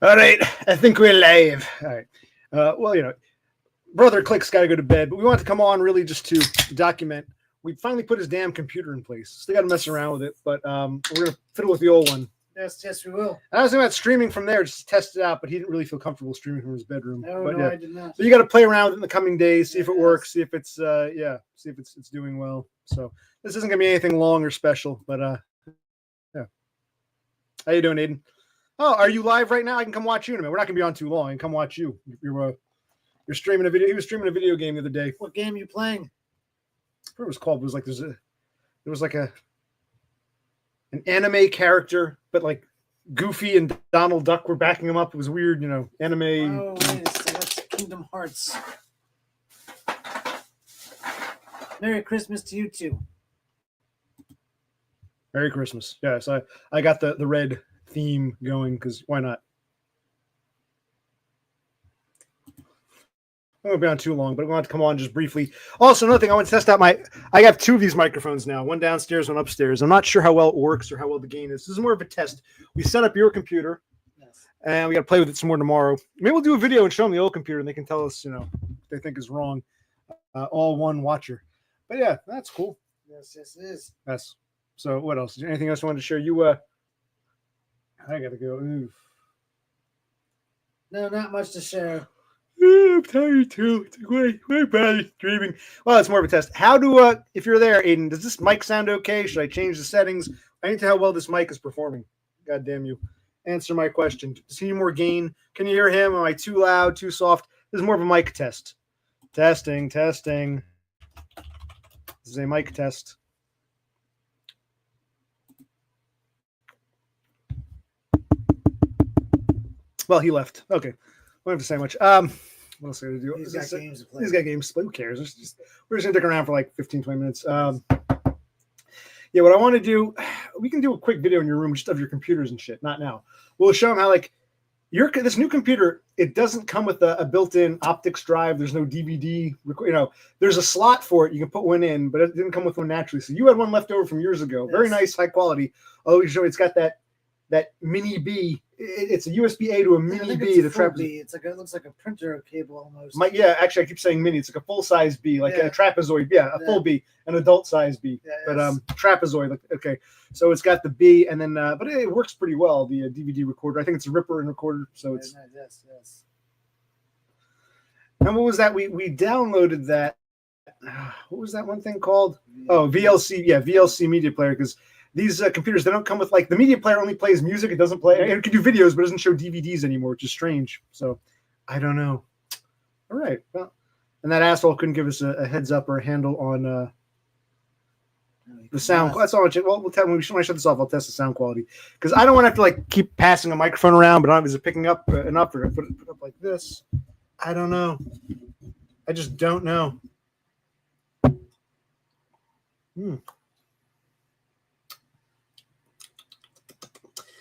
All right, I think we're live. All right. Well, Brother Click's got to go to bed, but we want to come on really just to document. We finally put his damn computer in place. Still got to mess around with it, but we're going to fiddle with the old one. Yes, we will. I was thinking about streaming from there, just to test it out, but he didn't really feel comfortable streaming from his bedroom. No, yeah. I did not. So you got to play around with it in the coming days, see if it works, see if it's see if it's doing well. So this isn't going to be anything long or special, but yeah. How you doing, Aiden? Oh, are you live right now? I can come watch you in a minute. We're not going to be on too long. I can come watch you. You're streaming a video. He was streaming a video game the other day. What game are you playing? What it was called? It was like there was like an anime character, but like Goofy and Donald Duck were backing him up. It was weird, anime. Oh, wait, so that's Kingdom Hearts. Merry Christmas to you too. Merry Christmas. Yes, I got the red theme going because why not? I won't be on too long, but I want to come on just briefly. Also, another thing, I want to test out I have two of these microphones now, one downstairs, one upstairs. I'm not sure how well it works or how well the gain is. This is more of a test. We set up your computer, yes, and we got to play with it some more tomorrow. Maybe we'll do a video and show them the old computer, and they can tell us, what they think is wrong. All one watcher. But yeah, that's cool. Yes, it is. Yes. So what else? Is there anything else I wanted to share? I got to go. Oof. No, not much to share. I'm tired too. It's like, my body's dreaming. Well, it's more of a test. How do if you're there, Aiden, does this mic sound okay? Should I change the settings? I need to know how well this mic is performing. God damn you. Answer my question. Does he need more gain? Can you hear him? Am I too loud, too soft? This is more of a mic test. Testing. This is a mic test. Well, he left. Okay. I don't have to say much. What else I got to do? He's got games to play. He's got games to play. Who cares? We're just going to stick around for like 15, 20 minutes. Yeah, what I want to do, we can do a quick video in your room just of your computers and shit. Not now. We'll show them how, like, this new computer, it doesn't come with a built-in optics drive. There's no DVD. There's a slot for it. You can put one in, but it didn't come with one naturally. So you had one left over from years ago. Yes. Very nice, high quality. Although we show it's got that mini B. It's a USB A to a mini B. The full B. It looks like a printer cable almost. Actually, I keep saying mini. It's like a full size B, like a trapezoid. Yeah, a full B, an adult size B. Yeah, but trapezoid. Okay, so it's got the B, and then but it works pretty well. The DVD recorder. I think it's a ripper and recorder. So it's yes. And what was that? We downloaded that. What was that one thing called? Oh, VLC. Yeah, VLC media player because. These computers, they don't come with, like, the media player only plays music. It doesn't play, it can do videos, but it doesn't show DVDs anymore, which is strange. So, I don't know. All right. Well, and that asshole couldn't give us a heads up or a handle on the sound. That's all. We'll tell when I shut this off, I'll test the sound quality. Because I don't want to have to, like, keep passing a microphone around, but is it picking up enough? We're going to put it up like this. I don't know. I just don't know.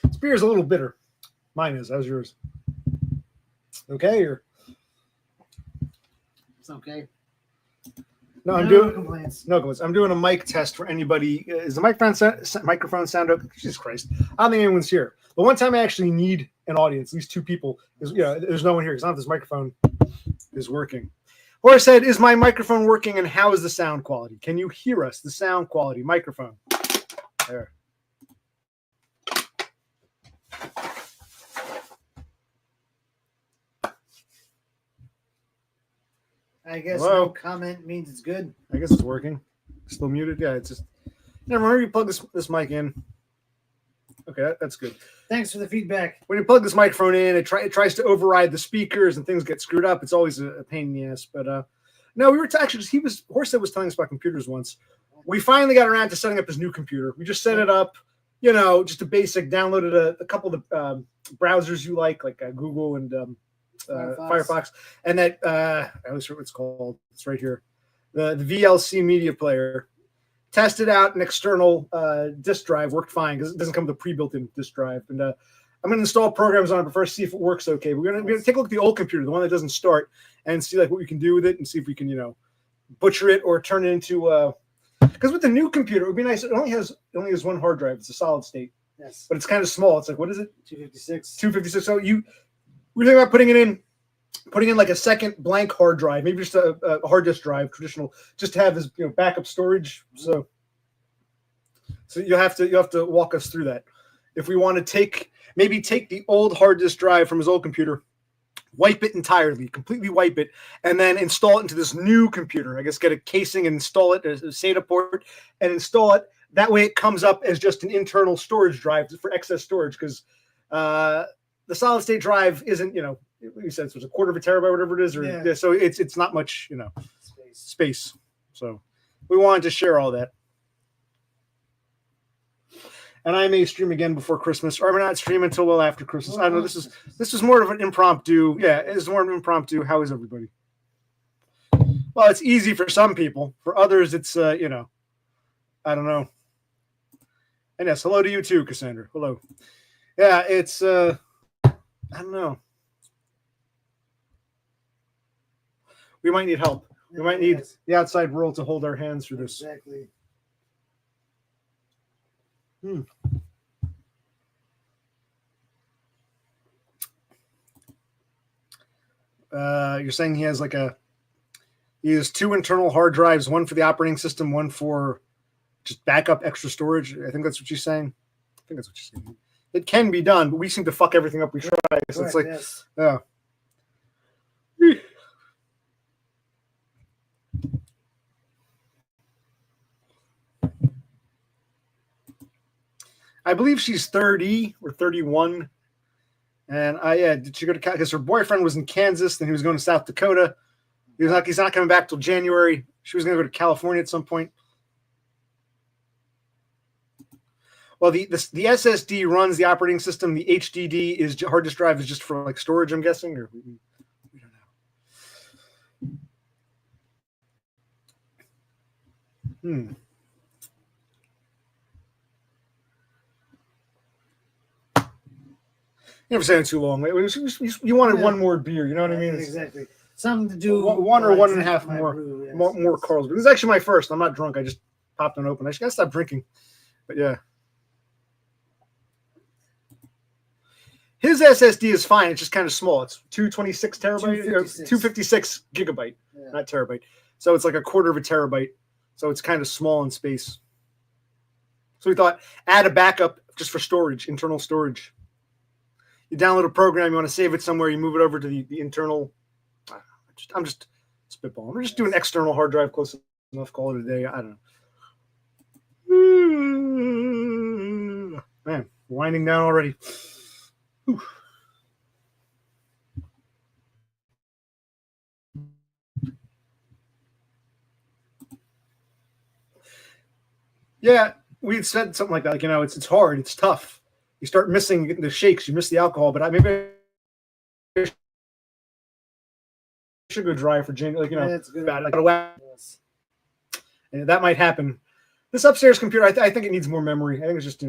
This beer is a little bitter. Mine is. How's yours? Okay, or it's okay. No complaints. No complaints. I'm doing a mic test for anybody. Is the microphone sound okay? Jesus Christ! I don't think anyone's here. The one time I actually need an audience, at least two people, is there's no one here because I don't know if this microphone is working. Or said, is my microphone working and how is the sound quality? Can you hear us? The sound quality, microphone. There. I guess no comment means it's good. I guess it's working. Still muted? Yeah, it's just... Remember you plug this mic in. Okay, that's good. Thanks for the feedback. When you plug this microphone in, it tries to override the speakers and things get screwed up. It's always a pain in the ass. But no, we were actually... Horsehead was telling us about computers once. We finally got around to setting up his new computer. We just set it up, just a basic, downloaded a couple of the browsers you like Google and... Firefox, and that I always forget what it's called. It's right here. The VLC media player. Tested out an external disk drive, worked fine because it doesn't come with a pre-built-in disk drive. And I'm going to install programs on it, but first see if it works okay. We're going to take a look at the old computer, the one that doesn't start, and see like what we can do with it, and see if we can butcher it or turn it into. Because with the new computer, it would be nice. It only has one hard drive. It's a solid state. Yes. But it's kind of small. It's like, what is it? 256. 256. So we're thinking about putting in like a second blank hard drive, maybe just a hard disk drive, traditional, just to have as backup storage. So you have to walk us through that. If we want to take the old hard disk drive from his old computer, wipe it entirely, completely wipe it, and then install it into this new computer. I guess get a casing and install it as a SATA port and install it. That way it comes up as just an internal storage drive for excess storage, because the solid state drive isn't, you said it was a quarter of a terabyte, whatever it is, so it's not much, space. So we wanted to share all that. And I may stream again before Christmas, or I may not stream until well after Christmas. I don't know. This is more of an impromptu. Yeah, it's more of an impromptu. How is everybody? Well, it's easy for some people. For others, it's I don't know. And yes, hello to you too, Cassandra. Hello. Yeah, it's I don't know. We might need help. We might need the outside world to hold our hands through this. Exactly. You're saying he has two internal hard drives, one for the operating system, one for just backup extra storage. I think that's what you're saying. I think that's what you're saying. It can be done, but we seem to fuck everything up we try. So it's like, yeah. I believe she's 30 or 31. And did she go to Kansas? Because her boyfriend was in Kansas, then he was going to South Dakota. He's not coming back till January. She was going to go to California at some point. Well, the SSD runs the operating system. The HDD is hard disk drive is just for like storage, I'm guessing, or we don't know. You never say it too long. You wanted one more beer, you know what I mean? Exactly. Something to do. One or one and a half more Carlsberg. This is actually my first. I'm not drunk. I just popped one open. I gotta stop drinking. But yeah. His SSD is fine. It's just kind of small. It's 226 terabyte, 256 gigabyte, not terabyte. So it's like a quarter of a terabyte. So it's kind of small in space. So we thought add a backup just for storage, internal storage. You download a program, you want to save it somewhere, you move it over to the internal. I'm just spitballing. We're just doing external hard drive close enough. Call it a day. I don't know. Man, winding down already. Whew. Yeah, we had said something like that. Like, it's hard. It's tough. You start missing the shakes. You miss the alcohol. But maybe I should go dry for January. That's good. Yes. And that might happen. This upstairs computer, I think it needs more memory. I think it's just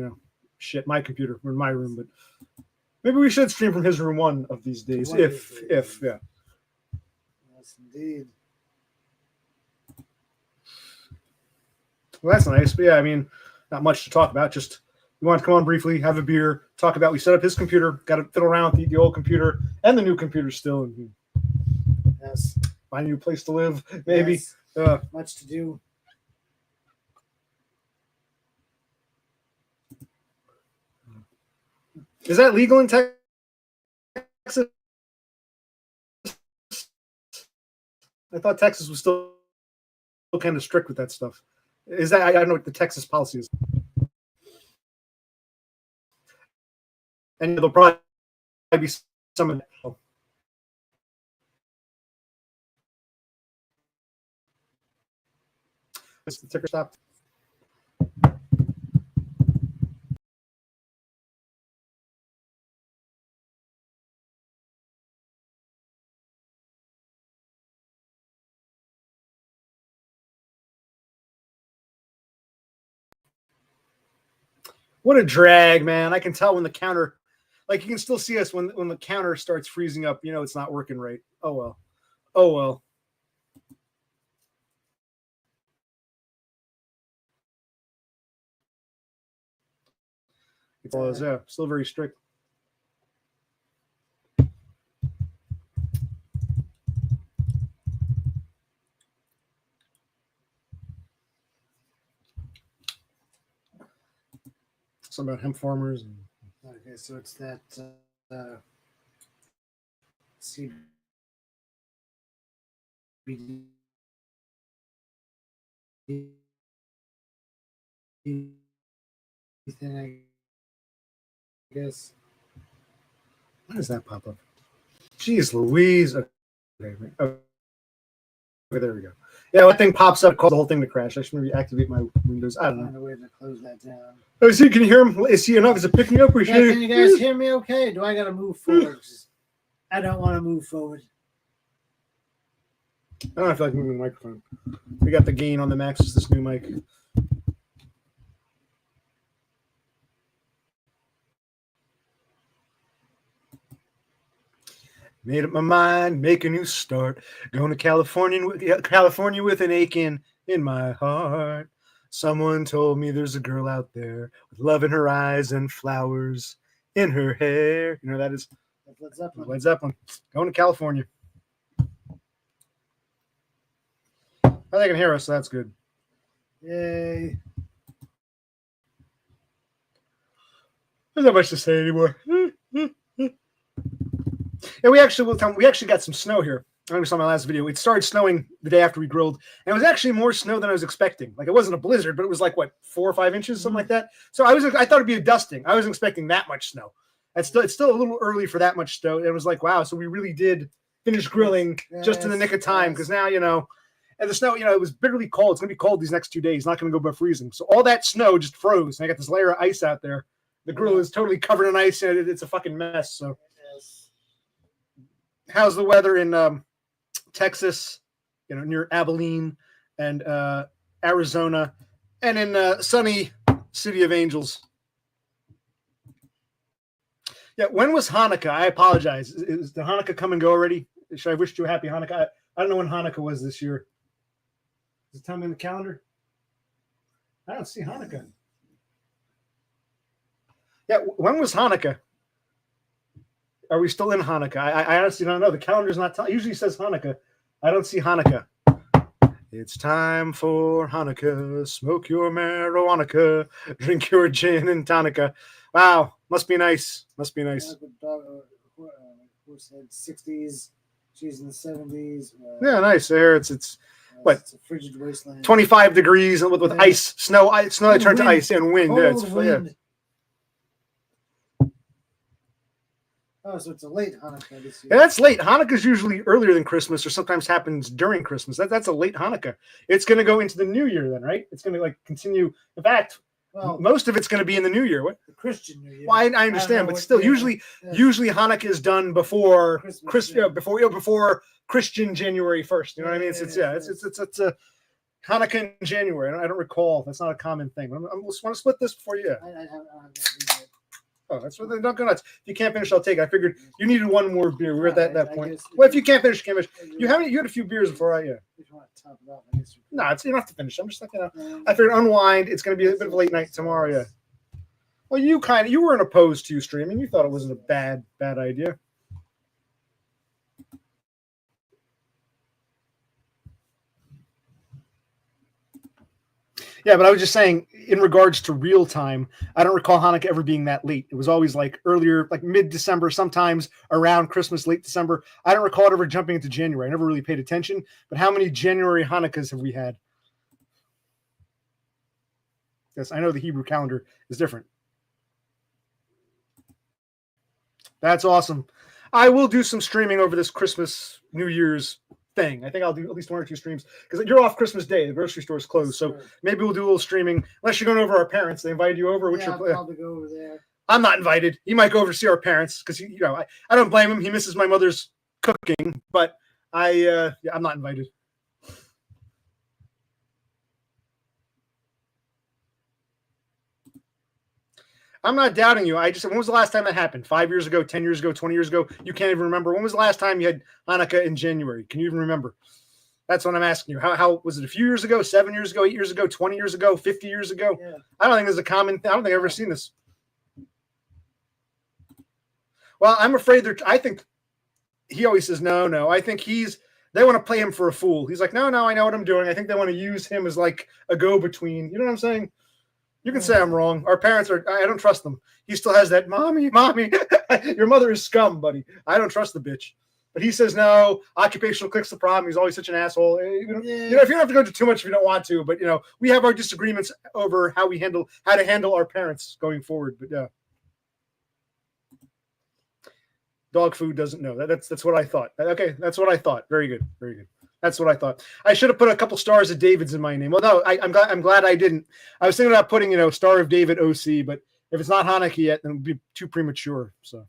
shit. My computer. We're in my room, but maybe we should stream from his room one of these days. If yeah. Yes, indeed. Well, that's nice. But yeah, not much to talk about. Just we want to come on briefly, have a beer, talk about. We set up his computer, got to fiddle around with the old computer and the new computer still, and yes, find a new place to live. Maybe much to do. Is that legal in Texas? I thought Texas was still kind of strict with that stuff. Is that I don't know what the Texas policy is. And there'll probably be some of that. Is the ticker stop? What a drag, man. I can tell when the counter, you can still see us when the counter starts freezing up, it's not working right. Oh, well. Oh, well. It was, still very strict. Something about hemp farmers. And... Okay, so it's that CBD thing, I guess. Why does that pop up? Jeez Louise. Okay, okay, there we go. Yeah, that thing pops up, causes the whole thing to crash. I should maybe activate my Windows. I don't know. Find a way to close that down. Oh, see, can you hear him? Is he enough? Is it picking up? Or Yeah, can you guys hear me okay? Do I got to move forward? I don't want to move forward. I don't feel like moving the microphone. We got the gain on the max. It's this new mic. Made up my mind, make a new start. Going to California with an aching in my heart. Someone told me there's a girl out there with love in her eyes and flowers in her hair. You know that is Led Zeppelin. Led Zeppelin. Going to California. They can hear us, so that's good. Yay. There's not much to say anymore. Yeah, we actually got some snow here. I saw my last video. It started snowing the day after we grilled, and it was actually more snow than I was expecting. Like, it wasn't a blizzard, but it was like, what, 4 or 5 inches, something like that. So I thought it'd be a dusting. I wasn't expecting that much snow. It's still a little early for that much snow. It was like, wow. So we really did finish grilling just in the nick of time, because now, and the snow, it was bitterly cold. It's gonna be cold these next 2 days. Not gonna go above freezing. So all that snow just froze. And I got this layer of ice out there. The grill is totally covered in ice, and it's a fucking mess. So, how's the weather in Texas? Near Abilene and Arizona, and in sunny City of Angels. Yeah, when was Hanukkah? I apologize. Is the Hanukkah come and go already? Should I wish you a happy Hanukkah? I don't know when Hanukkah was this year. Does it tell me in the calendar? I don't see Hanukkah. Yeah, when was Hanukkah? Are we still in Hanukkah? I honestly don't know. The calendar's not telling. Usually says Hanukkah. I don't see Hanukkah. It's time for Hanukkah. Smoke your marijuana. Drink your gin and tonica. Wow, must be nice. Must be nice. Horse had 60s. She's in the 70s. Yeah, nice. There, it's what? It's a frigid wasteland. 25 degrees with ice, snow that turned to ice and wind. Yeah, it's wind. Oh, so it's a late Hanukkah this year. Yeah, that's late. Hanukkah's usually earlier than Christmas, or sometimes happens during Christmas. That's a late Hanukkah. It's going to go into the New Year then, right? It's going to continue. In fact, most of it's going to be in the New Year. What? The Christian New Year. Well, I understand, but still, usually Hanukkah is done before Christmas, before Christian January 1st. You know what I mean? It's a Hanukkah in January. I don't recall. That's not a common thing. I just want to split this before you. Oh, that's what they're not going nuts. If you can't finish, I'll take it. I figured you needed one more beer. We're at that point. Well, if you can't finish, you can't finish. You had a few beers before I. No, it's enough to finish. I'm just like, I figured unwind. It's going to be a bit of a late night tomorrow. Yeah. Well, you weren't opposed to streaming. You thought it wasn't a bad idea. Yeah, but I was just saying, in regards to real time, I don't recall Hanukkah ever being that late. It was always like earlier, like mid-December, sometimes around Christmas, late December. I don't recall it ever jumping into January. I never really paid attention. But how many January Hanukkahs have we had? Yes, I know the Hebrew calendar is different. That's awesome. I will do some streaming over this Christmas, New Year's thing. I think I'll do at least 1 or 2 streams because you're off Christmas Day. The grocery store's closed, so maybe we'll do a little streaming. Unless you're going over our parents, they invited you over. I'll probably go over there. I'm not invited. He might go over to see our parents because I don't blame him. He misses my mother's cooking, but I'm not invited. I'm not doubting you. When was the last time that happened? 5 years ago, 10 years ago, 20 years ago? You can't even remember. When was the last time you had Hanukkah in January? Can you even remember? That's what I'm asking you. How was it a few years ago, 7 years ago, 8 years ago, 20 years ago, 50 years ago? Yeah. I don't think there's a common thing. I don't think I've ever seen this. Well, I'm afraid I think he always says, no. I think they want to play him for a fool. He's like, no, I know what I'm doing. I think they want to use him as like a go-between. You know what I'm saying? You can say I'm wrong. Our parents are, I don't trust them. He still has that, mommy. Your mother is scum, buddy. I don't trust the bitch. But he says, no, occupational click's the problem. He's always such an asshole. You know, if you don't have to go into too much if you don't want to, but, we have our disagreements over how to handle our parents going forward. But, yeah. Dog food doesn't know. That's what I thought. Okay, that's what I thought. Very good. Very good. That's what I thought. I should have put a couple stars of David's in my name. Well, no, I'm glad I didn't. I was thinking about putting, Star of David OC, but if it's not Hanukkah yet, then it would be too premature. So.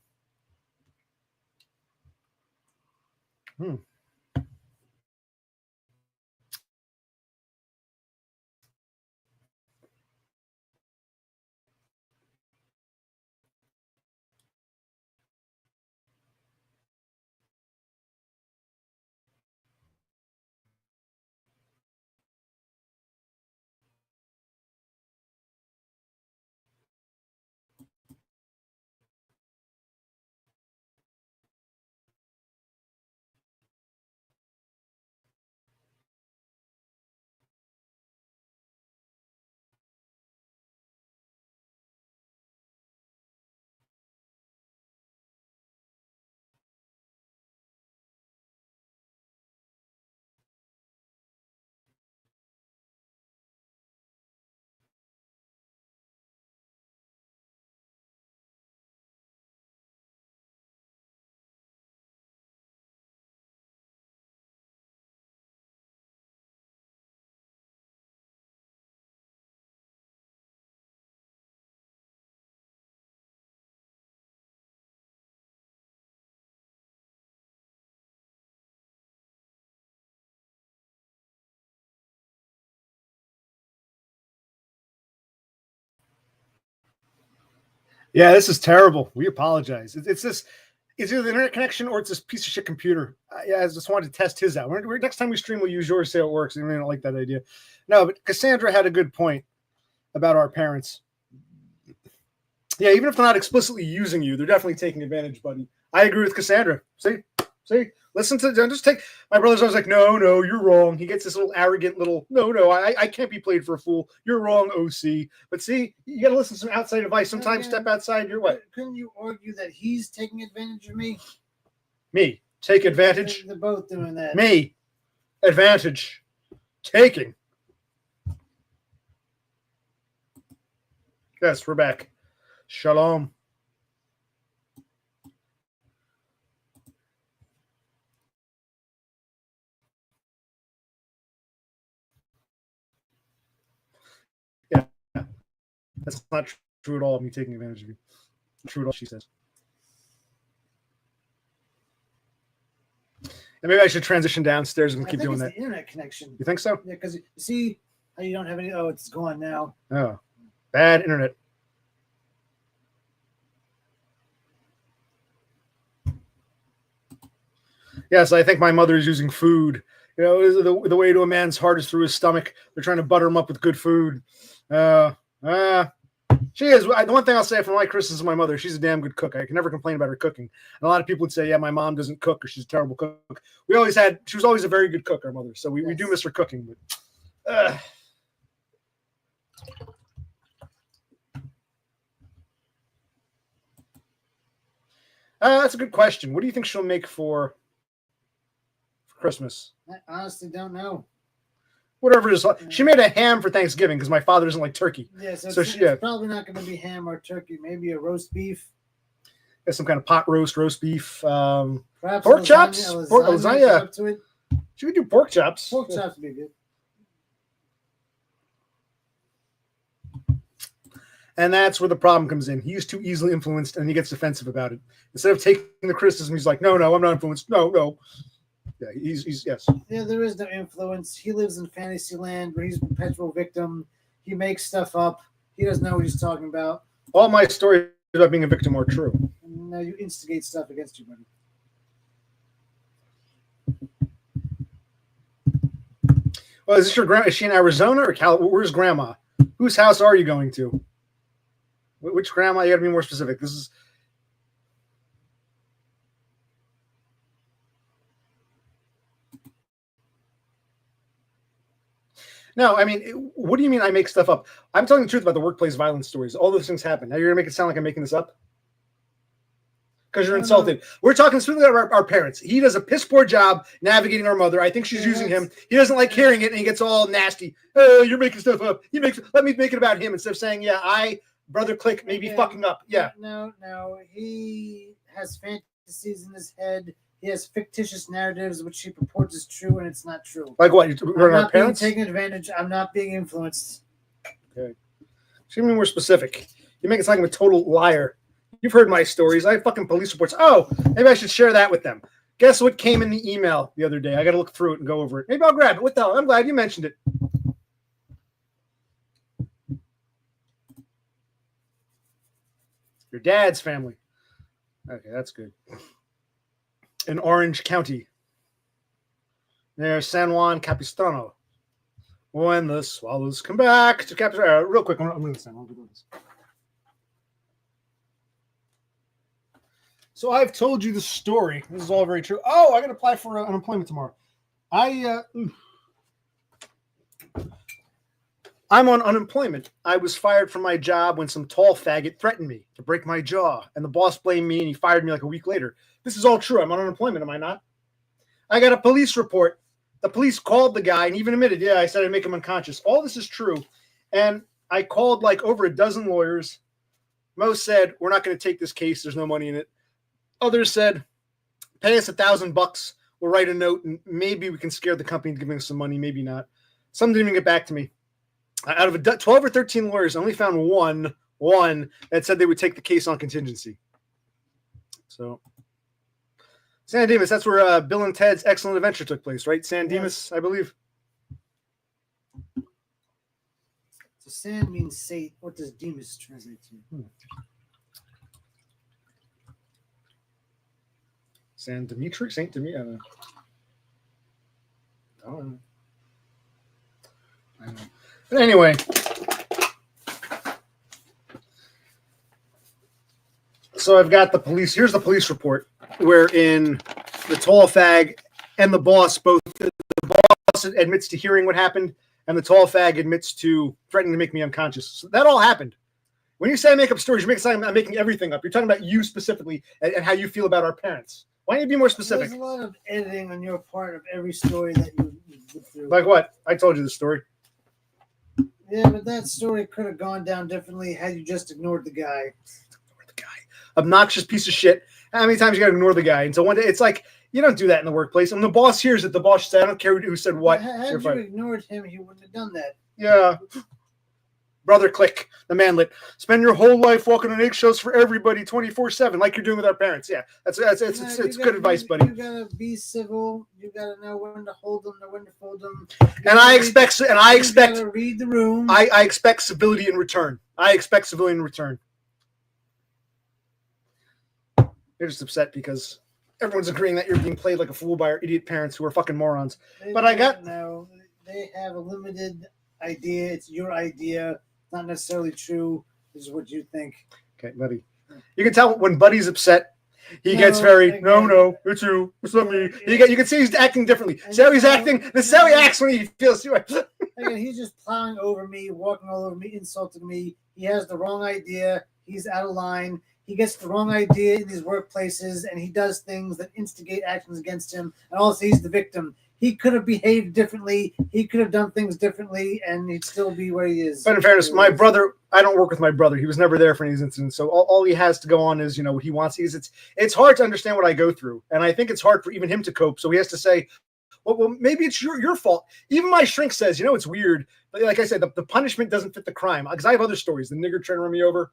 Yeah, this is terrible. We apologize. It's either the internet connection or it's this piece of shit computer. I just wanted to test his out. Next time we stream, we'll use yours, see how it works. I really don't like that idea. No, but Cassandra had a good point about our parents. Yeah, even if they're not explicitly using you, they're definitely taking advantage, buddy. I agree with Cassandra. See, listen to just take. My brother's always like, no, you're wrong. He gets this little arrogant little, no, I can't be played for a fool. You're wrong, OC. But see, you got to listen to some outside advice. Sometimes step outside your way. Couldn't you argue that he's taking advantage of me? Me take advantage. They're both doing that. Me advantage taking. Yes, we're back. Shalom. Yeah, that's not true at all. Me taking advantage of you. True at all, she says. And maybe I should transition downstairs and keep doing that. The internet connection. You think so? Yeah, because you see how you don't have any. Oh, it's gone now. Oh, bad internet. Yes, I think my mother is using food. The way to a man's heart is through his stomach. They're trying to butter him up with good food. She is. The one thing I'll say from my criticism of my mother, she's a damn good cook. I can never complain about her cooking. And a lot of people would say, yeah, my mom doesn't cook or she's a terrible cook. She was always a very good cook, our mother. So we do miss her cooking. But that's a good question. What do you think she'll make for Christmas? I honestly don't know. Whatever it is. She made a ham for Thanksgiving because my father doesn't like turkey. Yeah, so it's probably not going to be ham or turkey. Maybe a roast beef. Yeah, some kind of pot roast beef. Perhaps pork chops. Lasagna. Up to it. She could do pork chops. Pork chops would be good. And that's where the problem comes in. He's too easily influenced and he gets defensive about it. Instead of taking the criticism, he's like, no, I'm not influenced. No. Yeah, he's yes. Yeah, there is no influence. He lives in fantasy land where he's a perpetual victim. He makes stuff up. He doesn't know what he's talking about. All my stories about being a victim are true. No, you instigate stuff against you, buddy. Well, is this your grandma? Is she in Arizona or Where's grandma? Whose house are you going to? Which grandma? You got to be more specific. This is. No, I mean, what do you mean I make stuff up? I'm telling the truth about the workplace violence stories. All those things happen. Now you're gonna make it sound like I'm making this up because you're insulted. We're talking specifically about our parents. He does a piss poor job navigating our mother. I think she's using him. He doesn't like hearing it, and he gets all nasty. Oh, you're making stuff up. Let me make it about him instead of saying, yeah, Brother Click may be fucking up. Yeah. No. He has fantasies in his head. He has fictitious narratives which he purports is true, and it's not true. Like what? You're not our parents? being taken advantage. I'm not being influenced. Okay. Should be more specific. You make it sound like I'm a total liar. You've heard my stories. I have fucking police reports. Oh, maybe I should share that with them. Guess what came in the email the other day? I got to look through it and go over it. Maybe I'll grab it. What the hell? I'm glad you mentioned it. Your dad's family. Okay, that's good. In Orange County. Near San Juan Capistrano. When the swallows come back to Capistrano. Real quick, I'm going to send. I'll do this. So I've told you the story. This is all very true. Oh, I got to apply for unemployment tomorrow. I'm on unemployment. I was fired from my job when some tall faggot threatened me to break my jaw, and the boss blamed me, and he fired me like a week later. This is all true. I'm on unemployment, am I not? I got a police report. The police called the guy and even admitted, yeah, I said I'd make him unconscious. All this is true. And I called like over a dozen lawyers. Most said, we're not going to take this case. There's no money in it. Others said, pay us $1,000. We'll write a note and maybe we can scare the company into giving us some money. Maybe not. Some didn't even get back to me. Out of 12 or 13 lawyers, I only found one that said they would take the case on contingency. So, San Dimas, that's where Bill and Ted's Excellent Adventure took place, right? San Dimas, I believe. So San means Saint. What does Demas translate to? San Dimitri? Saint Dimitri? I don't know. But anyway, so I've got the police. Here's the police report, wherein the tall fag and the boss both. The boss admits to hearing what happened, and the tall fag admits to threatening to make me unconscious. So that all happened. When you say I make up stories, you make it sound like I'm making everything up. You're talking about you specifically and how you feel about our parents. Why don't you be more specific? There's a lot of editing on your part of every story that you get through. Like what? I told you the story. Yeah, but that story could have gone down differently had you just ignored the guy. Obnoxious piece of shit. How many times you got to ignore the guy? And so one day, it's like, you don't do that in the workplace. And the boss hears it. The boss said, I don't care who said what. Had you ignored him, he wouldn't have done that. Yeah. Brother Click, the manlet. Spend your whole life walking on eggshells for everybody 24/7, like you're doing with our parents. Yeah, it's good advice, buddy. You gotta be civil. You gotta know when to hold them, know when to fold them. I expect gotta read the room. I expect civility in return. You're just upset because everyone's agreeing that you're being played like a fool by our idiot parents who are fucking morons. No, they have a limited idea. It's your idea. Not necessarily true. This is what you think. Okay, buddy. You can tell when Buddy's upset. He gets very no, it's you. It's not me. You can see he's acting differently. See how he's acting? This is how he acts when he feels. Again, he's just plowing over me, walking all over me, insulting me. He has the wrong idea. He's out of line. He gets the wrong idea in these workplaces, and he does things that instigate actions against him. And also, he's the victim. He could have behaved differently. He could have done things differently, and he'd still be where he is. But in fairness, my brother, I don't work with my brother. He was never there for any of these incidents. So all he has to go on is, what he wants. It's hard to understand what I go through. And I think it's hard for even him to cope. So he has to say, well maybe it's your fault. Even my shrink says, it's weird. But like I said, the punishment doesn't fit the crime. Because I have other stories. The nigger trying to run me over.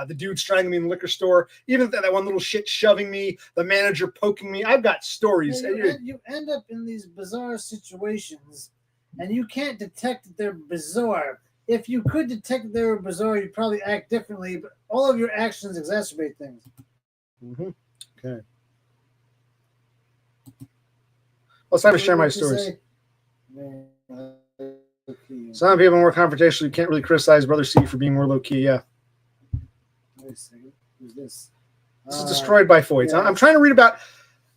The dude strangling me in the liquor store, even that one little shit shoving me, the manager poking me. I've got stories. You end up in these bizarre situations, and you can't detect that they're bizarre. If you could detect that they were bizarre, you'd probably act differently, but all of your actions exacerbate things. Mm-hmm. Okay. Well, it's time to share my stories. Some people are more confrontational. You can't really criticize Brother C for being more low-key, yeah. Wait a second. Who's this? This is Destroyed by Foids. Yeah. I'm trying to read about.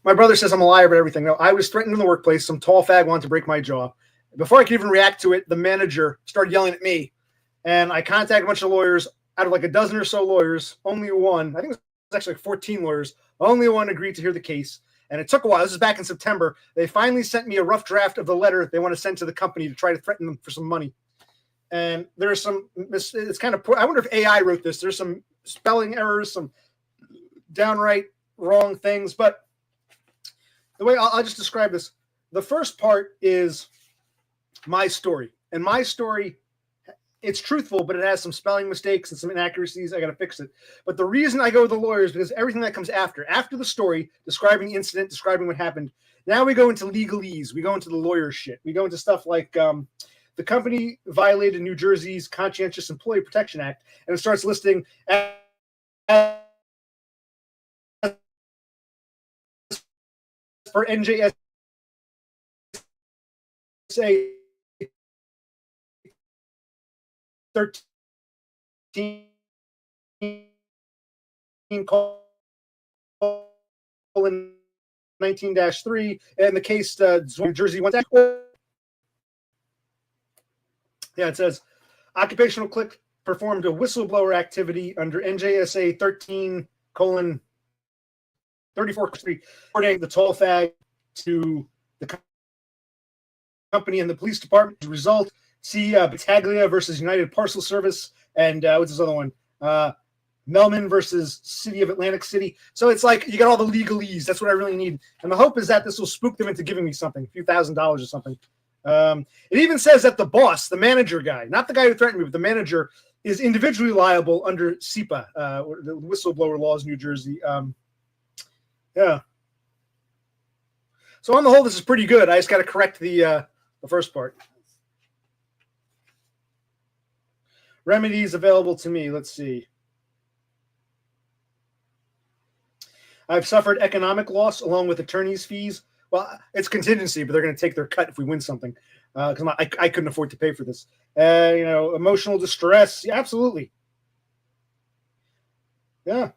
My brother says I'm a liar about everything. No, I was threatened in the workplace. Some tall fag wanted to break my jaw. Before I could even react to it, the manager started yelling at me, and I contacted a bunch of lawyers. Out of like a dozen or so lawyers, only one, I think it was actually like 14 lawyers, only one agreed to hear the case. And it took a while. This is back in September. They finally sent me a rough draft of the letter they want to send to the company to try to threaten them for some money. And there's some, it's kind of, I wonder if AI wrote this. There's some spelling errors, some downright wrong things. But the way I'll just describe this, the first part is my story. And my story, it's truthful, but it has some spelling mistakes and some inaccuracies. I got to fix it. But the reason I go with the lawyers is because everything that comes after the story, describing the incident, describing what happened, now we go into legalese. We go into the lawyer shit. We go into stuff like the company violated New Jersey's Conscientious Employee Protection Act, and it starts listing for NJSA 13 colon 19-3, and the case New Jersey went. Yeah, it says occupational click performed a whistleblower activity under NJSA 13 colon 34 reporting the toll fag to the company and the police department. The result, see Battaglia versus United Parcel Service, and what's this other one? Melman versus City of Atlantic City. So it's like you got all the legalese. That's what I really need. And the hope is that this will spook them into giving me something, a few $1,000s or something. It even says that the boss, the manager guy, not the guy who threatened me, but the manager, is individually liable under SEPA, the whistleblower laws in New Jersey. Yeah. So on the whole, this is pretty good. I just got to correct the first part. Remedies available to me. Let's see. I've suffered economic loss along with attorney's fees. Well, it's contingency, but they're going to take their cut if we win something. Because I couldn't afford to pay for this. Emotional distress. Yeah, absolutely. Yeah.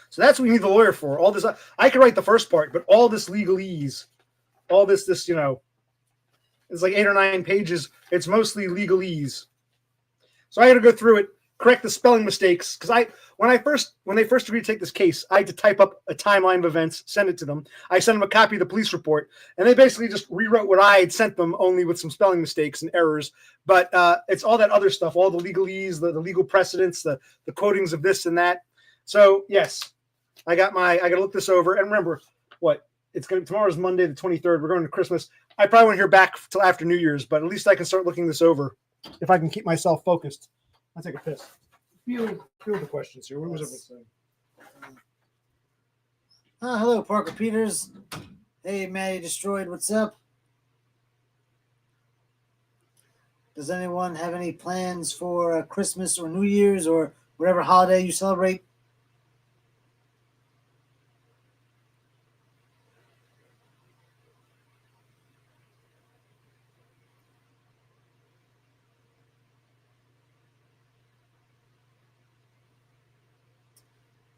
So that's what we need the lawyer for. All this, I could write the first part, but all this legalese, all this, it's like 8 or 9 pages. It's mostly legalese. So I had to go through it, correct the spelling mistakes, because when they first agreed to take this case, I had to type up a timeline of events, send it to them. I sent them a copy of the police report, and they basically just rewrote what I had sent them, only with some spelling mistakes and errors. But it's all that other stuff, all the legalese, the legal precedents, the quotings of this and that. So yes, I got to look this over. And remember, tomorrow's Monday the 23rd. We're going to Christmas. I probably won't hear back till after New Year's, but at least I can start looking this over if I can keep myself focused. I'll take a piss. Few of the questions here. What was everyone saying? Hello, Parker Peters. Hey, Matty Destroyed. What's up? Does anyone have any plans for Christmas or New Year's or whatever holiday you celebrate?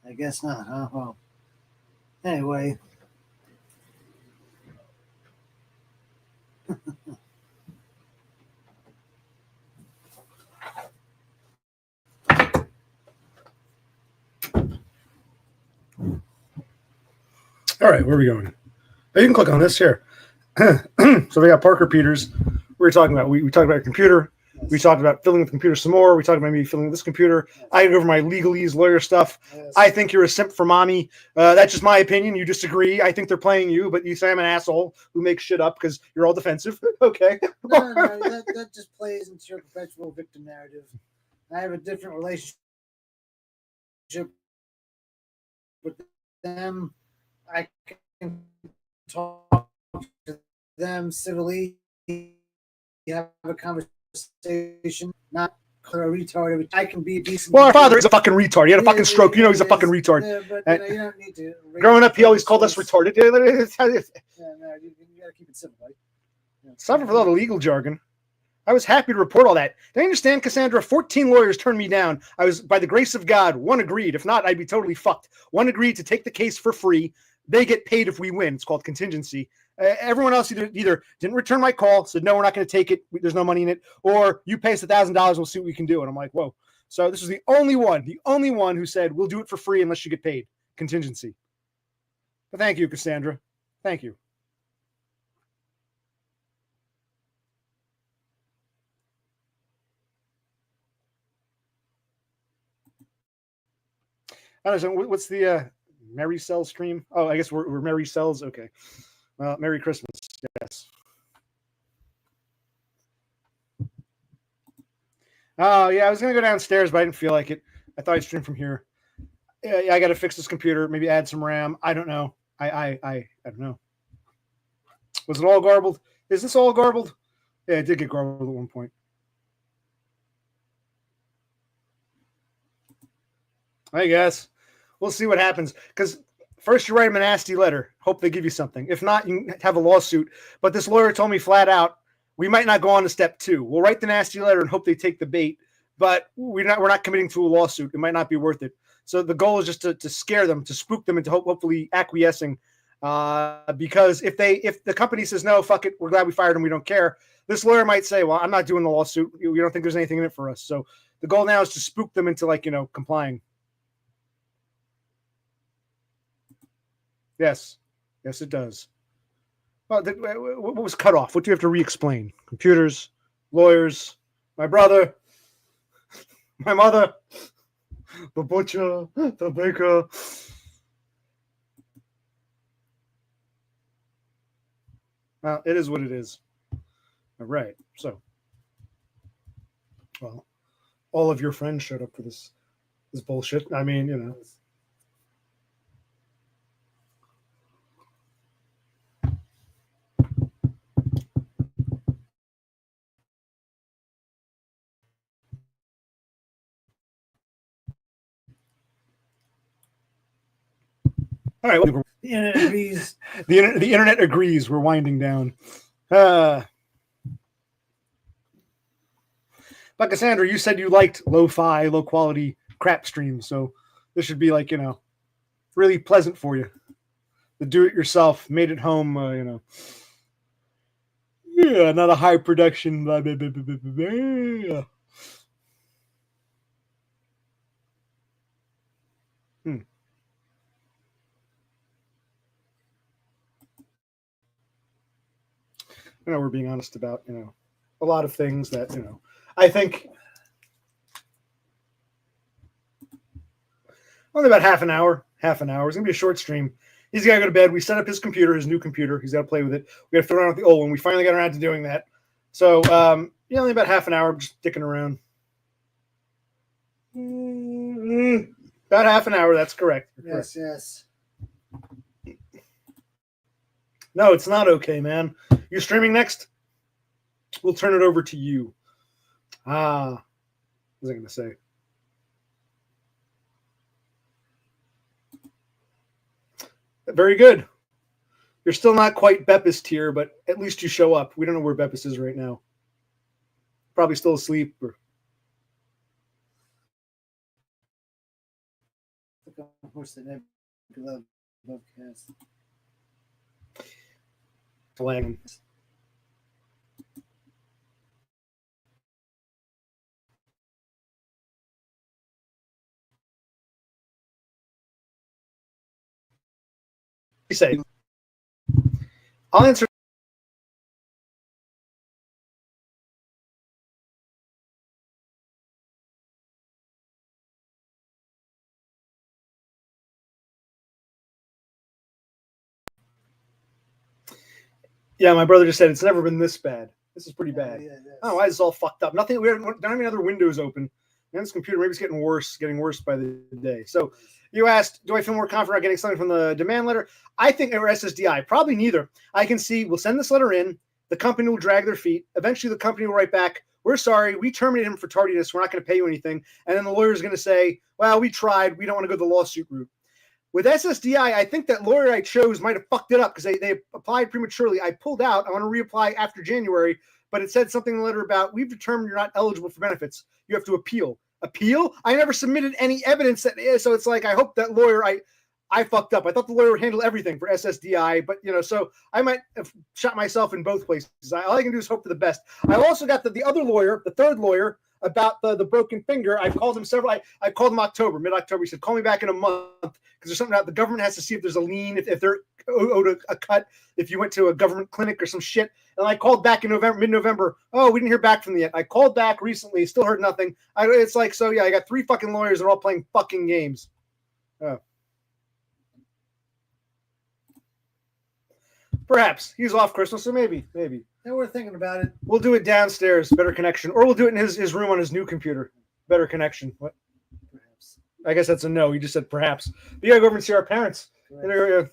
I guess not, huh? Well, anyway. All right, where are we going? You can click on this here. So we got Parker Peters. We were talking about we talked about a computer. Yes. We talked about filling the computer some more. We talked about me filling this computer. Yes. I go over my legalese lawyer stuff. Yes. I think you're a simp for mommy. That's just my opinion. You disagree. I think they're playing you, but you say I'm an asshole who makes shit up because you're all defensive. Okay. No, that just plays into your perpetual victim narrative. I have a different relationship with them. I can talk to them civilly, have a conversation, not call a retard. I can be a decent. Well, our father is a fucking retard. He had a fucking stroke. You know he's a fucking retard. Yeah, but you don't need to. Growing up, he always called us retarded. Yeah, no, you gotta keep it simple, right? Yeah. Suffer for all the legal jargon. I was happy to report all that. Do you understand, Cassandra? 14 lawyers turned me down. I was, by the grace of God, one agreed. If not, I'd be totally fucked. One agreed to take the case for free. they get paid if we win. It's called contingency. Everyone else either didn't return my call, said, no, we're not going to take it. There's no money in it. Or you pay us $1,000. We'll see what we can do. And I'm like, whoa. So this was the only one who said, we'll do it for free unless you get paid. Contingency. But thank you, Cassandra. Thank you. I don't know. What's the Merry Cell stream? Oh, I guess we're Merry Cells. Okay. Well, Merry Christmas. Yes. Oh, yeah. I was going to go downstairs, but I didn't feel like it. I thought I'd stream from here. Yeah, I got to fix this computer. Maybe add some RAM. I don't know. I don't know. Was it all garbled? Is this all garbled? Yeah, it did get garbled at one point. I guess. We'll see what happens. Because first you write them a nasty letter. Hope they give you something. If not, you can have a lawsuit. But this lawyer told me flat out, we might not go on to step 2. We'll write the nasty letter and hope they take the bait. But we're not committing to a lawsuit. It might not be worth it. So the goal is just to scare them, to spook them into hopefully acquiescing. Because if the company says, no, fuck it, we're glad we fired him, we don't care, this lawyer might say, well, I'm not doing the lawsuit. We don't think there's anything in it for us. So the goal now is to spook them into complying. Yes, it does. Well, what was cut off? What do you have to re-explain? Computers, lawyers, my brother, my mother, the butcher, the baker. Well, it is what it is. All right. So, well, all of your friends showed up for this bullshit. I mean, All right. The internet agrees. The internet agrees. We're winding down. But Cassandra, you said you liked lo-fi, low-quality crap streams, so this should be really pleasant for you. The do-it-yourself, made-at-home, yeah, not a high production. Blah, blah, blah, blah, blah, blah. We're being honest about, a lot of things that, I think only about half an hour. It's going to be a short stream. He's got to go to bed. We set up his new computer. He's got to play with it. We got to throw around with the old one. We finally got around to doing that. So, only about half an hour, just dicking around. About half an hour. That's correct. Yes, yes. No, it's not okay, man. You're streaming next? We'll turn it over to you. What was I going to say? Very good. You're still not quite Beppis tier, but at least you show up. We don't know where Beppis is right now. Probably still asleep. Or... Flag. You say, I'll answer. Yeah, my brother just said it's never been this bad. This is pretty bad. Yeah, yes. Oh, why is this all fucked up? Nothing. We don't have any other windows open. And this computer maybe it's getting worse by the day. So you asked, do I feel more confident about getting something from the demand letter? I think, or SSDI, probably neither. I can see we'll send this letter in. The company will drag their feet. Eventually, the company will write back, we're sorry. We terminated him for tardiness. We're not going to pay you anything. And then the lawyer is going to say, well, we tried. We don't want to go the lawsuit route. With SSDI, I think that lawyer I chose might have fucked it up because they applied prematurely. I pulled out. I want to reapply after January, but it said something in the letter about, we've determined you're not eligible for benefits. You have to appeal. Appeal? I never submitted any evidence that, so it's like, I hope that lawyer, I fucked up. I thought the lawyer would handle everything for SSDI, but so I might have shot myself in both places. All I can do is hope for the best. I also got the other lawyer, the third lawyer, about the broken finger. I've called him several. I called him mid-October. He said, call me back in a month because there's something out. The government has to see if there's a lien, if they're owed a cut, if you went to a government clinic or some shit. And I called back in mid-November. Oh, we didn't hear back from them yet. I called back recently, still heard nothing. It's like, so yeah, I got 3 fucking lawyers. They're all playing fucking games. Oh. Perhaps he's off Christmas, so maybe. Yeah, we're thinking about it. We'll do it downstairs, better connection, or we'll do it in his room on his new computer, better connection. What? Perhaps. I guess that's a no. You just said perhaps. But you gotta go over and see our parents. Right.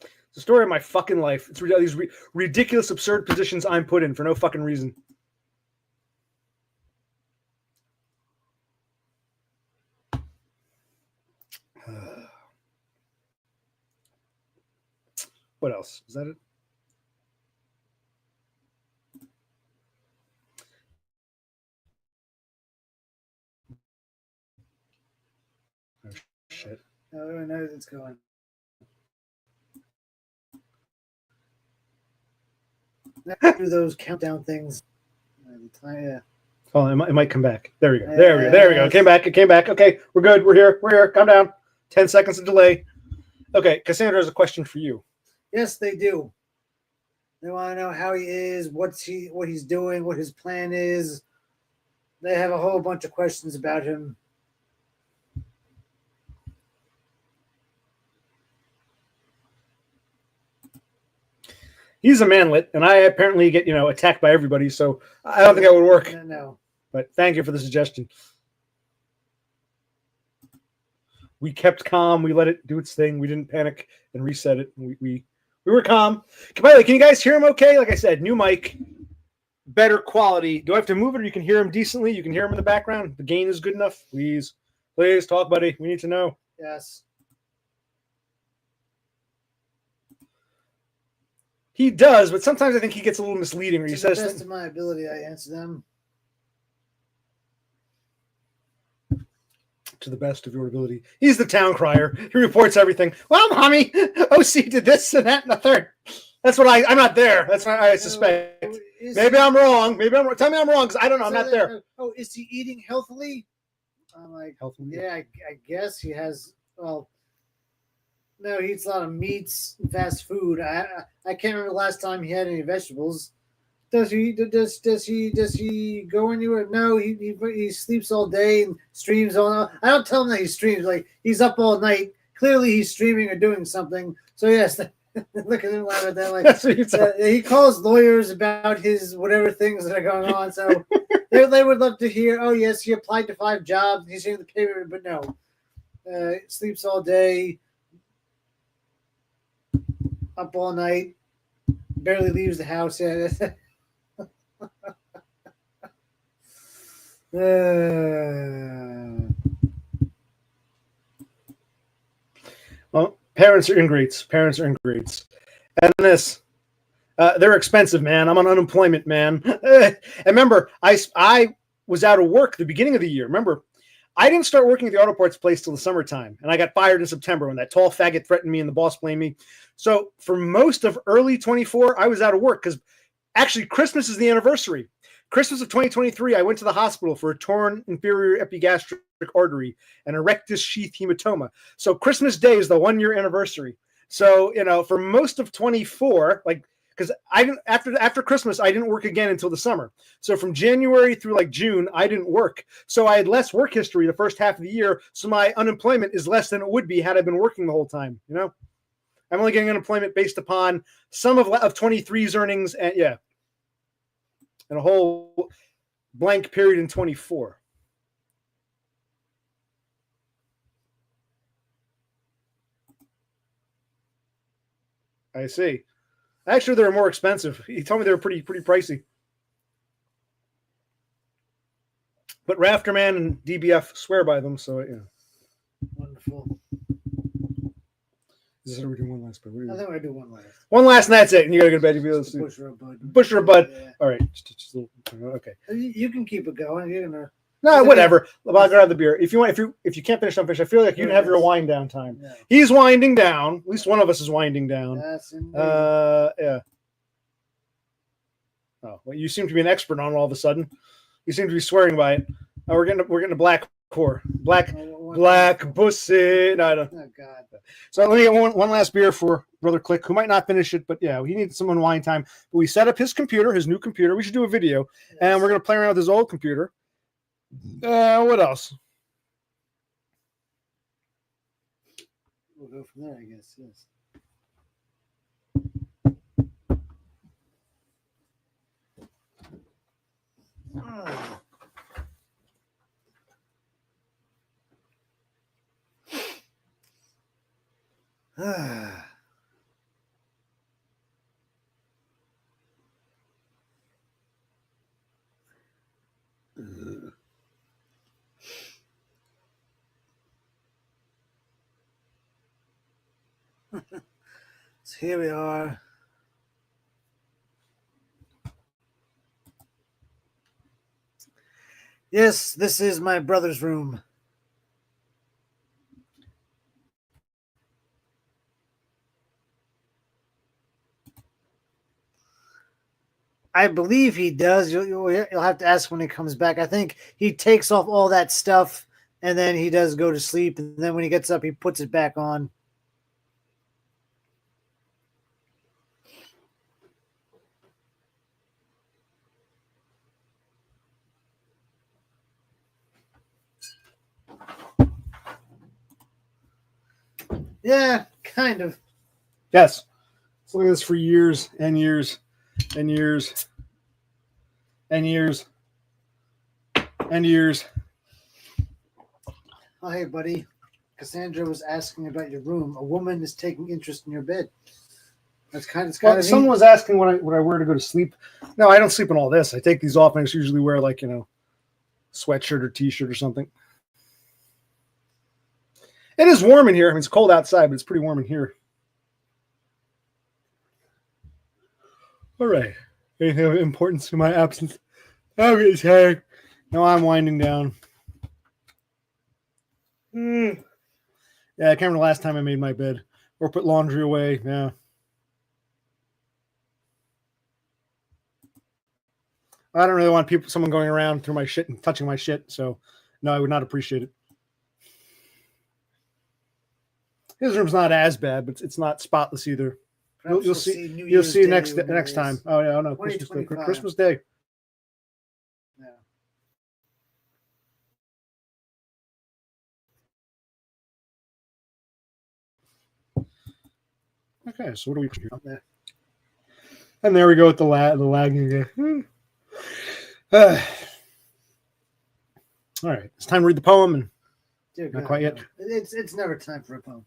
It's the story of my fucking life. It's these ridiculous, absurd positions I'm put in for no fucking reason. What else? Is that it? Oh, shit. I don't know it's going. Do those countdown things. Yeah. Oh, it might come back. There we go. There we go. It came back. Okay, we're good. We're here. Calm down. 10 seconds of delay. Okay, Cassandra has a question for you. Yes, they do. They want to know how he is, what he's doing, what his plan is. They have a whole bunch of questions about him. He's a manlet, and I apparently get attacked by everybody, so I don't think that would work. No. But thank you for the suggestion. We kept calm. We let it do its thing. We didn't panic and reset it. We were calm. By the way, can you guys hear him okay? Like I said, new mic, better quality. Do I have to move it or you can hear him decently? You can hear him in the background? The gain is good enough? Please talk, buddy. We need to know. Yes. He does, but sometimes I think he gets a little misleading. Or he says, to the best of my ability, I answer them. To the best of your ability. He's the town crier. He reports everything. Well, mommy, OC did this and that and the third. That's what I'm not there. That's what I suspect. Maybe I'm wrong. Tell me I'm wrong because I don't know. I'm not there. Oh, is he eating healthily? I'm like, healthily? Yeah, I guess he has. Well, no, he eats a lot of meats, fast food. I can't remember the last time he had any vegetables. Does he go anywhere? No, he sleeps all day and streams all night. I don't tell him that he streams. Like, he's up all night. Clearly he's streaming or doing something. So yes, look at him laugh at that. Like, he calls lawyers about his whatever things that are going on. So they would love to hear, oh yes, he applied to 5 jobs. He's in the paper, but no. Sleeps all day. Up all night. Barely leaves the house. Yeah. Well, parents are ingrates. And this, they're expensive, man. I'm on unemployment, man. And remember, I was out of work the beginning of the year. Remember, I didn't start working at the auto parts place till the summertime, and I got fired in September when that tall faggot threatened me and the boss blamed me. So for most of early 24, I was out of work because actually Christmas is the anniversary. Christmas of 2023, I went to the hospital for a torn inferior epigastric artery and a rectus sheath hematoma. So Christmas Day is the 1-year anniversary. So, for most of 24, because I didn't after Christmas, I didn't work again until the summer. So from January through June, I didn't work. So I had less work history the first half of the year. So my unemployment is less than it would be had I been working the whole time. I'm only getting unemployment based upon some of 23's earnings and a whole blank period in 24. I see. Actually, they're more expensive. He told me they were pretty pricey. But Rafterman and DBF swear by them, so yeah. Wonderful. Is we doing one last bit? I think we're gonna do one last. One last, and that's it. And you gotta go to bed. You be able to sleep. Bush or a bud. Bush or a bud. Yeah. All right. Just a little, okay. You can keep it going. You're gonna. No, whatever. I'll grab the beer. If you want, if you can't finish, don't finish. I feel like you'd have your wind down time. Yeah. He's winding down. At least one of us is winding down. Yes, indeed. Yeah. Oh, well, you seem to be an expert on it all of a sudden. You seem to be swearing by it. Oh, we're getting a black core. Black pussy. No, I don't. Oh God. So let me get one last beer for Brother Click, who might not finish it, but yeah, he needs some unwind time. But we set up his computer, his new computer. We should do a video, and we're gonna play around with his old computer. What else? We'll go from there, I guess. Yes. So here we are. Yes, this is my brother's room. I believe he does. You'll have to ask when he comes back. I think he takes off all that stuff and then he does go to sleep. And then when he gets up, he puts it back on. Yeah, kind of. Yes. Let's look at this for years and years and years and years and years. Oh, hey, buddy. Cassandra was asking about your room. A woman is taking interest in your bed. That's kind of. Well, someone was asking what I wear to go to sleep. No, I don't sleep in all this. I take these off and I just usually wear sweatshirt or t-shirt or something. It is warm in here. I mean, it's cold outside, but it's pretty warm in here. All right. Anything of importance to my absence? Okay, sorry. No, I'm winding down. Yeah, I can't remember the last time I made my bed or put laundry away. Yeah. I don't really want someone going around through my shit and touching my shit. So, no, I would not appreciate it. His room's not as bad, but it's not spotless either. You'll see. You'll see next time. Oh yeah, no, Christmas Day. Christmas Day. Yeah. Okay, so what do we do here? And there we go with the lagging again. All right, it's time to read the poem, and not quite yet. It's never time for a poem.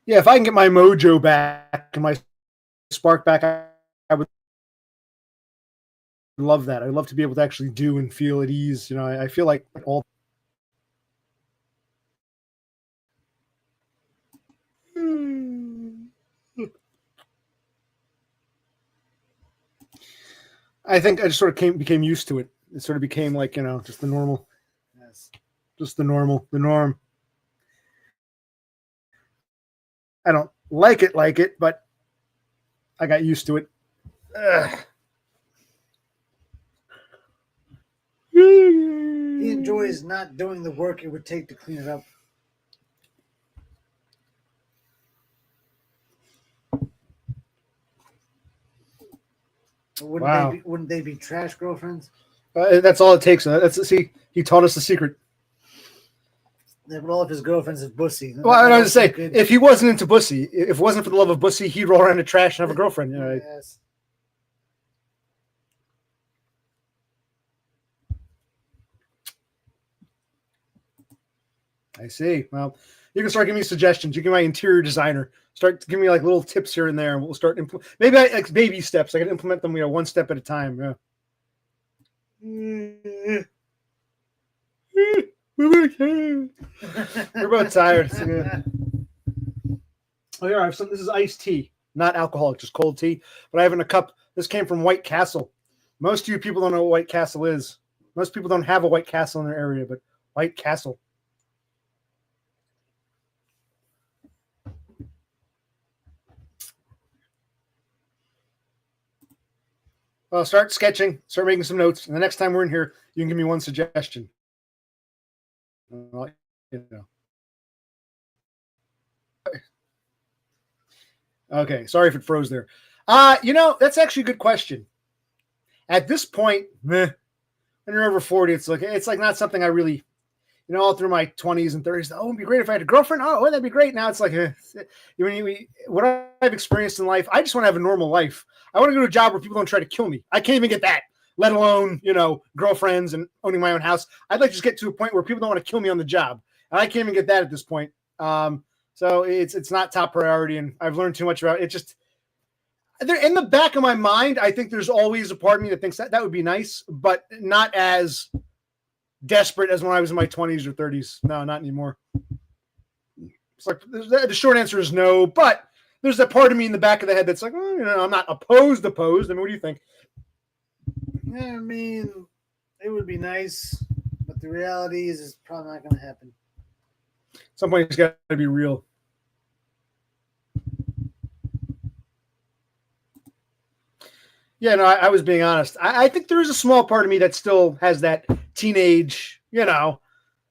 Yeah, if I can get my mojo back and my spark back, I would love that. I'd love to be able to actually do and feel at ease. I feel like all. I think I just sort of became used to it. It sort of became like, just the normal. Yes. Just the norm. I don't like it, but I got used to it. He enjoys not doing the work it would take to clean it up. Wouldn't they be trash girlfriends? That's all it takes. He taught us the secret. Yeah, but all of his girlfriends is bussy. Well, I was going to say, if he wasn't into bussy, if it wasn't for the love of bussy, he'd roll around in trash and have a girlfriend. Yes. I see. Well, you can start giving me suggestions. You can be my interior designer. Start giving me like little tips here and there, and we'll start maybe like baby steps. I can implement them, one step at a time. Yeah. We're both tired. Oh, yeah, I have some. This is iced tea, not alcoholic, just cold tea. But I have in a cup. This came from White Castle. Most of you people don't know what White Castle is. Most people don't have a White Castle in their area, but White Castle. Well, start sketching, start making some notes. And the next time we're in here, you can give me one suggestion. Well, you know. Okay, sorry if it froze there. That's actually a good question. At this point, when you're over 40, it's like not something I really, all through my 20s and 30s. Oh, it'd be great if I had a girlfriend. Oh, that'd be great. Now it's like, what I've experienced in life, I just want to have a normal life. I want to go to a job where people don't try to kill me. I can't even get that, let alone, girlfriends and owning my own house. I'd like to just get to a point where people don't want to kill me on the job. And I can't even get that at this point. So it's not top priority, and I've learned too much about it. Just in the back of my mind, I think there's always a part of me that thinks that would be nice, but not as desperate as when I was in my 20s or 30s. No, not anymore. It's like the short answer is no, but there's a part of me in the back of the head that's like, I'm not opposed. I mean, what do you think? Yeah, I mean, it would be nice, but the reality is it's probably not going to happen. At some point, it's got to be real. Yeah, no, I was being honest. I think there is a small part of me that still has that teenage, wouldn't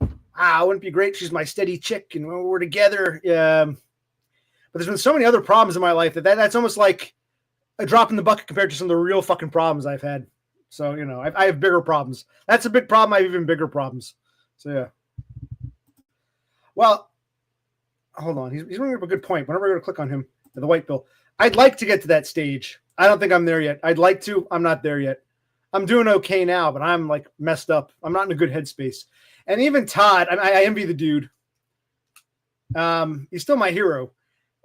it be great? She's my steady chick and we're together. But there's been so many other problems in my life that's almost like a drop in the bucket compared to some of the real fucking problems I've had. So, I have bigger problems. That's a big problem. I have even bigger problems. So, yeah. Well, hold on. He's bringing up a good point. Whenever I go to click on him, the white bill, I'd like to get to that stage. I don't think I'm there yet. I'd like to. I'm not there yet. I'm doing okay now, but I'm like messed up. I'm not in a good headspace. And even Todd, I envy the dude. He's still my hero.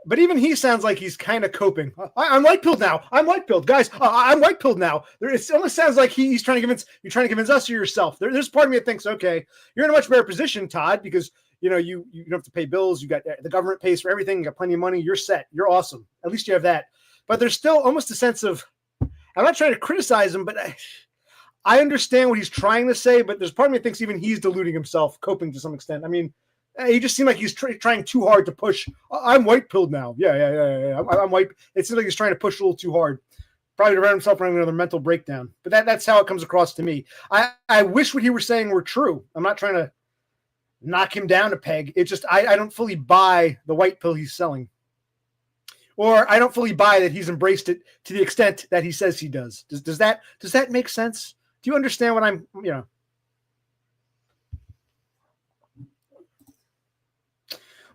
But even he sounds like he's kind of coping. I'm white-pilled now. I'm white-pilled. Guys, I'm white-pilled now. It almost sounds like he's trying to convince us or yourself. There's part of me that thinks, okay, you're in a much better position, Todd, because you don't have to pay bills. You got the government pays for everything. You got plenty of money. You're set. You're awesome. At least you have that. But there's still almost a sense of, I'm not trying to criticize him, but I understand what he's trying to say, but there's part of me that thinks even he's deluding himself, coping to some extent. I mean, he just seemed like he's trying too hard to push. I'm white-pilled now. Yeah. I'm white. It seems like he's trying to push a little too hard. Probably to run himself around another mental breakdown. But that's how it comes across to me. I wish what he was saying were true. I'm not trying to knock him down a peg. It's just I don't fully buy the white pill he's selling. Or I don't fully buy that he's embraced it to the extent that he says he does. Does that make sense? Do you understand what I'm,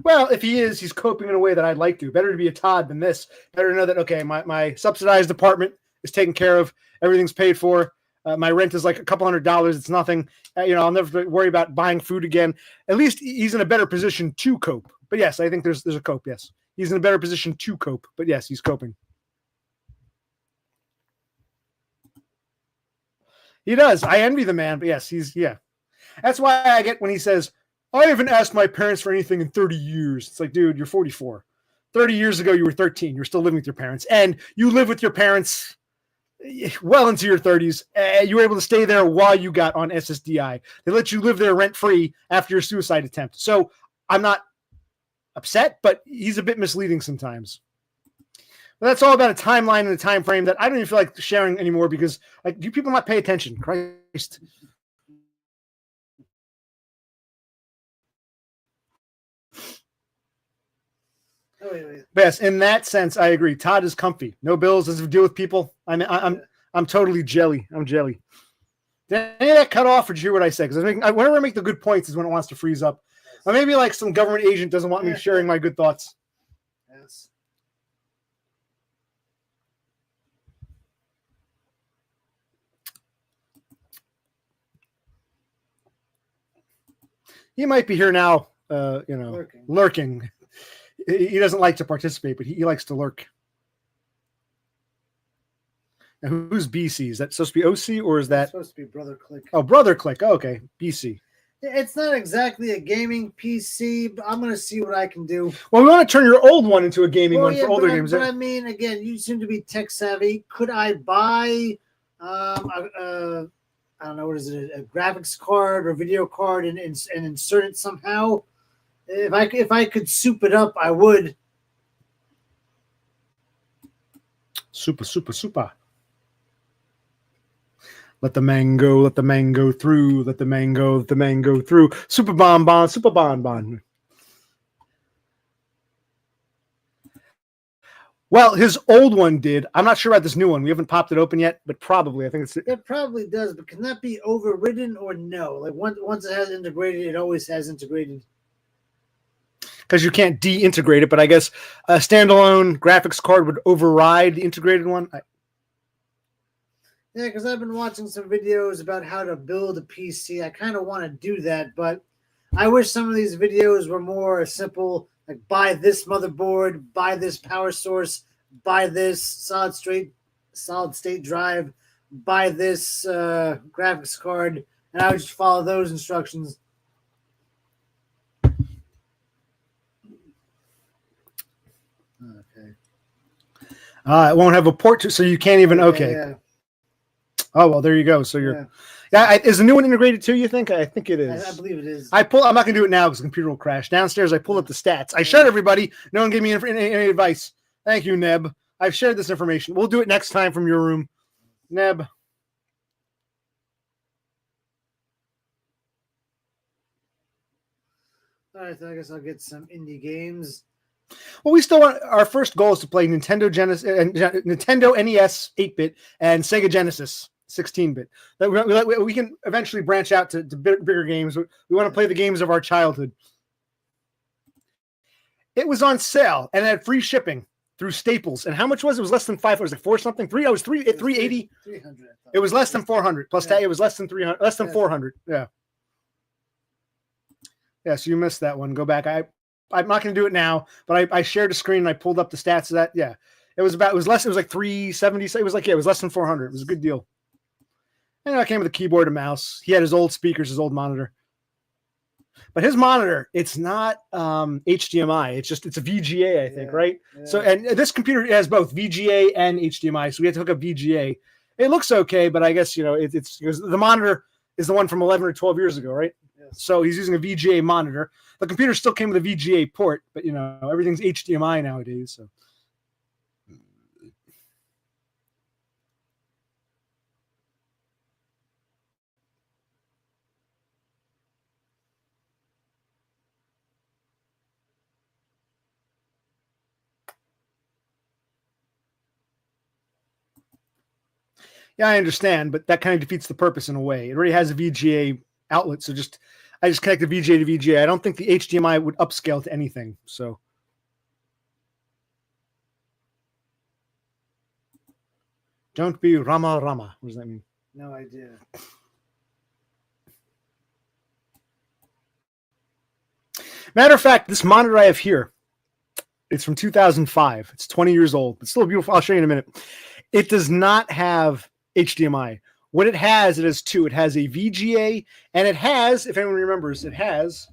Well, if he is, he's coping in a way that I'd like to. Better to be a Todd than this. Better to know that, okay, my subsidized apartment is taken care of. Everything's paid for. My rent is like a couple $100. It's nothing. I'll never worry about buying food again. At least he's in a better position to cope. But yes, I think there's a cope, yes. He's in a better position to cope. But yes, he's coping. He does. I envy the man, but yes, yeah. That's why I get when he says, I haven't asked my parents for anything in 30 years. It's like, dude, you're 44. 30 years ago, you were 13. You're still living with your parents. And you live with your parents well into your 30s. You were able to stay there while you got on SSDI. They let you live there rent-free after your suicide attempt. So I'm not upset, but he's a bit misleading sometimes. But that's all about a timeline and a time frame that I don't even feel like sharing anymore because you people not pay attention. Christ. Wait. Yes, in that sense, I agree. Todd is comfy. No bills, doesn't deal with people. I'm totally jelly. I'm jelly. Did any of that cut off, or did you hear what I said? Because whenever I make the good points is when it wants to freeze up. Or maybe like some government agent doesn't want me sharing my good thoughts. Yes. He might be here now, lurking. He doesn't like to participate, but he likes to lurk. And who's BC? Is that supposed to be OC or is that It's supposed to be Brother Click? Oh, Brother Click? Oh, okay, BC. It's not exactly a gaming PC, but I'm gonna see what I can do. Well, we want to turn your old one into a gaming one for older games. But I mean, again, you seem to be tech savvy. Could I buy, I don't know, what is it, a graphics card or video card and insert it somehow? If I could soup it up, I would. Super. Let the mango through. Let the mango through. Super bonbon. Well, his old one did. I'm not sure about this new one. We haven't popped it open yet, but probably. I think it probably does. But can that be overridden or no? Like once it has integrated, it always has integrated. Because you can't de-integrate it, but I guess a standalone graphics card would override the integrated one. Yeah, because I've been watching some videos about how to build a PC. I kind of want to do that, but I wish some of these videos were more simple, like buy this motherboard, buy this power source, buy this solid state drive, buy this graphics card, and I would just follow those instructions. Okay. It won't have a port to, so you can't even. Okay. Yeah. Oh well, there you go. So you're. Yeah. Is the new one integrated too? You think? I think it is. I believe it is. I'm not gonna do it now because the computer will crash. Downstairs, I pulled up the stats. I showed everybody. No one gave me any advice. Thank you, Neb. I've shared this information. We'll do it next time from your room, Neb. All right, so I guess I'll get some indie games. Well, we still want our first goal is to play Nintendo NES 8-bit and Sega Genesis 16-bit. We can eventually branch out to bigger games. We want to play the games of our childhood. It was on sale and it had free shipping through Staples. And how much was it? It was less than $500. It was like $4 something. It was $380. 300. It was less than 400 plus that. It was less than 300, less than 400. Yeah. Yeah. So you missed that one. Go back. I'm not going to do it now, but I shared a screen and I pulled up the stats of that. Yeah. It was less. It was like 370. It was like, it was less than 400. It was a good deal. And I came with a keyboard and mouse. He had his old speakers, his old monitor. But his monitor, it's not HDMI. It's a VGA, I think, right? Yeah. So, and this computer has both VGA and HDMI. So we had to hook up VGA. It looks okay, but I guess, it's the monitor is the one from 11 or 12 years ago, right? Yes. So he's using a VGA monitor. The computer still came with a VGA port, but everything's HDMI nowadays. So. Yeah, I understand, but that kind of defeats the purpose in a way. It already has a VGA outlet, so I just connect the VGA to VGA. I don't think the HDMI would upscale to anything. So, don't be Rama. What does that mean? No idea. Matter of fact, this monitor I have here, it's from 2005. It's 20 years old. It's still beautiful. I'll show you in a minute. It does not have HDMI. What it has two. It has a VGA, and it has, if anyone remembers, it has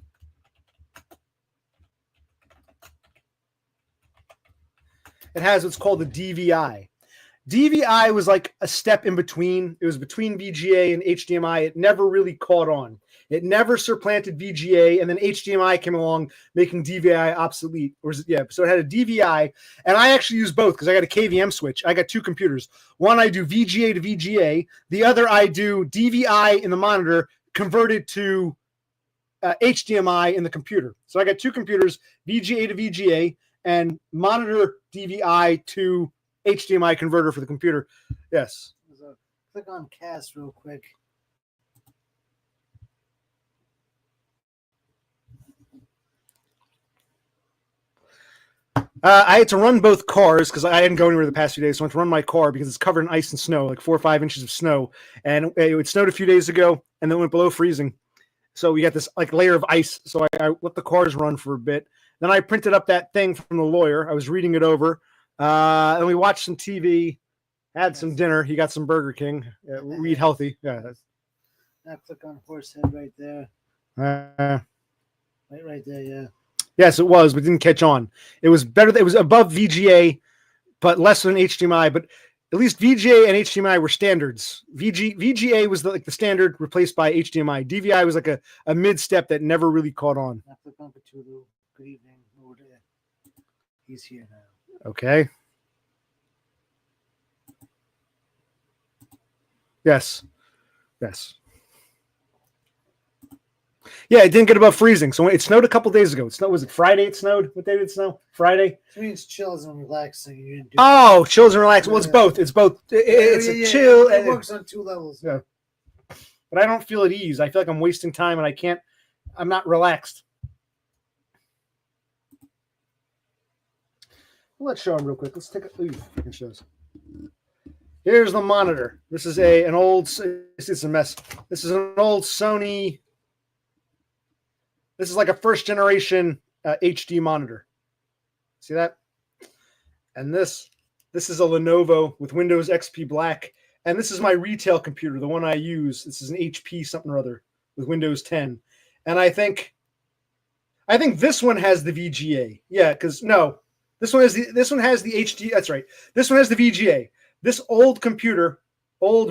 what's called the DVI. DVI was like a step in between. It was between VGA and HDMI. It never really caught on. It never supplanted VGA, and then HDMI came along, making DVI obsolete. So it had a DVI, and I actually use both because I got a KVM switch. I got two computers. One I do VGA to VGA. The other I do DVI in the monitor, converted to HDMI in the computer. So I got two computers, VGA to VGA, and monitor DVI to HDMI converter for the computer. Yes. So click on cast real quick. I had to run both cars because I didn't go anywhere the past few days. So I went to run my car because it's covered in ice and snow, like 4 or 5 inches of snow. And it snowed a few days ago and then went below freezing. So we got this like layer of ice. So I let the cars run for a bit. Then I printed up that thing from the lawyer. I was reading it over. And we watched some TV. Had some dinner. He got some Burger King. We eat healthy. Yeah. Now click on Horsehead right there. Uh, Right there, yeah. yes, it was, but didn't catch on. It was better. It was above VGA, but less than HDMI. But at least VGA and HDMI were standards. VGA was the standard replaced by HDMI. DVI was like a mid step that never really caught on. Now click on Cthulhu. Good evening. He's here now. Okay. Yes. Yes. Yeah, it didn't get above freezing. So it snowed a couple days ago. Was it Friday it snowed? What day did it snow? Friday? It means chills and relaxing. You didn't do Oh, chills and relaxing. Well, it's both. It's both. It's a chill. It works on two levels. Yeah. But I don't feel at ease. I feel like I'm wasting time and I'm not relaxed. Let's show them real quick. Let's take a look at shows. Here's the monitor. This is an old. This is a mess. This is an old Sony. This is like a first generation HD monitor. See that? And this is a Lenovo with Windows XP Black. And this is my retail computer, the one I use. This is an HP something or other with Windows 10. And I think this one has the VGA. Yeah, because no, this one has the HD. That's right. This one has the VGA. This old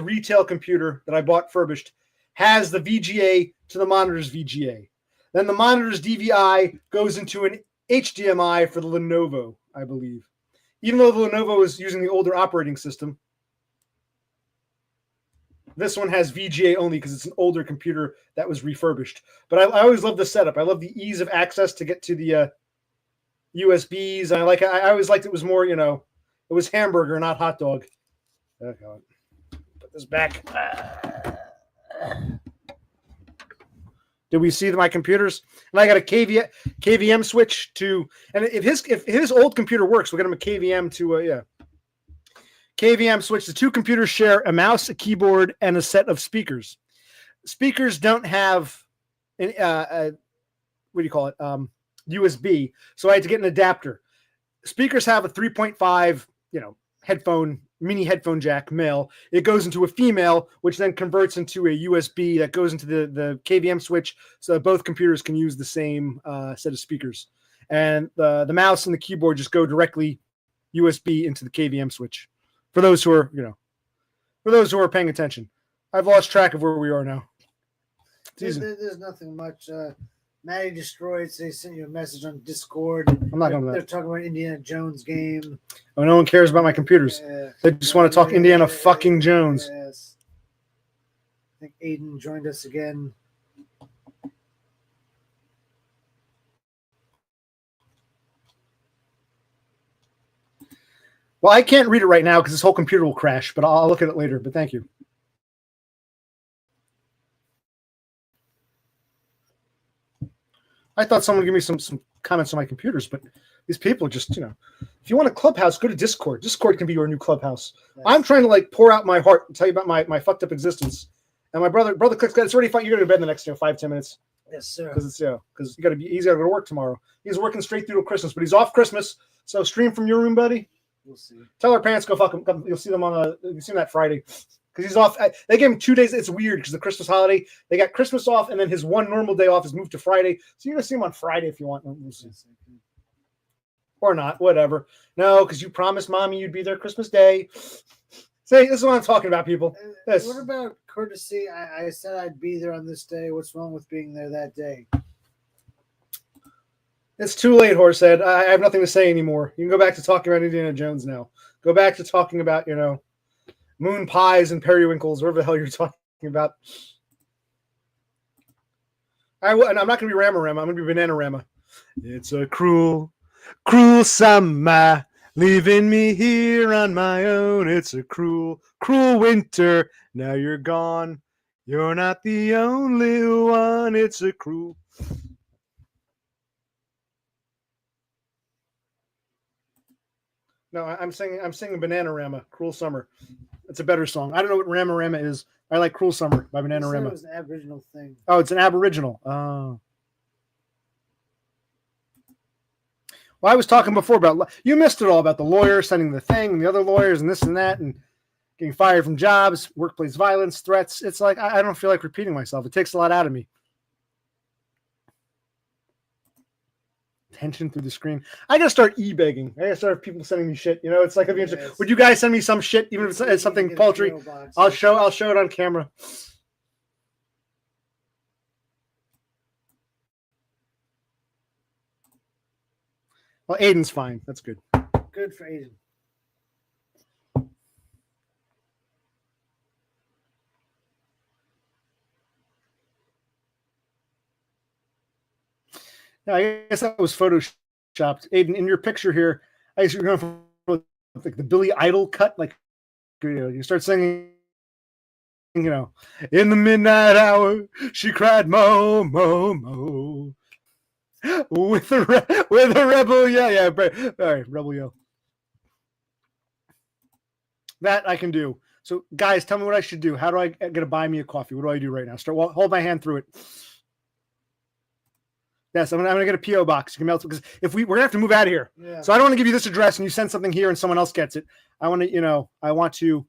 retail computer that I bought furbished has the VGA to the monitor's VGA. Then the monitor's DVI goes into an HDMI for the Lenovo, I believe. Even though the Lenovo is using the older operating system, this one has VGA only because it's an older computer that was refurbished. But I always love the setup. I love the ease of access to get to the USBs. And I always liked it was more, it was hamburger, not hot dog. Okay. Put this back. Did we see my computers? And I got a KVM switch to, and if his old computer works, we'll get him a KVM to KVM switch. The two computers share a mouse, a keyboard, and a set of speakers. Speakers don't have what do you call it? USB. So I had to get an adapter. Speakers have a 3.5, mini headphone jack male. It goes into a female, which then converts into a USB that goes into the KVM switch, so that both computers can use the same set of speakers. And the mouse and the keyboard just go directly USB into the KVM switch. For those who are paying attention, I've lost track of where we are now. There's nothing much. Maddie Destroyed. They sent you a message on Discord. I'm not going to. They're talking about Indiana Jones game. Oh, no one cares about my computers. They just want to talk Indiana fucking Jones. Yes. I think Aiden joined us again. Well, I can't read it right now because this whole computer will crash, but I'll look at it later. But thank you. I thought someone would give me some comments on my computers, but these people just, if you want a Clubhouse, go to Discord. Discord can be your new Clubhouse. Yes. I'm trying to pour out my heart and tell you about my fucked up existence. And my brother clicks. It's already fine. You're going to bed in the next 5-10 minutes. Yes, sir. Because he's got to go to work tomorrow. He's working straight through to Christmas, but he's off Christmas. So stream from your room, buddy. We'll see. Tell our parents go fuck him. Come, you'll see them you'll see him that Friday. Because he's off. They gave him 2 days. It's weird because the Christmas holiday, they got Christmas off, and then his one normal day off is moved to Friday. So you're going to see him on Friday if you want. We'll see. Or not, whatever. No, because you promised Mommy you'd be there Christmas Day. See, this is what I'm talking about, people. What about courtesy? I said I'd be there on this day. What's wrong with being there that day? It's too late, Horsehead. I have nothing to say anymore. You can go back to talking about Indiana Jones now. Go back to talking about, moon pies and periwinkles, whatever the hell you're talking about. And I'm not going to be Ramarama. I'm going to be Bananarama. It's a cruel, cruel summer, leaving me here on my own. It's a cruel, cruel winter. Now you're gone. You're not the only one. It's a cruel. No, I'm singing Bananarama, Cruel Summer. It's a better song. I don't know what Ramarama is. I like Cruel Summer by Bananarama. It was an Aboriginal thing. Oh, it's an Aboriginal. Oh. Well, I was talking before about, you missed it all about the lawyer sending the thing and the other lawyers and this and that. And getting fired from jobs, workplace violence, threats. It's like I don't feel like repeating myself. It takes a lot out of me. Tension through the screen. I gotta start e-begging. I gotta start people sending me shit. It's like, would you guys send me some shit, even if it's something paltry? I'll show it on camera. Well, Aiden's fine. That's good. Good for Aiden. Yeah, I guess that was photoshopped. Aiden, in your picture here, I guess you're going for like the Billy Idol cut. Like, you start singing, in the midnight hour, she cried, mo, mo, mo. With a rebel yell. Yeah. All right, rebel yell. That I can do. So, guys, tell me what I should do. How do I get to buy me a coffee? What do I do right now? Hold my hand through it. Yes, I'm gonna get a PO box. You can mail it because we're gonna have to move out of here. Yeah. So I don't want to give you this address and you send something here and someone else gets it. I want to.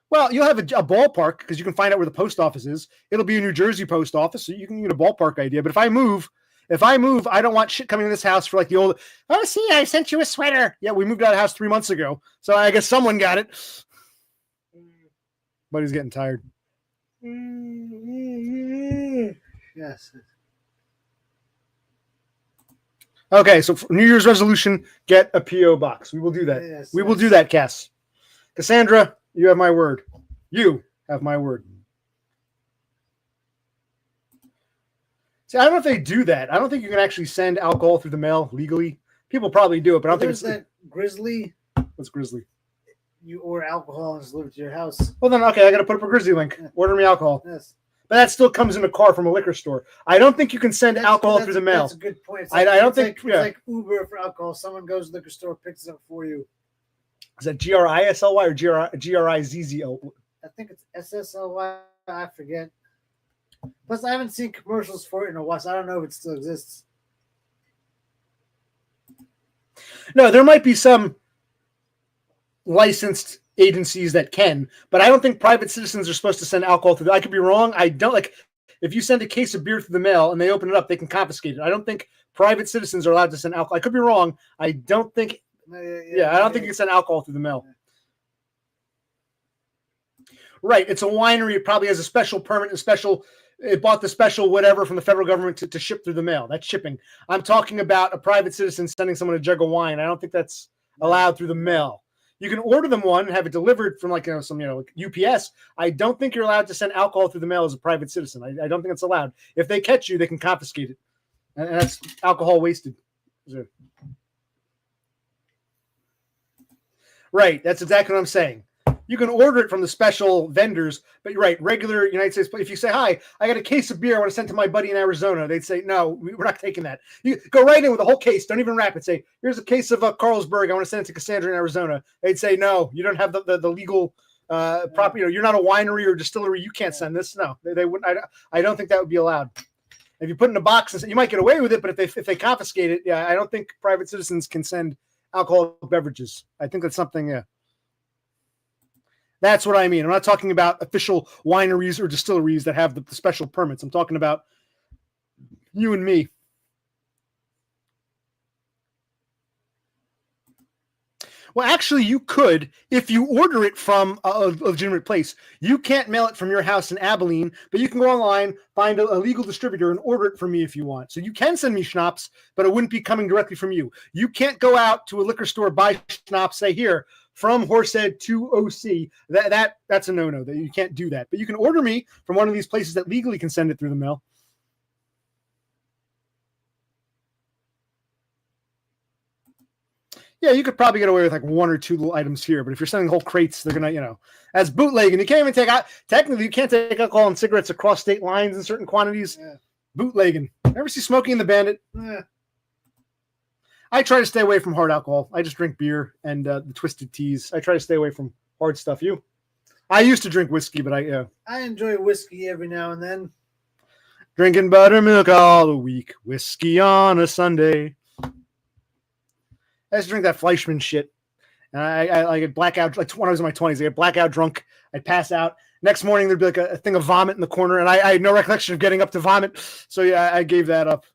Well, you'll have a ballpark because you can find out where the post office is. It'll be a New Jersey post office, so you can get a ballpark idea. But if I move, I don't want shit coming to this house for like the old. Oh, see, I sent you a sweater. Yeah, we moved out of the house 3 months ago, so I guess someone got it. But he's getting tired. Yes. Okay, so for New Year's resolution, get a P.O. box. We will do that. Yes, we will do that, Cass. Cassandra, you have my word. You have my word. See, I don't know if they do that. I don't think you can actually send alcohol through the mail legally. People probably do it, but I don't think it's that Grizzly. What's Grizzly? You order alcohol and it's delivered to your house. Well, then, okay, I got to put up a Grizzly link. Yeah. Order me alcohol. Yes. But that still comes in a car from a liquor store. I don't think you can send alcohol through the mail. That's a good point. I don't think it's like Uber for alcohol. Someone goes to the liquor store, picks it up for you. Is that GRISLY or GRIZZL? I think it's SSLY. I forget. Plus, I haven't seen commercials for it in a while, so I don't know if it still exists. No, there might be some licensed agencies that can, but I don't think private citizens are supposed to send alcohol through. I could be wrong. I don't like if you send a case of beer through the mail and they open it up, they can confiscate it. I don't think private citizens are allowed to send alcohol. I could be wrong. I don't think. I don't think you can send alcohol through the mail. Right. It's a winery. It probably has a special permit, it bought the special whatever from the federal government to ship through the mail. That's shipping. I'm talking about a private citizen sending someone a jug of wine. I don't think that's allowed through the mail. You can order them one and have it delivered from like UPS. I don't think you're allowed to send alcohol through the mail as a private citizen. I don't think it's allowed. If they catch you, they can confiscate it. And that's alcohol wasted. Right. That's exactly what I'm saying. You can order it from the special vendors, but you're right. Regular United States. If you say, hi, I got a case of beer I want to send to my buddy in Arizona, they'd say, no, we're not taking that. You go right in with the whole case. Don't even wrap it. Say, here's a case of Carlsberg. I want to send it to Cassandra in Arizona. They'd say, no, you don't have the legal property. You're not a winery or distillery. You can't send this. No, they wouldn't. I don't think that would be allowed. If you put it in a box, and you might get away with it, but if they confiscate it, yeah, I don't think private citizens can send alcoholic beverages. I think that's something, yeah. That's what I mean. I'm not talking about official wineries or distilleries that have the special permits. I'm talking about you and me. Well, actually, you could if you order it from a legitimate place. You can't mail it from your house in Abilene, but you can go online, find a legal distributor, and order it from me if you want. So you can send me schnapps, but it wouldn't be coming directly from you. You can't go out to a liquor store, buy schnapps, say, here, from Horsehead to OC. That's a no-no. That you can't do that. But you can order me from one of these places that legally can send it through the mail. Yeah, you could probably get away with like one or two little items here, but if you're sending whole crates, they're gonna, as bootlegging. You can't even take out. Technically, you can't take alcohol and cigarettes across state lines in certain quantities. Yeah. Bootlegging. Ever see Smokey and the Bandit? Yeah. I try to stay away from hard alcohol. I just drink beer and the twisted teas. I try to stay away from hard stuff. You? I used to drink whiskey, but I enjoy whiskey every now and then. Drinking buttermilk all the week, whiskey on a Sunday. I used to drink that Fleischmann shit. And I get blackout, like when I was in my 20s, I get blackout drunk. I'd pass out. Next morning, there'd be like a thing of vomit in the corner, and I had no recollection of getting up to vomit. So yeah, I gave that up.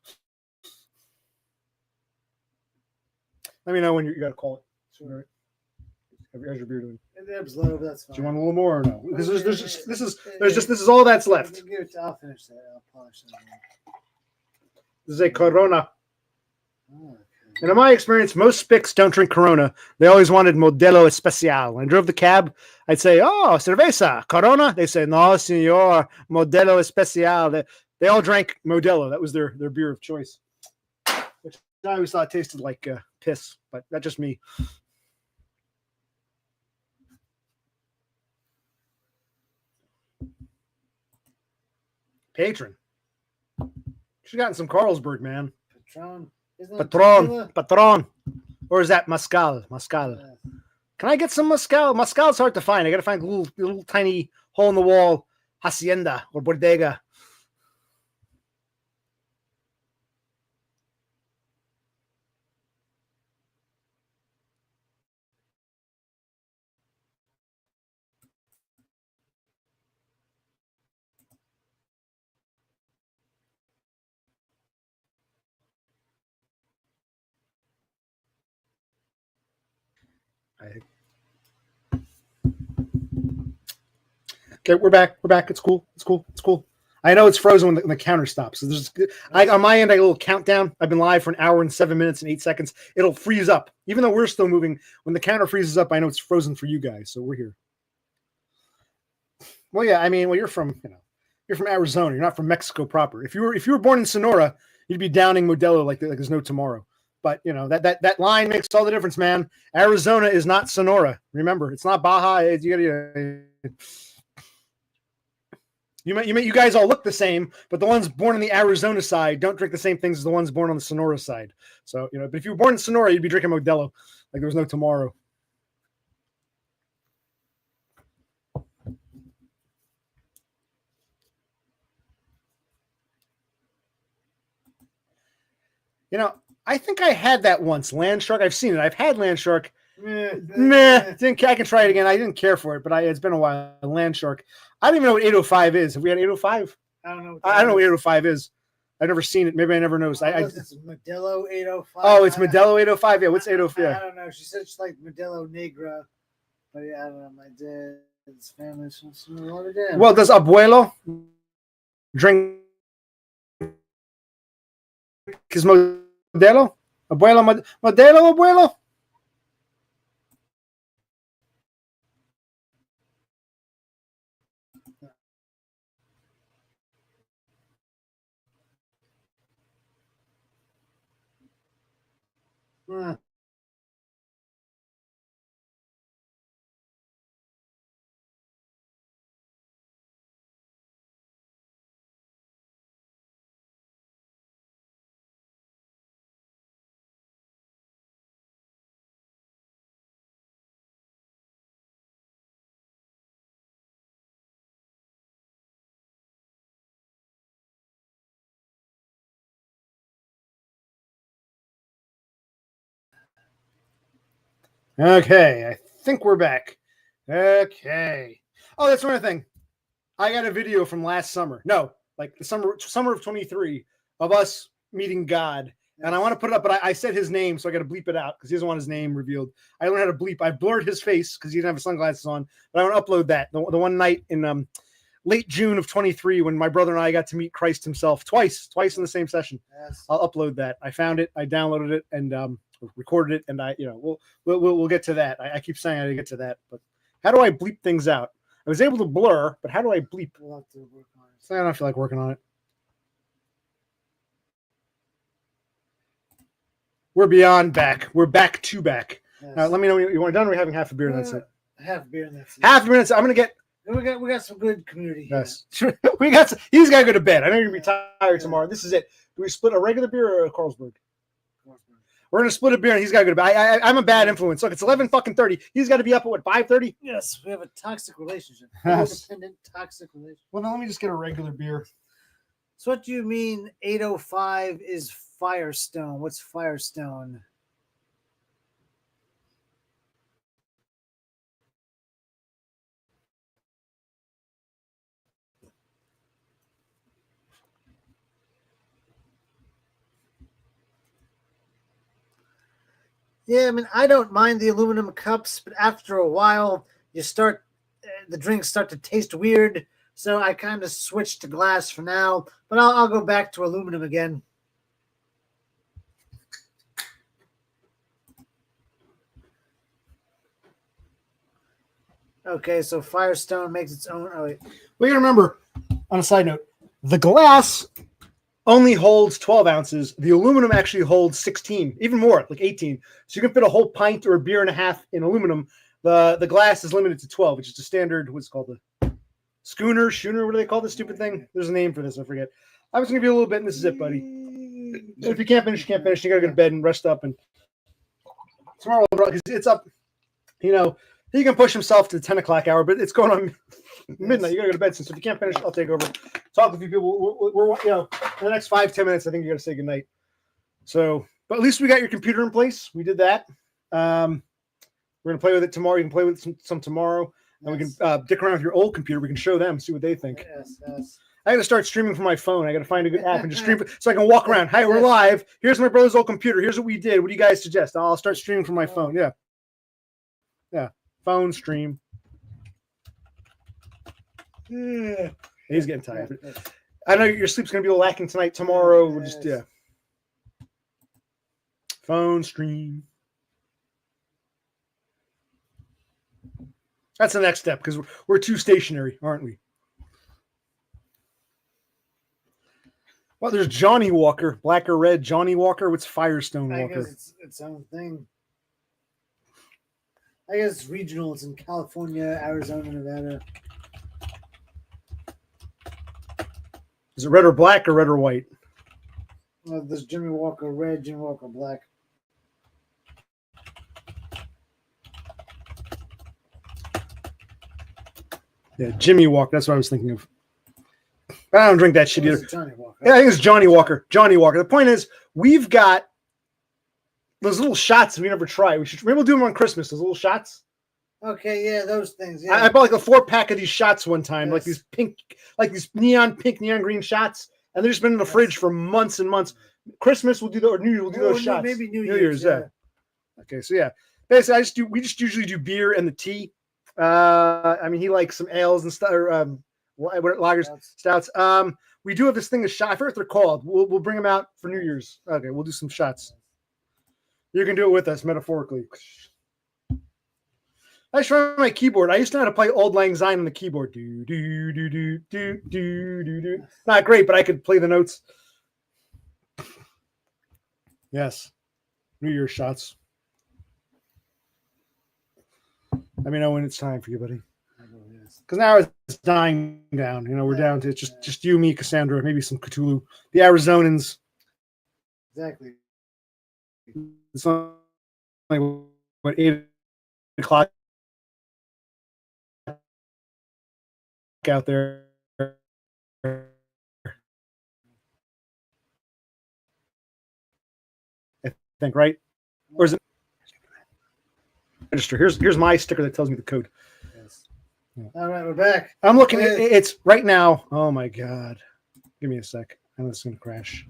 Let me know when you got to call it. Sure. How's your beer doing? It ebbs low, but that's fine. Do you want a little more or no? This is all that's left. I'll finish that. I'll polish that. This is a Corona. Oh, okay. And in my experience, most spics don't drink Corona. They always wanted Modelo Especial. When I drove the cab, I'd say, "Oh, cerveza, Corona." They say, "No, señor, Modelo Especial." They all drank Modelo. That was their beer of choice. Which I always thought tasted like piss, but that's just me. Patron. She's gotten some Carlsberg, man. Patron. Or is that Mescal? Yeah. Can I get some Mescal? Mescal's hard to find. I got to find a little tiny hole in the wall hacienda or bodega. Okay, we're back. It's cool. I know it's frozen when the counter stops. So on my end, I got a little countdown. I've been live for 1 hour and 7 minutes and 8 seconds. It'll freeze up. Even though we're still moving, when the counter freezes up, I know it's frozen for you guys. So we're here. Well, yeah, I mean, you're from Arizona. You're not from Mexico proper. If you were born in Sonora, you'd be downing Modelo like there's no tomorrow. But that line makes all the difference, man. Arizona is not Sonora. Remember, it's not Baja. You guys all look the same, but the ones born on the Arizona side don't drink the same things as the ones born on the Sonora side. So but if you were born in Sonora, you'd be drinking Modelo like there was no tomorrow. I think I had that once. Land Shark. I've seen it. I've had Land Shark. I can try it again. I didn't care for it, but it's been a while. Land Shark. I don't even know what 805 is. Have we had 805? I don't know. I don't know what 805 is. I've never seen it. Maybe I never noticed. It's Modelo 805. Oh, it's Modelo 805. Yeah, what's 805? I don't know. She said it's like Modelo Negra, but yeah, I don't know. My dad's family from Sonora. Well, does Abuelo drink his Modelo? Abuelo? Okay, I think we're back. Okay. Oh, that's one thing. I got a video from last summer. No, like the summer of 23 of us meeting God. And I want to put it up, but I said his name, so I got to bleep it out because he doesn't want his name revealed. I learned how to bleep. I blurred his face because he didn't have his sunglasses on, but I want to upload that. The one night in late June of 23 when my brother and I got to meet Christ himself twice in the same session. Yes. I'll upload that. I found it. I downloaded it and recorded it, and we'll get to that. I keep saying I didn't get to that, but how do I bleep things out? I was able to blur, but how do I bleep? We'll have to work on it. So I don't feel like working on it. We're beyond back. We're back to back. Yes. Let me know when you want done. We're having half a beer and that's it. Half a beer and that's it. Half a beer and that's it. I'm gonna get. We got some good community here. Yes. He's got to go to bed. I know you're gonna be tired tomorrow. This is it. Do we split a regular beer or a Carlsberg? We're gonna split a beer and he's got to go to bed. I'm a bad influence. Look, it's 11:30. He's got to be up at what, 5:30? Yes, we have a toxic relationship. Independent toxic relationship. Well, now let me just get a regular beer. So what do you mean 805 is Firestone? What's Firestone? Yeah, I mean, I don't mind the aluminum cups, but after a while, the drinks start to taste weird. So I kind of switched to glass for now, but I'll go back to aluminum again. Okay, so Firestone makes its own. Oh wait, We gotta remember, on a side note, the glass only holds 12 ounces. The aluminum actually holds 16, even more, like 18. So you can fit a whole pint or a beer and a half in aluminum. The glass is limited to 12, which is the standard, what's it called, the schooner, what do they call this stupid thing? There's a name for this, I forget. I was gonna give you a little bit, and this is it, buddy. If you can't finish, you can't finish. You gotta go to bed and rest up. And tomorrow, because it's up, you know, he can push himself to the 10 o'clock hour, but it's going on midnight. You gotta go to bed. So if you can't finish, I'll take over. Talk with a few people. We're in the next 5-10 minutes, I think you gotta say goodnight. So, but at least we got your computer in place. We did that. We're gonna play with it tomorrow. You can play with it some tomorrow. And we can dick around with your old computer. We can show them, see what they think. Yes. I got to start streaming from my phone. I got to find a good app and just stream so I can walk around. Hi, we're live. Here's my brother's old computer. Here's what we did. What do you guys suggest? I'll start streaming from my phone. Yeah. Phone stream. Yeah. He's getting tired. I know your sleep's going to be lacking tonight. Tomorrow, we'll just, phone stream. That's the next step because we're too stationary, aren't we? Well, there's Johnny Walker, black or red. Johnny Walker. What's Firestone Walker? I guess it's its own thing. I guess it's regional. It's in California, Arizona, Nevada. Is it red or black or red or white? Well, there's Jimmy Walker red, Jimmy Walker black. Yeah, Jimmy Walker. That's what I was thinking of. But I don't drink that shit either. Johnny Walker. Yeah, I think it's Johnny Walker. Johnny Walker. The point is, we've got those little shots we never try. Maybe we'll do them on Christmas. Those little shots. Okay, yeah, those things. Yeah. I bought like a 4-pack of these shots one time, like these neon green shots, and they've just been in the fridge for months and months. Christmas we'll do those, or New Year we'll do those shots. Maybe New Year's, yeah. Okay, so yeah, basically we just usually do beer and the tea. I mean, he likes some ales and stuff, or lagers, stouts. We do have this thing of shot. I forget what they're called. We'll bring them out for New Year's. Okay, we'll do some shots. You can do it with us metaphorically. I just remember my keyboard. I used to know how to play Old Lang Syne on the keyboard. Do do do do do do do do. Not great, but I could play the notes. Yes, New Year's shots. Let me know when it's time for you, buddy. Because now it's dying down. You know, we're down to just you, me, Cassandra, maybe some Cthulhu. The Arizonans. Exactly. It's only, 8 o'clock out there. I think, right? Or is it register? Here's my sticker that tells me the code. Yes. All right, we're back. I'm looking at it's right now. Oh my god. Give me a sec. I know it's gonna crash.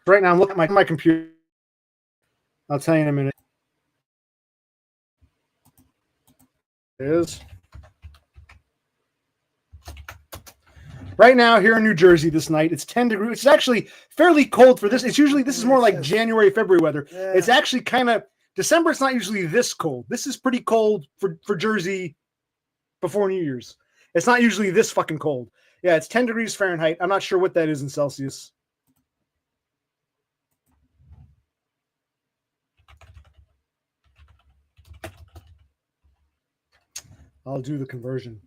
Right now I'm looking at my computer. I'll tell you in a minute. It is. Right now, here in New Jersey this night, it's 10 degrees. It's actually fairly cold for this. This is more like January, February weather. Yeah. It's actually kind of December. It's not usually this cold. This is pretty cold for Jersey before New Year's. It's not usually this fucking cold. Yeah, it's 10 degrees Fahrenheit. I'm not sure what that is in Celsius. I'll do the conversion.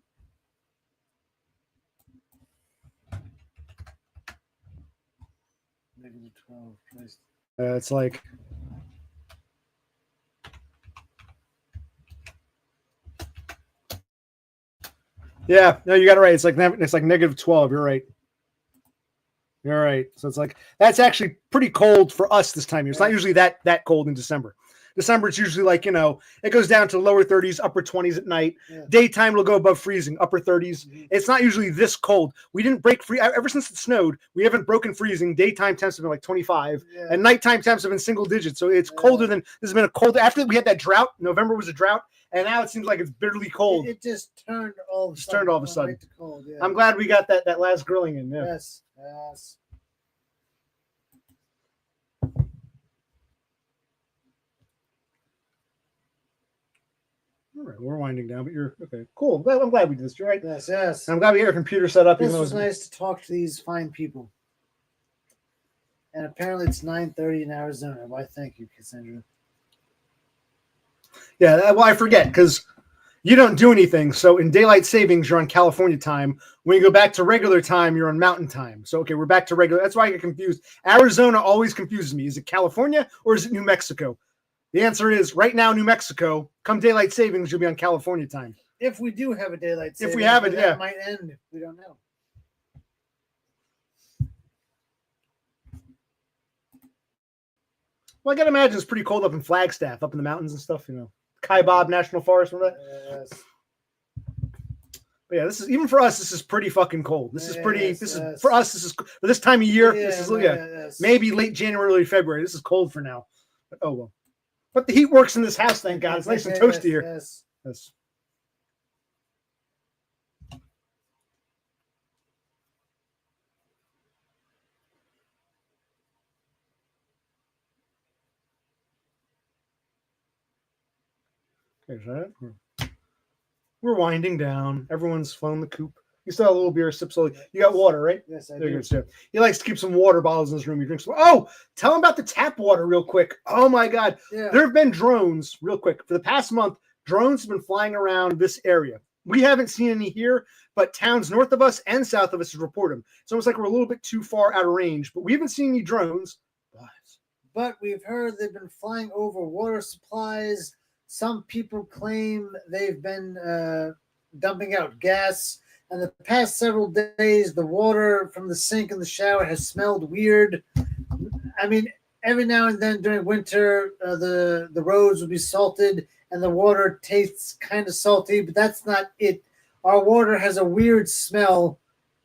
It's like yeah, no, you got it right. It's like negative 12. You're right. You're right. So it's like that's actually pretty cold for us this time of year. It's not usually that cold in December. December, it's usually like, it goes down to lower 30s, upper 20s at night. Yeah. Daytime, it'll go above freezing, upper 30s. Mhm. It's not usually this cold. We didn't break free ever since it snowed. We haven't broken freezing. Daytime temps have been like 25, Yeah. and nighttime temps have been single digits. So it's colder than this has been a cold. After we had that drought, November was a drought, and now it seems like it's bitterly cold. It just turned all of a Just sudden. turned all of a sudden. Right to cold, yeah. I'm glad we got that last grilling in. Yeah. Yes. All right, we're winding down, but you're okay. Cool. Well, I'm glad we did this. You're right. Yes. I'm glad we got our computer set up. This was nice to talk to these fine people. And apparently it's 9:30 in Arizona. Why, thank you, Cassandra. Yeah, well, I forget because you don't do anything. So in daylight savings, you're on California time. When you go back to regular time, you're on mountain time. So, okay, we're back to regular. That's why I get confused. Arizona always confuses me. Is it California or is it New Mexico? The answer is right now, New Mexico. Come daylight savings, you'll be on California time. If we do have a daylight savings, if we have it, that yeah. might end. We don't know. Well, I gotta imagine it's pretty cold up in Flagstaff, up in the mountains and stuff. Kaibab National Forest, remember that? Yes. But yeah, this is even for us. This is pretty fucking cold. This is pretty. Yes, this yes. is for us. This is for this time of year. Yeah, this is yes. maybe late January, early February. This is cold for now. But oh well. But the heat works in this house. Thank God. It's nice and toasty here. Yes. Yes. Okay, is that it? We're winding down. Everyone's flown the coop. You still have a little beer, sip slowly. You got water, right? Yes, I There do. you go. He likes to keep some water bottles in his room. He drinks. Oh, tell him about the tap water real quick. Oh my God. Yeah. There have been drones, real quick. For the past month, drones have been flying around this area. We haven't seen any here, but towns north of us and south of us report them. It's almost like we're a little bit too far out of range, but we haven't seen any drones. But we've heard they've been flying over water supplies. Some people claim they've been dumping out gas. And the past several days, the water from the sink in the shower has smelled weird. I mean, every now and then during winter, the roads will be salted and the water tastes kind of salty, but that's not it. Our water has a weird smell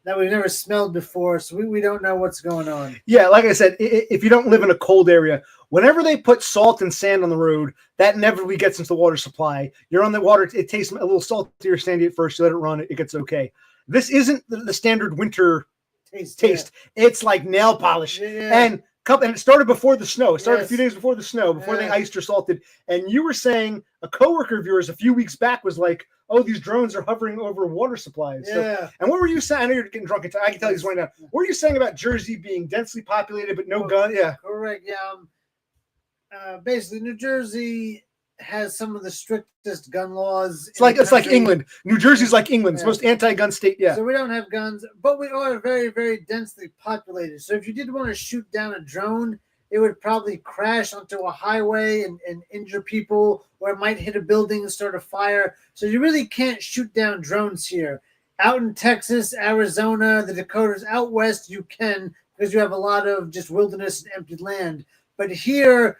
that we've never smelled before, so we don't know what's going on. Yeah, like I said, if you don't live in a cold area, whenever they put salt and sand on the road, that inevitably gets into the water supply. You're on the water, it tastes a little salty or sandy at first, you let it run, it gets okay. This isn't the standard winter taste. Yeah. It's like nail polish. Yeah. And it started before the snow. It started a Yes. few days before the snow, before they Yeah. iced or salted. And you were saying a coworker of yours a few weeks back was like, "Oh, these drones are hovering over water supplies." Yeah. So, and what were you saying? I know you're getting drunk. I can tell he's winding down. What were you saying about Jersey being densely populated but no gun? Yeah. Correct. Yeah. Basically, New Jersey has some of the strictest gun laws. It's like England. New Jersey's like England. It's the Yeah. most anti-gun state. Yeah. So we don't have guns, but we are very, very densely populated. So if you did want to shoot down a drone, it would probably crash onto a highway and injure people, or it might hit a building and start a fire. So you really can't shoot down drones here. Out in Texas, Arizona, the Dakotas, out west, you can, because you have a lot of just wilderness and empty land. But here,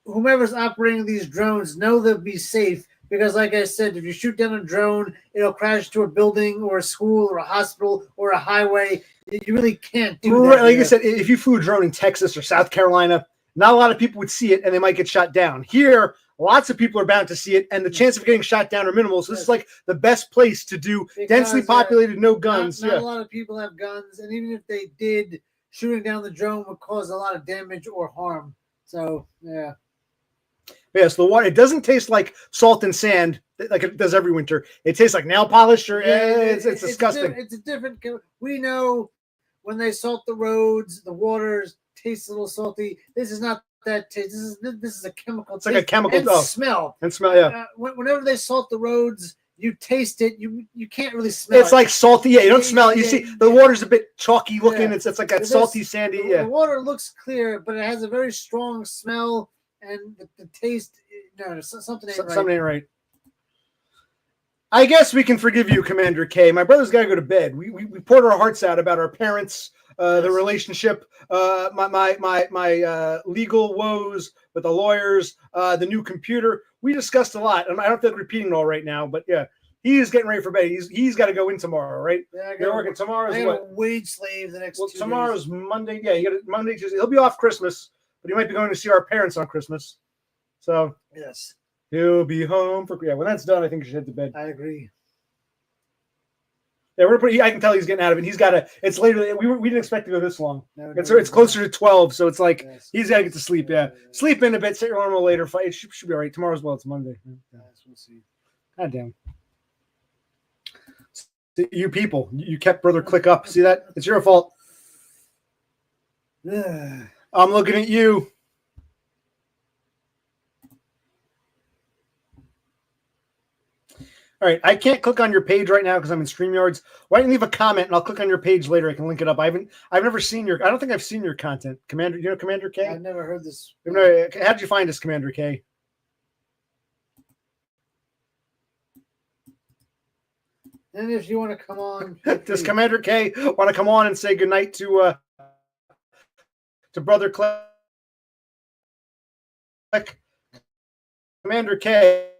whomever's operating these drones know they'll be safe, because like I said, if you shoot down a drone, it'll crash to a building or a school or a hospital or a highway. You really can't do that. Right, like here. I said, if you flew a drone in Texas or South Carolina, not a lot of people would see it and they might get shot down. Here, lots of people are bound to see it, and the chance of getting shot down are minimal. So this is like the best place to do densely populated, no guns. Not a lot of people have guns, and even if they did, shooting down the drone would cause a lot of damage or harm. So, yeah. Yes, the water, it doesn't taste like salt and sand like it does every winter. It tastes like nail polish, or it's disgusting. It's a different. We know when they salt the roads, the water tastes a little salty. This is not that taste. This is a chemical. It's like a chemical smell. And smell, yeah. Whenever they salt the roads, you taste it. You can't really smell. It's like salty. Yeah, you don't smell it. You see, the water's a bit chalky looking. Yeah. It's like that salty, sandy. Yeah. The water looks clear, but it has a very strong smell, and the taste. No, something ain't right. Something ain't right. I guess we can forgive you, Commander K. My brother's got to go to bed. We poured our hearts out about our parents the relationship, my legal woes with the lawyers, the new computer. We discussed a lot, and I don't feel like repeating it all right now, but yeah, he's getting ready for bed. He's got to go in tomorrow, right? Yeah, They're working tomorrow's I what? got a wage slave the next. Well, 2 tomorrow's days. Monday. Yeah, you got Monday, Tuesday. He'll be off Christmas, but he might be going to see our parents on Christmas. So Yes, he'll be home for when that's done. I think you should head to bed. I agree. Yeah, I can tell he's getting out of it. He's got to. It's later. We didn't expect to go this long. No, It's closer to 12, so it's like Yes. he's got to get to sleep. Yeah, sleep in a bit. Set your alarm a little later. It should be all right. Tomorrow's it's Monday. Yes, we'll see. God damn. You people, you kept Brother Click up. See that? It's your fault. I'm looking at you. All right, I can't click on your page right now because I'm in StreamYards. Why don't you leave a comment and I'll click on your page later. I can link it up. I've never seen your. I don't think I've seen your content, Commander. You know Commander K? I've never heard this. How did you find us, Commander K? And if you want to come on, Does Commander K want to come on and say goodnight to Brother Click? Commander K,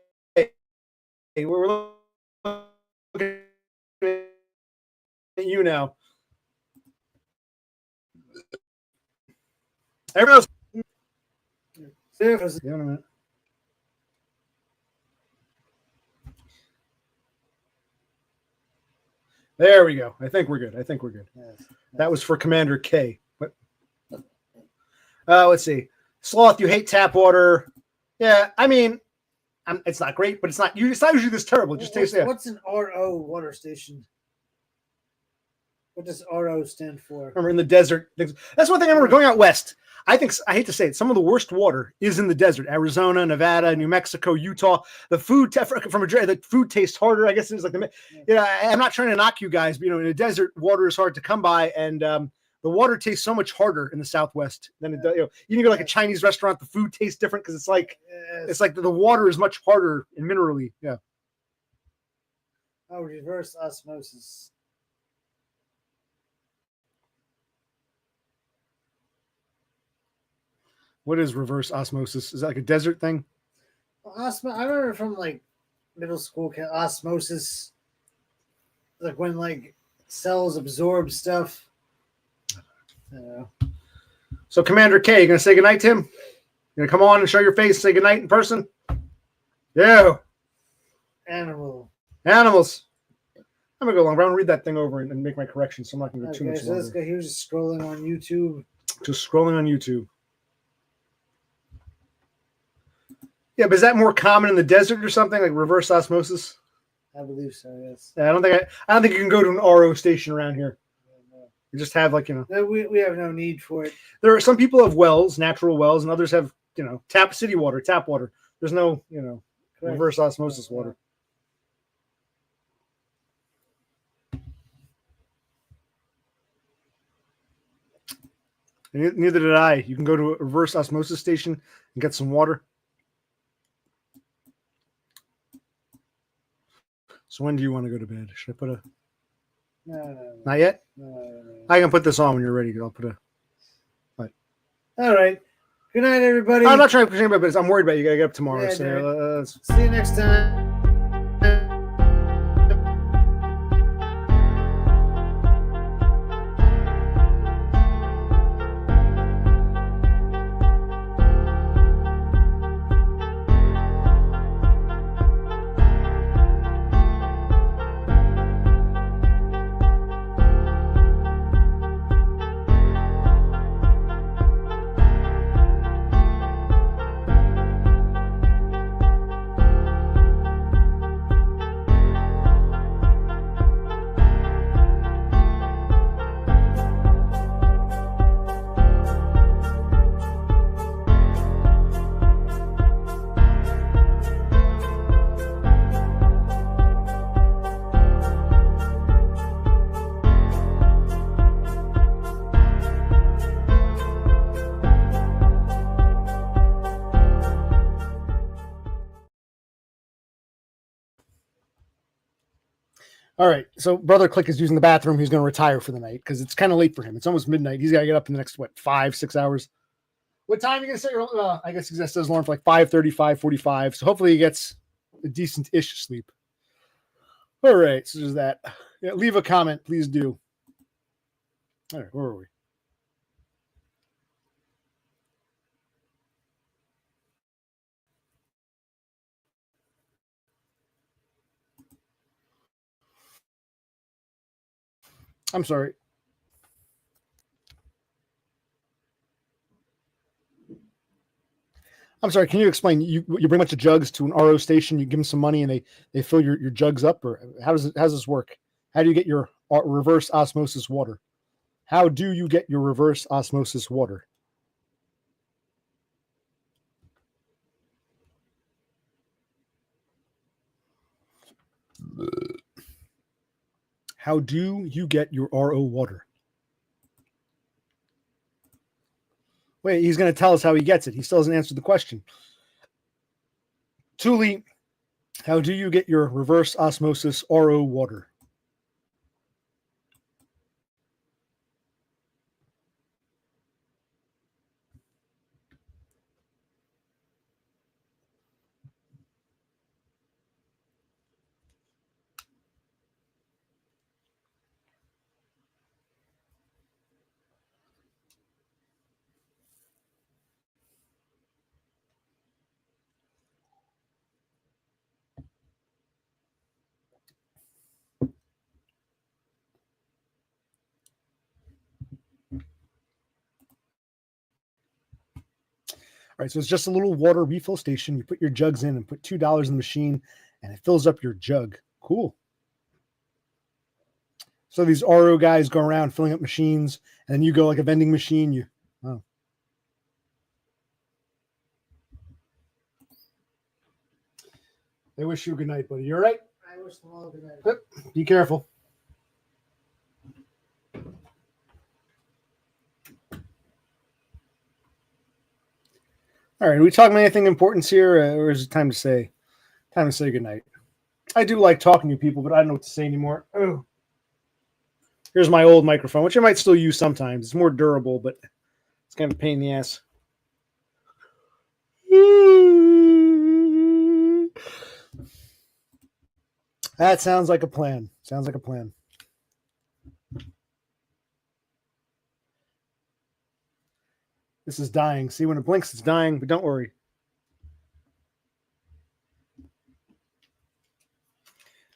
we're looking at you now. Everyone else. Yeah, a minute. There we go. I think we're good. Yes. That was for Commander K. What? Let's see. Sloth, you hate tap water. Yeah, I mean, it's not great, but it's not usually this terrible. It just tastes. What's an RO water station? What does RO stand for? Remember, in the desert. That's one thing I remember going out west. I hate to say it, some of the worst water is in the desert. Arizona, Nevada, New Mexico, Utah. The food the food tastes harder. I guess it's like I'm not trying to knock you guys, but in a desert, water is hard to come by, and the water tastes so much harder in the Southwest than it does. You can go like a Chinese restaurant, the food tastes different because it's like the water is much harder and minerally. Yeah. Oh, reverse osmosis. What is reverse osmosis? Is that like a desert thing? I remember from like middle school osmosis, like when like cells absorb stuff. So Commander K, you gonna say goodnight to him? You gonna come on and show your face, say goodnight in person? Yeah. Animals. I'm gonna go long. I'm gonna read that thing over and make my corrections, so I'm not gonna go too much so longer. this guy, he was just scrolling on YouTube. Just scrolling on YouTube. Yeah, but is that more common in the desert or something, like reverse osmosis? I believe so. Yes. Yeah, I don't think you can go to an RO station around here. You just have No, we have no need for it. There are some people have wells, natural wells, and others have tap water. There's no reverse osmosis water. And neither did I. You can go to a reverse osmosis station and get some water. So when do you want to go to bed? Should I put a? No. Not yet. No. I can put this on when you're ready. I'll put a. What? All right. Good night, everybody. I'm not trying to push anybody, but I'm worried about you. Gotta get up tomorrow. Yeah, so see you next time. All right. So Brother Click is using the bathroom. He's going to retire for the night because it's kind of late for him. It's almost midnight. He's got to get up in the next, 5-6 hours. What time are you going to set your I guess he's going to set his alarm for like 5:30, 5:45. So hopefully he gets a decent-ish sleep. All right. So there's that. Yeah, leave a comment. Please do. All right. Where are we? I'm sorry. I'm sorry. Can you explain? You bring a bunch of jugs to an RO station. You give them some money, and they fill your jugs up, or how does this work? How do you get your reverse osmosis water? How do you get your reverse osmosis water? How do you get your RO water? Wait, he's going to tell us how he gets it. He still hasn't answered the question. Thule, how do you get your reverse osmosis RO water? All right, so it's just a little water refill station. You put your jugs in and put $2 in the machine, and it fills up your jug. Cool. So these RO guys go around filling up machines, and then you go like a vending machine. Oh. They wish you a good night, buddy. You all right? I wish them all a good night. Yep. Be careful. All right, are we talking about anything important here, or is it time to say good night? I do like talking to people, but I don't know what to say anymore. Oh. Here's my old microphone, which I might still use sometimes. It's more durable, but it's kind of a pain in the ass. That sounds like a plan. This is dying. See, when it blinks, it's dying, but don't worry.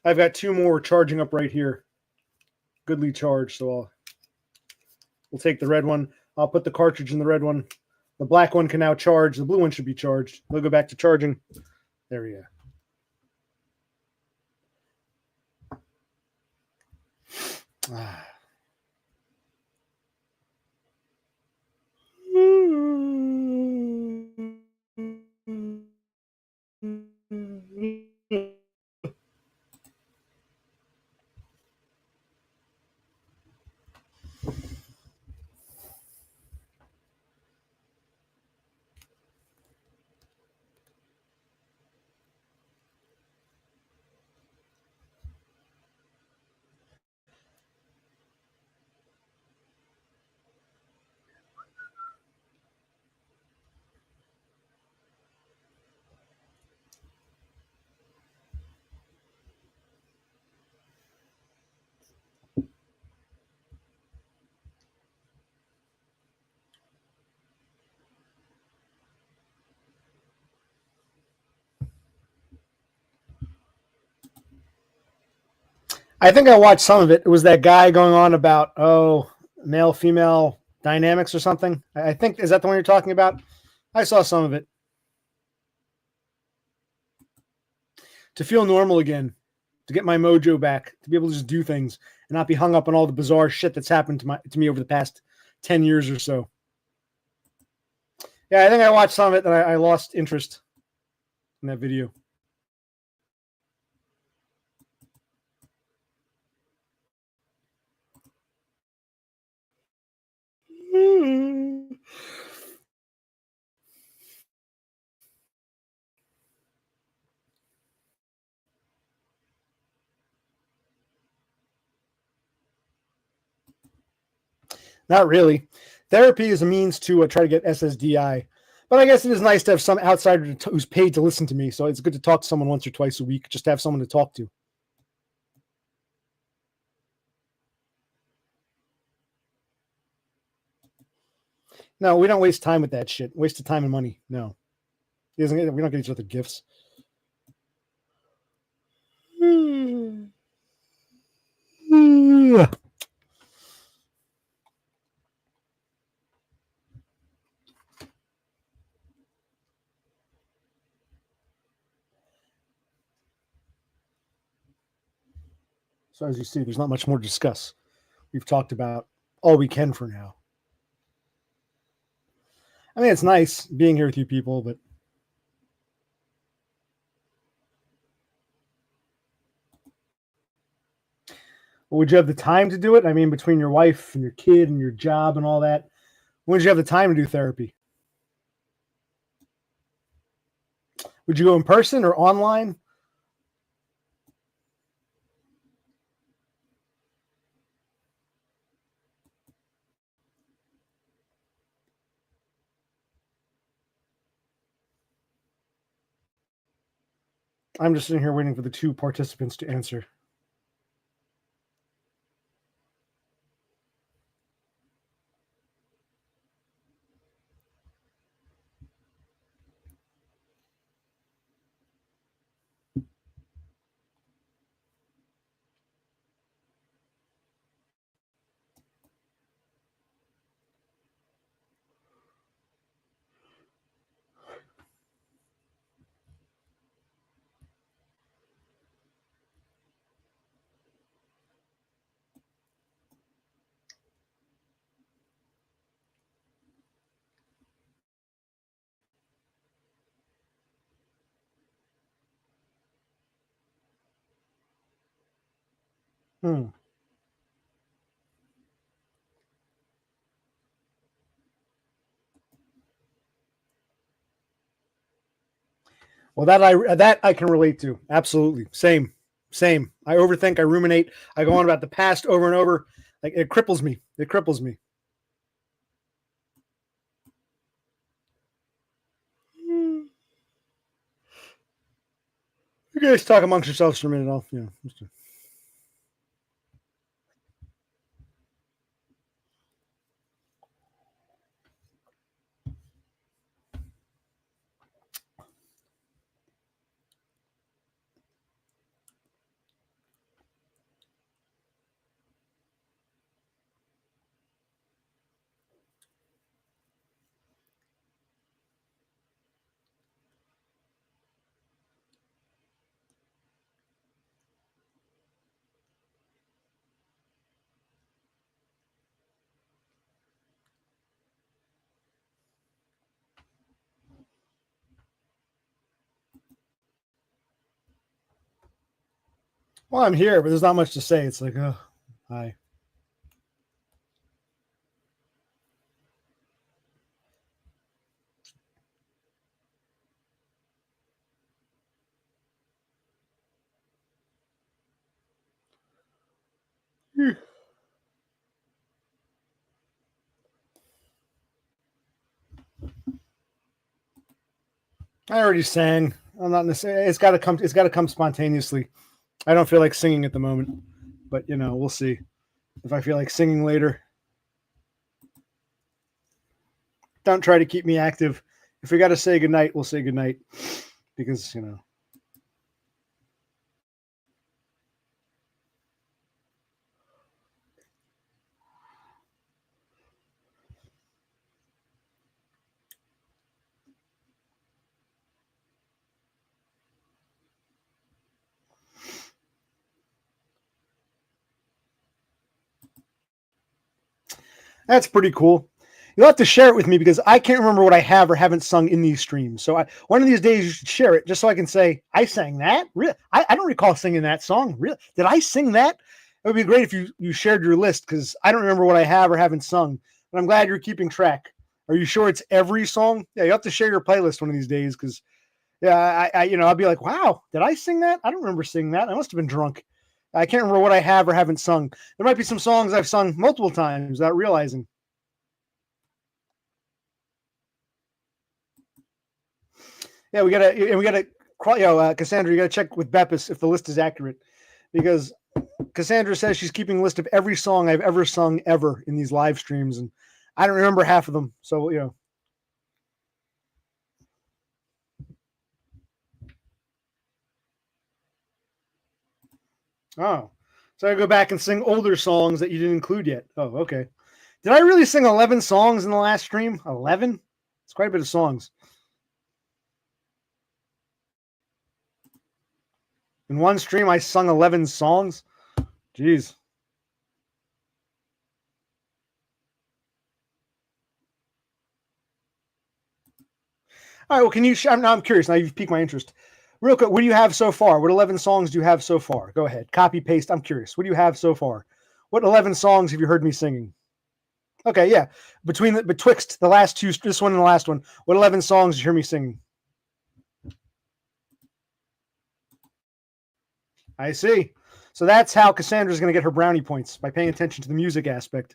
I've got 2 more charging up right here. Goodly charged, so we'll take the red one. I'll put the cartridge in the red one. The black one can now charge. The blue one should be charged. We'll go back to charging. There we go. Ah. I think I watched some of it. It was that guy going on about male female dynamics or something. I think, is that the one you're talking about? I saw some of it. To feel normal again, to get my mojo back, to be able to just do things and not be hung up on all the bizarre shit that's happened to me over the past 10 years or so. Yeah, I think I watched some of it and I lost interest in that video. Not really. Therapy is a means to try to get SSDI. But I guess it is nice to have some outsider who's paid to listen to me. So it's good to talk to someone once or twice a week, just to have someone to talk to. No, we don't waste time with that shit. Waste of time and money. No. We don't get each other gifts. So as you see, there's not much more to discuss. We've talked about all we can for now. I mean, it's nice being here with you people, but would you have the time to do it? I mean, between your wife and your kid and your job and all that, when did you have the time to do therapy? Would you go in person or online? I'm just sitting here waiting for the two participants to answer. Hmm. Well, that I can relate to. Absolutely. Same. I overthink, I ruminate, I go on about the past over and over. Like it cripples me. It cripples me. You guys talk amongst yourselves for a minute. I'll, well, I'm here, but there's not much to say. It's like, oh, hi. I already sang. I'm not necessarily. It's got to come. It's got to come spontaneously. I don't feel like singing at the moment, but we'll see if I feel like singing later. Don't try to keep me active. If we got to say goodnight, we'll say goodnight because that's pretty cool. You'll have to share it with me because I can't remember what I have or haven't sung in these streams. So one of these days you should share it just so I can say, I sang that? Really? I don't recall singing that song. Really? Did I sing that? It would be great if you shared your list because I don't remember what I have or haven't sung. But I'm glad you're keeping track. Are you sure it's every song? Yeah, you have to share your playlist one of these days because I'll be like, wow, did I sing that? I don't remember singing that. I must have been drunk. I can't remember what I have or haven't sung. There might be some songs I've sung multiple times without realizing. Yeah, we gotta, Cassandra, you gotta check with Beppis if the list is accurate, because Cassandra says she's keeping a list of every song I've ever sung ever in these live streams, and I don't remember half of them. So Oh, so I go back and sing older songs that you didn't include yet. Oh, okay. Did I really sing 11 songs in the last stream? 11? It's quite a bit of songs. In one stream, I sung 11 songs. Jeez. All right. Well, can you? I'm curious. Now you've piqued my interest. Real quick, what do you have so far? What 11 songs do you have so far? Go ahead. Copy paste. I'm curious. What do you have so far? What 11 songs have you heard me singing? Okay, yeah. Betwixt the last two, this one and the last one, what 11 songs did you hear me singing? I see. So that's how Cassandra's going to get her brownie points, by paying attention to the music aspect.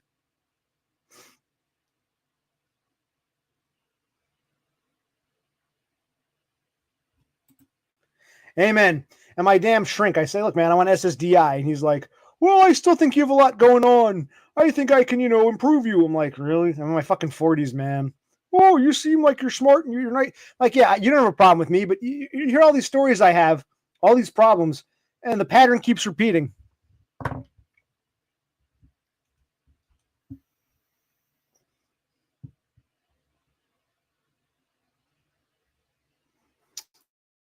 Amen. And my damn shrink, I say, look, man, I want SSDI. And he's like, well, I still think you have a lot going on. I think I can, improve you. I'm like, really? I'm in my fucking 40s, man. Oh, you seem like you're smart and you're right. Like, yeah, you don't have a problem with me, but you hear all these stories I have, all these problems, and the pattern keeps repeating.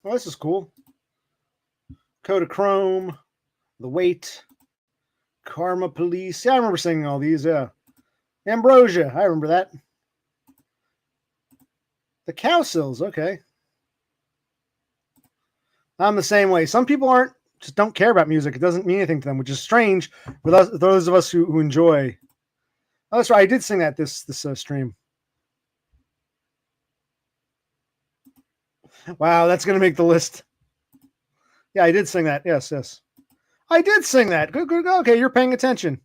Well, this is cool. Kodachrome, The Weight, Karma Police. Yeah, I remember singing all these. Yeah. Ambrosia. I remember that. The Cowsills. Okay. I'm the same way. Some people just don't care about music. It doesn't mean anything to them, which is strange for those of us who enjoy. Oh, that's right. I did sing that this stream. Wow, that's going to make the list. Yeah, I did sing that. Yes. I did sing that. Good. Okay, you're paying attention.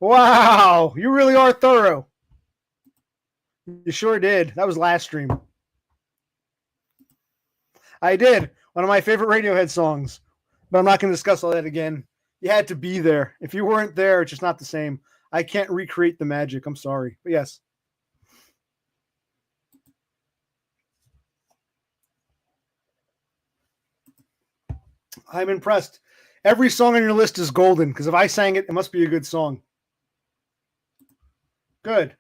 Wow, you really are thorough. You sure did. That was last stream. I did. One of my favorite Radiohead songs. But I'm not going to discuss all that again. You had to be there. If you weren't there, it's just not the same. I can't recreate the magic. I'm sorry. But yes. I'm impressed. Every song on your list is golden, because if I sang it, it must be a good song. Good.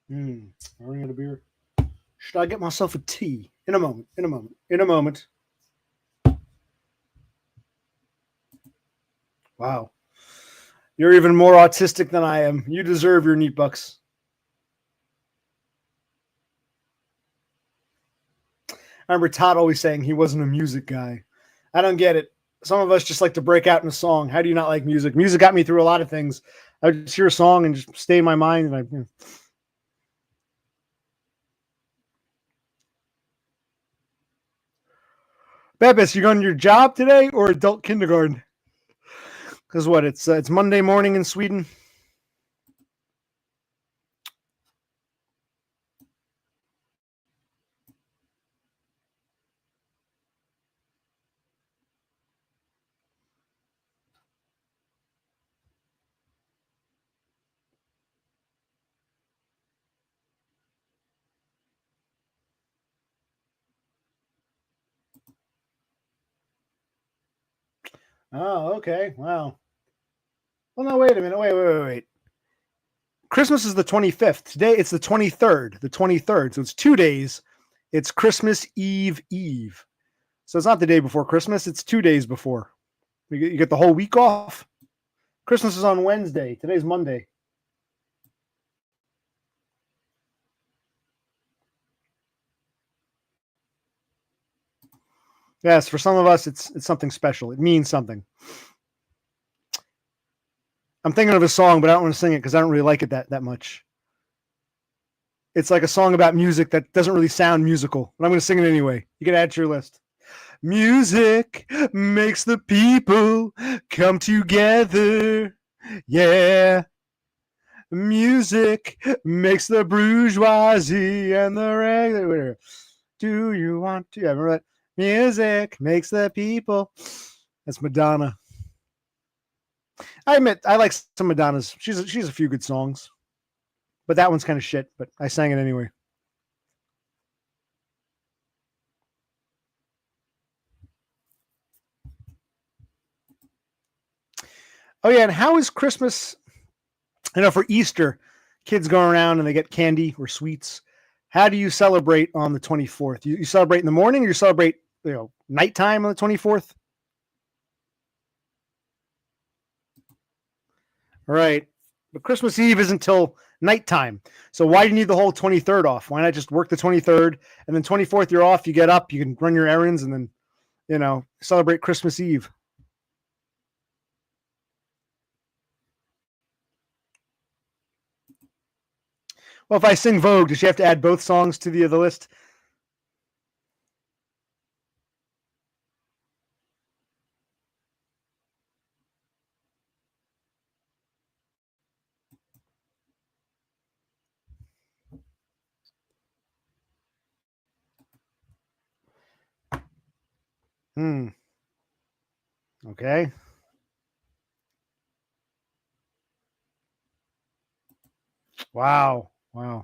I'm running out of beer. Should I get myself a tea? In a moment. Wow. You're even more autistic than I am. You deserve your neat bucks. I remember Todd always saying he wasn't a music guy. I don't get it. Some of us just like to break out in a song. How do you not like music? Music got me through a lot of things. I would just hear a song and just stay in my mind. And Bebis, you going to your job today or adult kindergarten? Because what? It's Monday morning in Sweden. Oh, okay. Wow. Well, no, wait a minute. Wait. Christmas is the 25th. Today it's the 23rd. The 23rd. So it's 2 days. It's Christmas Eve. So it's not the day before Christmas. It's 2 days before. You get the whole week off. Christmas is on Wednesday. Today's Monday. Yes, for some of us, it's something special. It means something. I'm thinking of a song, but I don't want to sing it because I don't really like it that much. It's like a song about music that doesn't really sound musical, but I'm going to sing it anyway. You can add to your list. Music makes the people come together. Yeah. Music makes the bourgeoisie and the regular. Do you want to? Remember that? Music makes the people. That's Madonna. I admit I like some Madonna's. She's a few good songs, but that one's kind of shit. But I sang it anyway. Oh yeah, and how is Christmas? For Easter, kids go around and they get candy or sweets. How do you celebrate on the 24th? You celebrate in the morning, or you celebrate nighttime on the 24th? Right. But Christmas Eve isn't until nighttime. So why do you need the whole 23rd off? Why not just work the 23rd and then 24th you're off, you get up, you can run your errands and then, celebrate Christmas Eve. Well, if I sing Vogue, does she have to add both songs to the list? Okay. Wow. I'm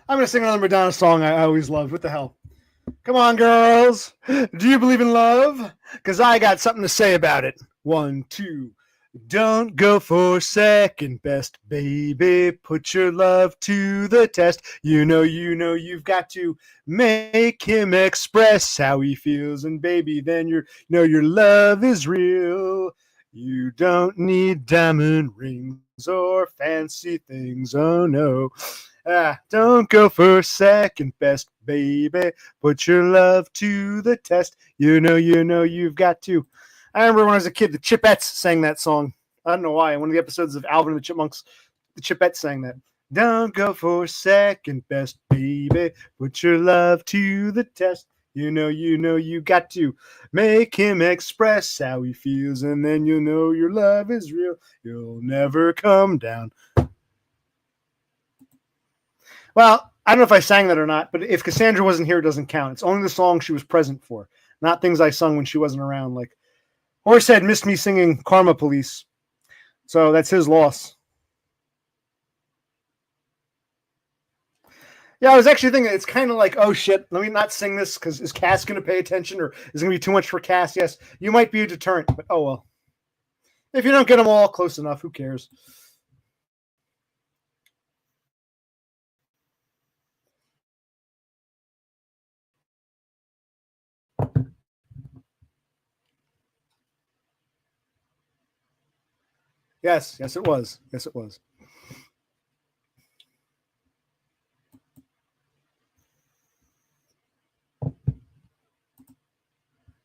going to sing another Madonna song I always loved. What the hell? Come on, girls. Do you believe in love? Because I got something to say about it. 1, 2. Don't go for second best, baby. Put your love to the test. You know, you've got to make him express how he feels. And baby, then your love is real. You don't need diamond rings or fancy things. Oh, no. Don't go for second best, baby. Put your love to the test. You know, you've got to. I remember when I was a kid, the Chipettes sang that song. I don't know why. In one of the episodes of Alvin and the Chipmunks, the Chipettes sang that. Don't go for second best, baby. Put your love to the test. You know, you got to make him express how he feels, and then you'll know your love is real. You'll never come down. Well, I don't know if I sang that or not, but if Cassandra wasn't here, it doesn't count. It's only the song she was present for, not things I sung when she wasn't around. Like Horsehead missed me singing Karma Police, so that's his loss. Yeah, I was actually thinking it's kind of like, oh shit, let me not sing this because is Cass going to pay attention or is it going to be too much for Cass? Yes, you might be a deterrent, but oh well. If you don't get them all close enough, who cares? Yes, it was. Yes, it was.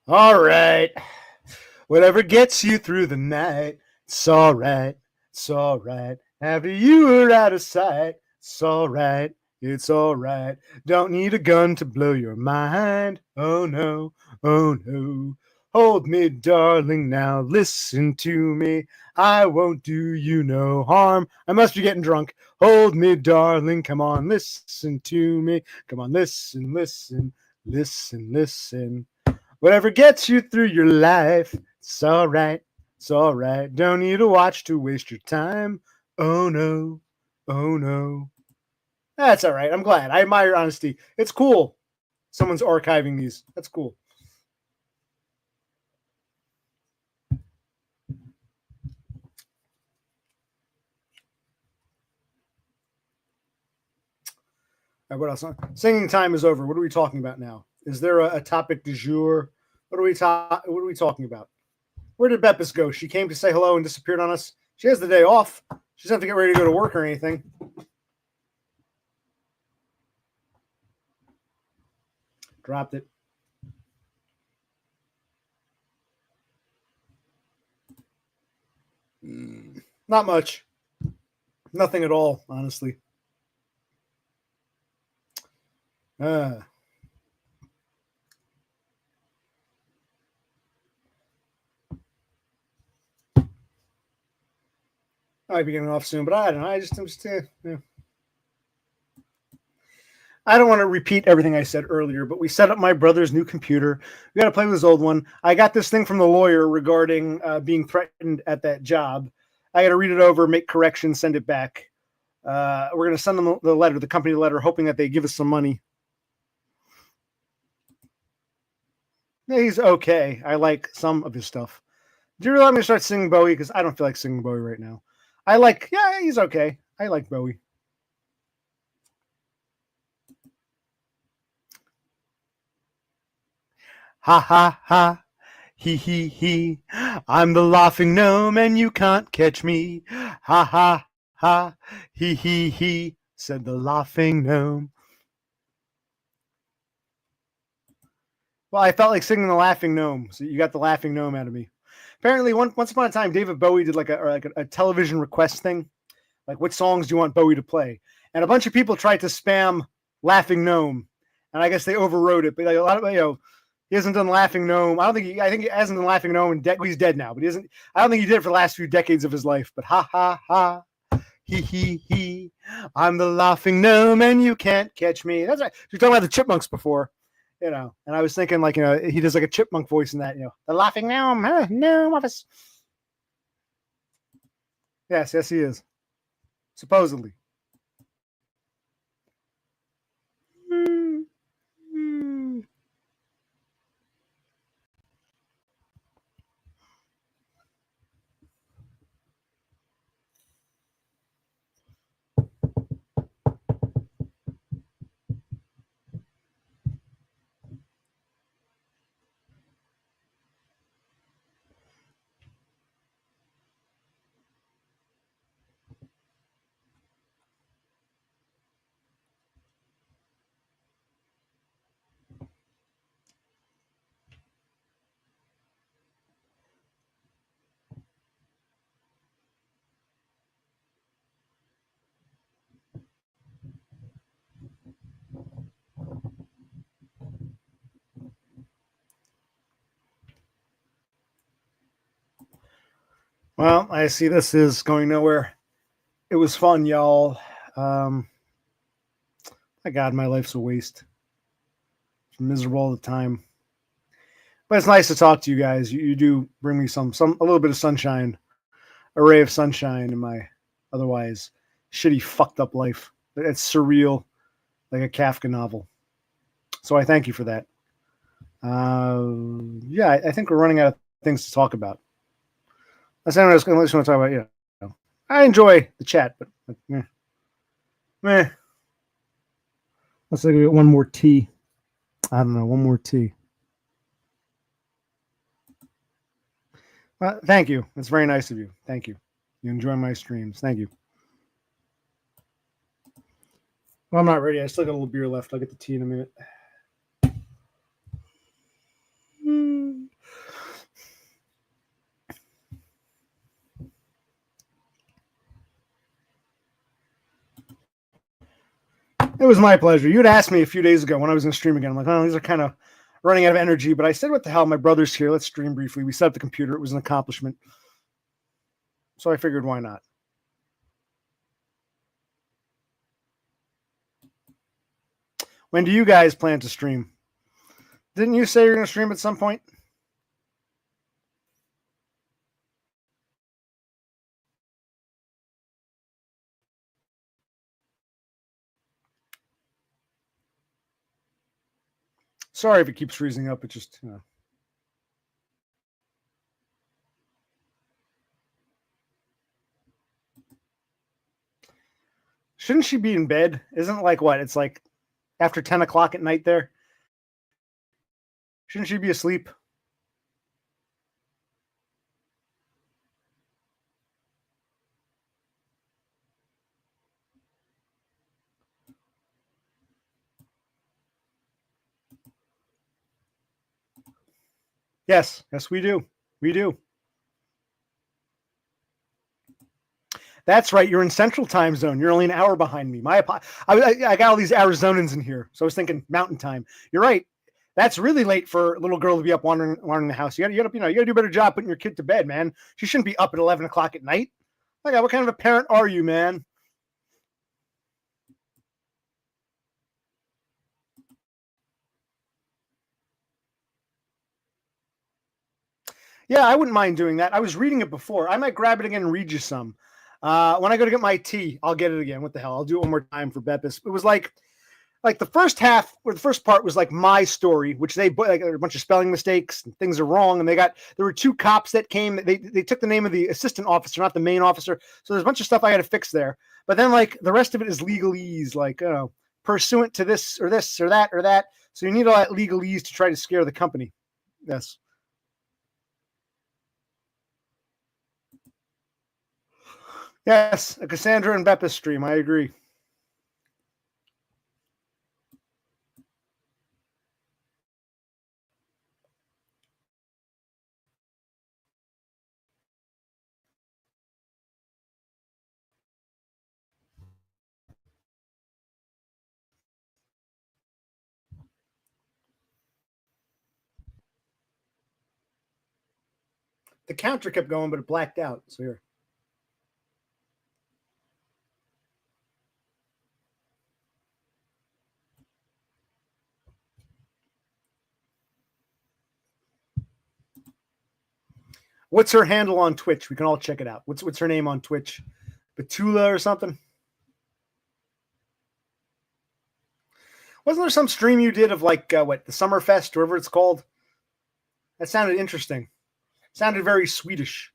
All right. Whatever gets you through the night, it's all right. It's all right. After you are out of sight, it's all right. It's all right. Don't need a gun to blow your mind. Oh no. Oh no. Hold me, darling, now listen to me. I won't do you no harm. I must be getting drunk. Hold me, darling, come on, listen to me. Come on, listen, listen, listen, listen. Whatever gets you through your life, it's all right. It's all right. Don't need a watch to waste your time. Oh no. Oh no. That's all right. I'm glad. I admire honesty. It's cool. Someone's archiving these. That's cool. What else? Singing time is over. What are we talking about now? Is there a topic du jour? What are we talking about? Where did Beppis go? She came to say hello and disappeared on us. She has the day off. She doesn't have to get ready to go to work or anything. Dropped it. Not much. Nothing at all, honestly. I might be getting off soon, but I don't know. I'm just yeah. I don't want to repeat everything I said earlier, but we set up my brother's new computer. We got to play with his old one. I got this thing from the lawyer regarding being threatened at that job. I got to read it over, make corrections, send it back. We're going to send them the letter, the company letter, hoping that they give us some money. He's okay. I like some of his stuff. Do you really want me to start singing Bowie? Because I don't feel like singing Bowie right now. Yeah, he's okay. I like Bowie. Ha ha ha. He he he. I'm the laughing gnome and you can't catch me. Ha ha ha. He, said the laughing gnome. Well, I felt like singing the laughing gnome, so you got the laughing gnome out of me. Apparently, once upon a time, David Bowie did like a television request thing. Like, what songs do you want Bowie to play? And a bunch of people tried to spam Laughing Gnome, and I guess they overrode it. But like a lot of he hasn't done Laughing Gnome. I think he hasn't done Laughing Gnome, and he's dead now. But he isn't. I don't think he did it for the last few decades of his life. But ha ha ha, he. I'm the Laughing Gnome, and you can't catch me. That's right. You're talking about the Chipmunks before, And I was thinking like he does like a chipmunk voice in that. The Laughing Gnome, gnome office. Yes, he is. Supposedly. Well, I see this is going nowhere. It was fun, y'all. My God, my life's a waste. It's miserable all the time. But it's nice to talk to you guys. You do bring me a little bit of sunshine, a ray of sunshine in my otherwise shitty, fucked up life. It's surreal, like a Kafka novel. So I thank you for that. Yeah, I think we're running out of things to talk about. That's what I was going to talk about. I enjoy the chat, but meh. Let's get one more tea. I don't know, one more tea. Thank you. It's very nice of you. Thank you. You enjoy my streams. Thank you. Well, I'm not ready. I still got a little beer left. I'll get the tea in a minute. It was my pleasure. You'd asked me a few days ago when I was going to stream again. I'm like, oh, these are kind of running out of energy. But I said, what the hell? My brother's here. Let's stream briefly. We set up the computer. It was an accomplishment. So I figured, why not? When do you guys plan to stream? Didn't you say you're going to stream at some point? Sorry if it keeps freezing up. It just, Shouldn't she be in bed? Isn't it like what? It's like after 10 o'clock at night there? Shouldn't she be asleep? Yes, we do. We do. That's right. You're in Central Time Zone. You're only an hour behind me. I got all these Arizonans in here, so I was thinking Mountain Time. You're right. That's really late for a little girl to be up wandering the house. You got to do a better job putting your kid to bed, man. She shouldn't be up at 11 o'clock at night. My God, what kind of a parent are you, man? Yeah, I wouldn't mind doing that. I was reading it before. I might grab it again and read you some. When I go to get my tea, I'll get it again. What the hell? I'll do it one more time for Beppis. It was like the first half or the first part was like my story, which there were a bunch of spelling mistakes and things are wrong. And there were two cops that came. They took the name of the assistant officer, not the main officer. So there's a bunch of stuff I had to fix there. But then like the rest of it is legalese, like pursuant to this or that or that. So you need all that legalese to try to scare the company. Yes. Yes, a Cassandra and Beppis stream. I agree. The counter kept going, but it blacked out. So here. What's her handle on Twitch? We can all check it out. What's her name on Twitch? Batula or something? Wasn't there some stream you did of like the Summerfest, whatever it's called? That sounded interesting. Sounded very Swedish.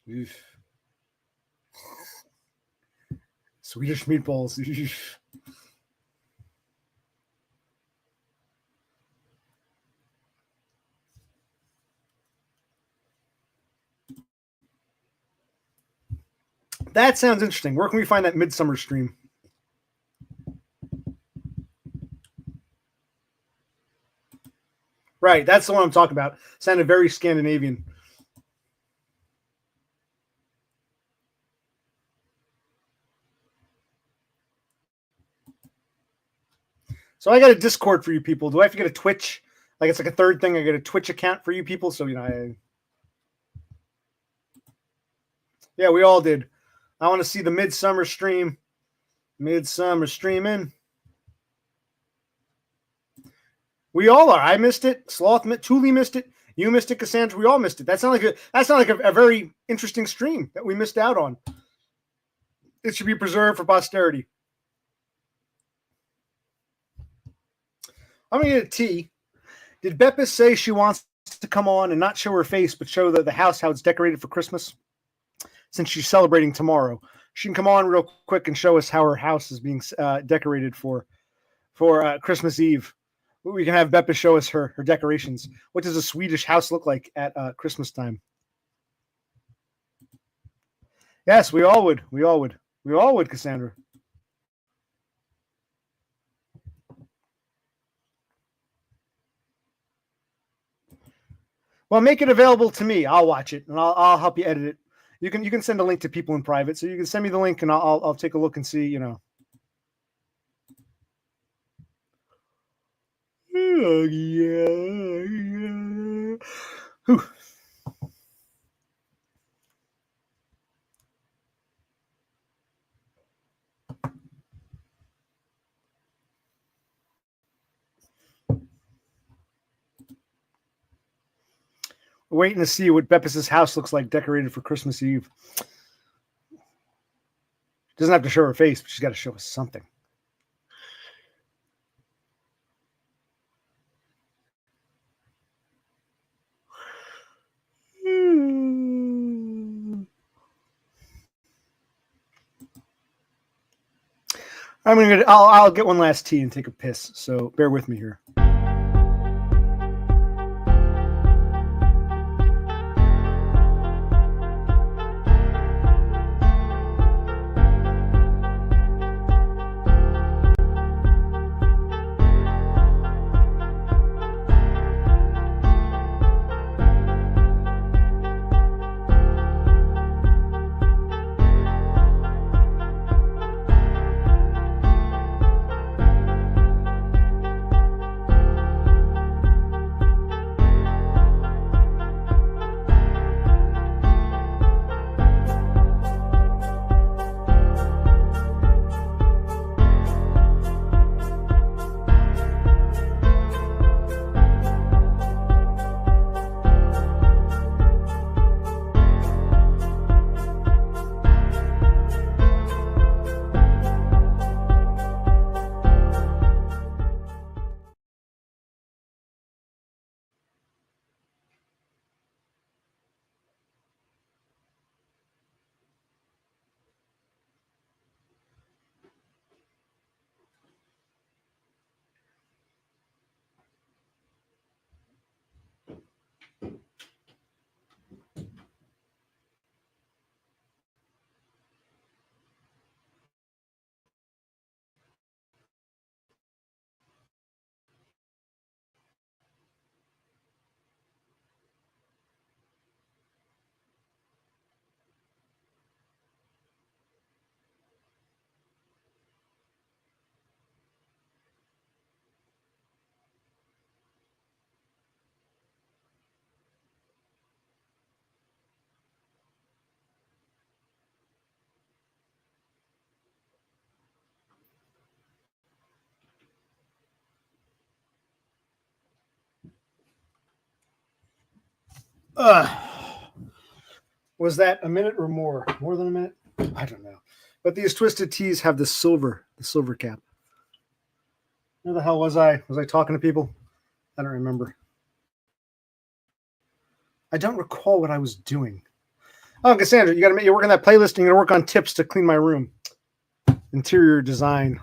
Oof. Swedish meatballs. Oof. That sounds interesting. Where can we find that Midsummer stream? Right, that's the one I'm talking about. Sounded very Scandinavian. So I got a Discord for you people. Do I have to get a Twitch? Like it's like a third thing. I get a Twitch account for you people. So, yeah, we all did. I want to see the Midsummer stream. Midsummer streaming. We all are. I missed it. Sloth, Thule missed it. You missed it, Cassandra. We all missed it. That's not like a very interesting stream that we missed out on. It should be preserved for posterity. I'm going to get a tea. Did Beppis say she wants to come on and not show her face, but show the house, how it's decorated for Christmas? Since she's celebrating tomorrow, she can come on real quick and show us how her house is being decorated for Christmas Eve. We can have Beppis show us her decorations. What does a Swedish house look like at Christmas time? Yes, we all would. We all would, Cassandra. Well, make it available to me. I'll watch it and I'll help you edit it. You can send a link to people in private, so you can send me the link and I'll take a look and see. Oh, yeah. Whew. We're waiting to see what Beppis' house looks like decorated for Christmas Eve. Doesn't have to show her face, but she's got to show us something. I'll get one last tea and take a piss. So bear with me here. Was that a minute or more? More than a minute? I don't know. But these twisted teas have the silver cap. Where the hell was I? Was I talking to people? I don't remember. I don't recall what I was doing. Oh, Cassandra, you're working that playlist and you're gonna work on tips to clean my room. Interior design.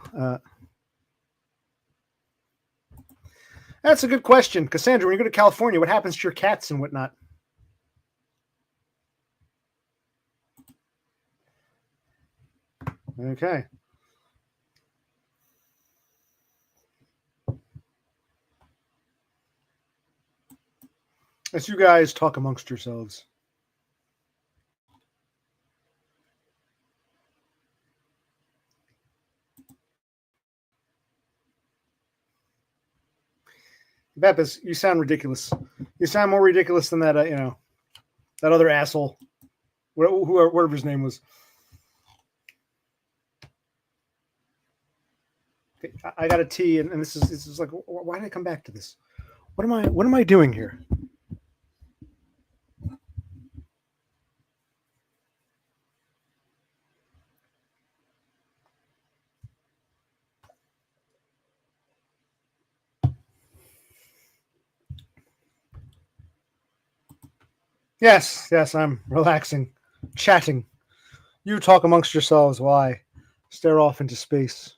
That's a good question. Cassandra, when you go to California, what happens to your cats and whatnot? Okay. As you guys talk amongst yourselves. Beppis, you sound ridiculous. You sound more ridiculous than that, that other asshole. Whatever his name was. Okay, I got a tea, and this is like, why did I come back to this? What am I doing here? Yes, I'm relaxing, chatting. You talk amongst yourselves while I stare off into space.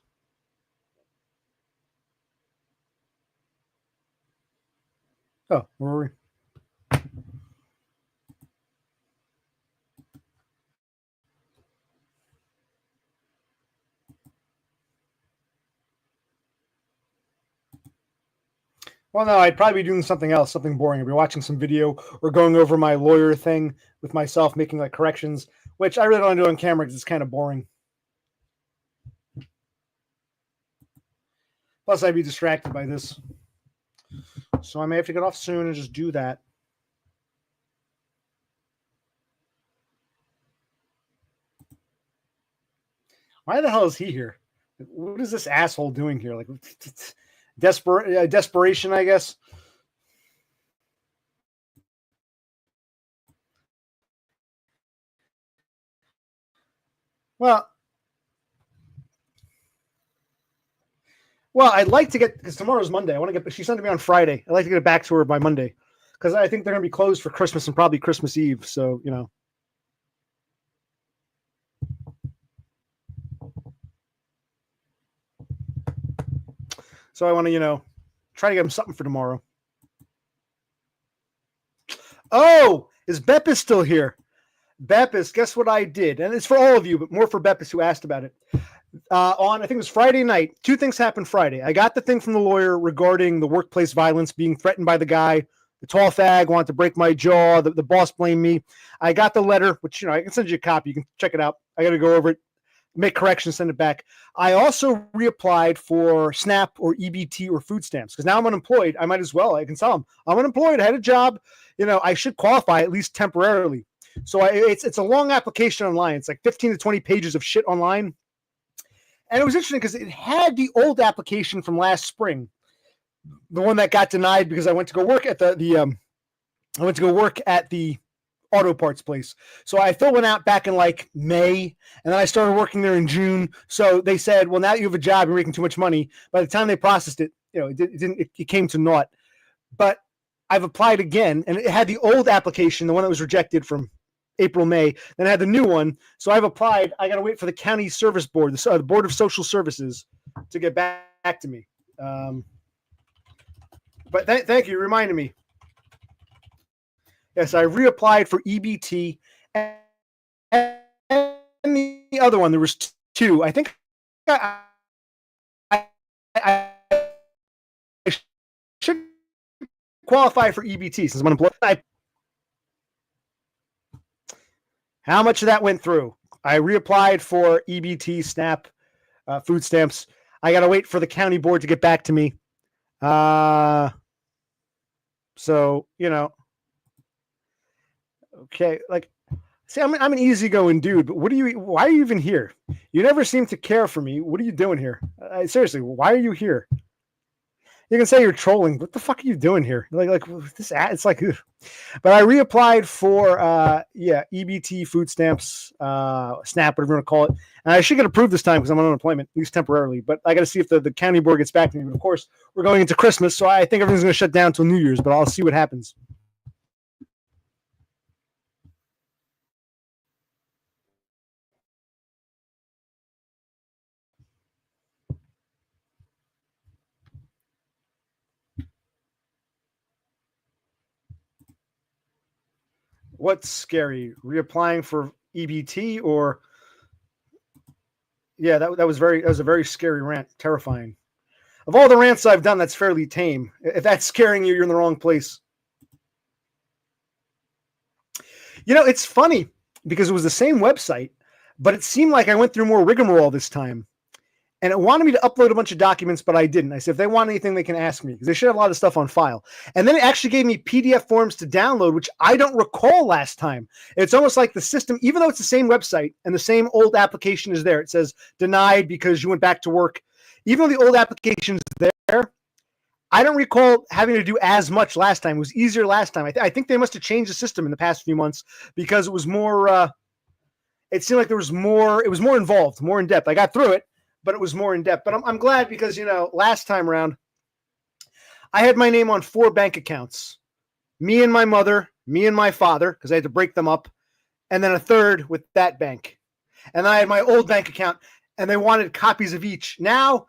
Oh, where were we? Well, no, I'd probably be doing something else, something boring. I'd be watching some video or going over my lawyer thing with myself, making like corrections, which I really don't want to do on camera because it's kind of boring. Plus, I'd be distracted by this. So I may have to get off soon and just do that. Why the hell is he here? What is this asshole doing here? Like, desperation, I guess. Well, I'd like to get, because tomorrow's Monday. I want to get. She sent it to me on Friday. I'd like to get it back to her by Monday, because I think they're going to be closed for Christmas and probably Christmas Eve. So So I want to try to get him something for tomorrow. Oh, is Beppis still here? Beppis, guess what I did? And it's for all of you, but more for Beppis who asked about it. On, I think it was Friday night, two things happened Friday. I got the thing from the lawyer regarding the workplace violence, being threatened by the guy, the tall fag, wanted to break my jaw. The boss blamed me. I got the letter, which, I can send you a copy. You can check it out. I got to go over it, make corrections, send it back. I also reapplied for SNAP or EBT or food stamps because now I'm unemployed. I might as well. I can tell them I'm unemployed. I had a job. I should qualify at least temporarily. So it's a long application online. It's like 15 to 20 pages of shit online. And it was interesting because it had the old application from last spring, the one that got denied because I went to go work at the auto parts place. So I filled one out back in like May, and then I started working there in June. So they said, well, now you have a job, you're making too much money. By the time they processed it, it came to naught. But I've applied again, and it had the old application, the one that was rejected from April, May. Then I had the new one. So I've applied. I got to wait for the county service board, the Board of Social Services, to get back to me. But thank you. You reminded me. Yes, I reapplied for EBT and the other one. There was two. I think I should qualify for EBT since I'm unemployed. How much of that went through? I reapplied for EBT, SNAP, food stamps. I got to wait for the county board to get back to me. So, okay. Like, see, I'm an easygoing dude, but why are you even here? You never seem to care for me. What are you doing here? Seriously, why are you here? You can say you're trolling. What the fuck are you doing here? Like this ad, it's like, ugh. But I reapplied for EBT food stamps, SNAP, whatever you want to call it. And I should get approved this time because I'm on unemployment, at least temporarily. But I got to see if the county board gets back to me. But of course, we're going into Christmas, so I think everything's going to shut down until New Year's. But I'll see what happens. What's scary? Reapplying for EBT or yeah, that was a very scary rant, terrifying. Of all the rants I've done, that's fairly tame. If that's scaring you, you're in the wrong place. You know, it's funny because it was the same website, but it seemed like I went through more rigmarole this time. And it wanted me to upload a bunch of documents, but I didn't. I said, if they want anything, they can ask me because they should have a lot of stuff on file. And then it actually gave me PDF forms to download, which I don't recall last time. It's almost like the system, even though it's the same website and the same old application is there, it says denied because you went back to work. Even though the old application is there, I don't recall having to do as much last time. It was easier last time. I think they must have changed the system in the past few months because it was more, it seemed like there was more, it was more involved, more in depth. I got through it, but it was more in depth. But I'm glad because, you know, last time around, I had my name on 4 bank accounts, me and my mother, me and my father, because I had to break them up, and then a third with that bank. And I had my old bank account, and they wanted copies of each. Now,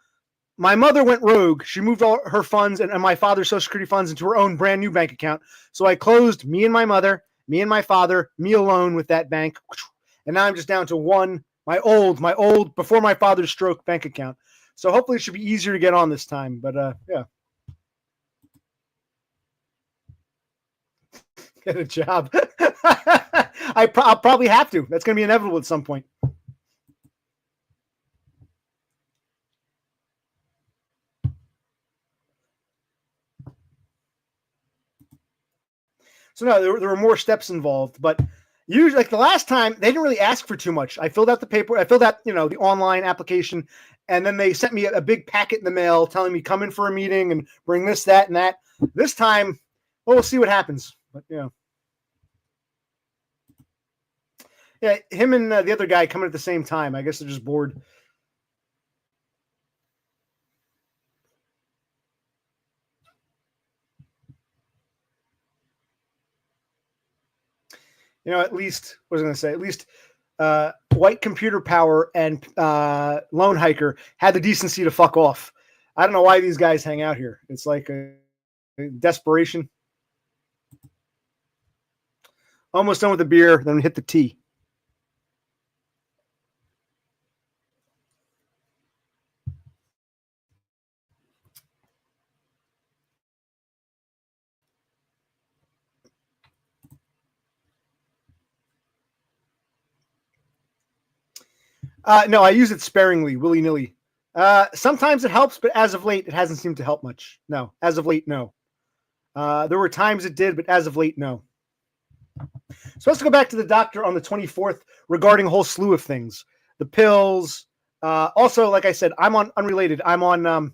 my mother went rogue. She moved all her funds and my father's Social Security funds into her own brand new bank account. So I closed me and my mother, me and my father, me alone with that bank. And now I'm just down to one, my old, before my father's stroke bank account. So hopefully it should be easier to get on this time. But yeah. Get a job. I'll probably have to. That's going to be inevitable at some point. So no, there were more steps involved, but usually, like the last time, they didn't really ask for too much. I filled out the paper, I filled out, you know, the online application, and then they sent me a big packet in the mail telling me come in for a meeting and bring this, that, and that. This time, well, we'll see what happens. But yeah, him and the other guy coming at the same time. I guess they're just bored. You know, at least what was I going to say? At least White Computer Power and Lone Hiker had the decency to fuck off. I don't know why these guys hang out here. It's like a desperation. Almost done with the beer, then hit the tea. No, I use it sparingly, willy nilly. Sometimes it helps, but as of late, it hasn't seemed to help much. No, as of late, no. There were times it did, but as of late, no. So let's go back to the doctor on the 24th regarding a whole slew of things. The pills. Also, like I said, I'm on unrelated. I'm on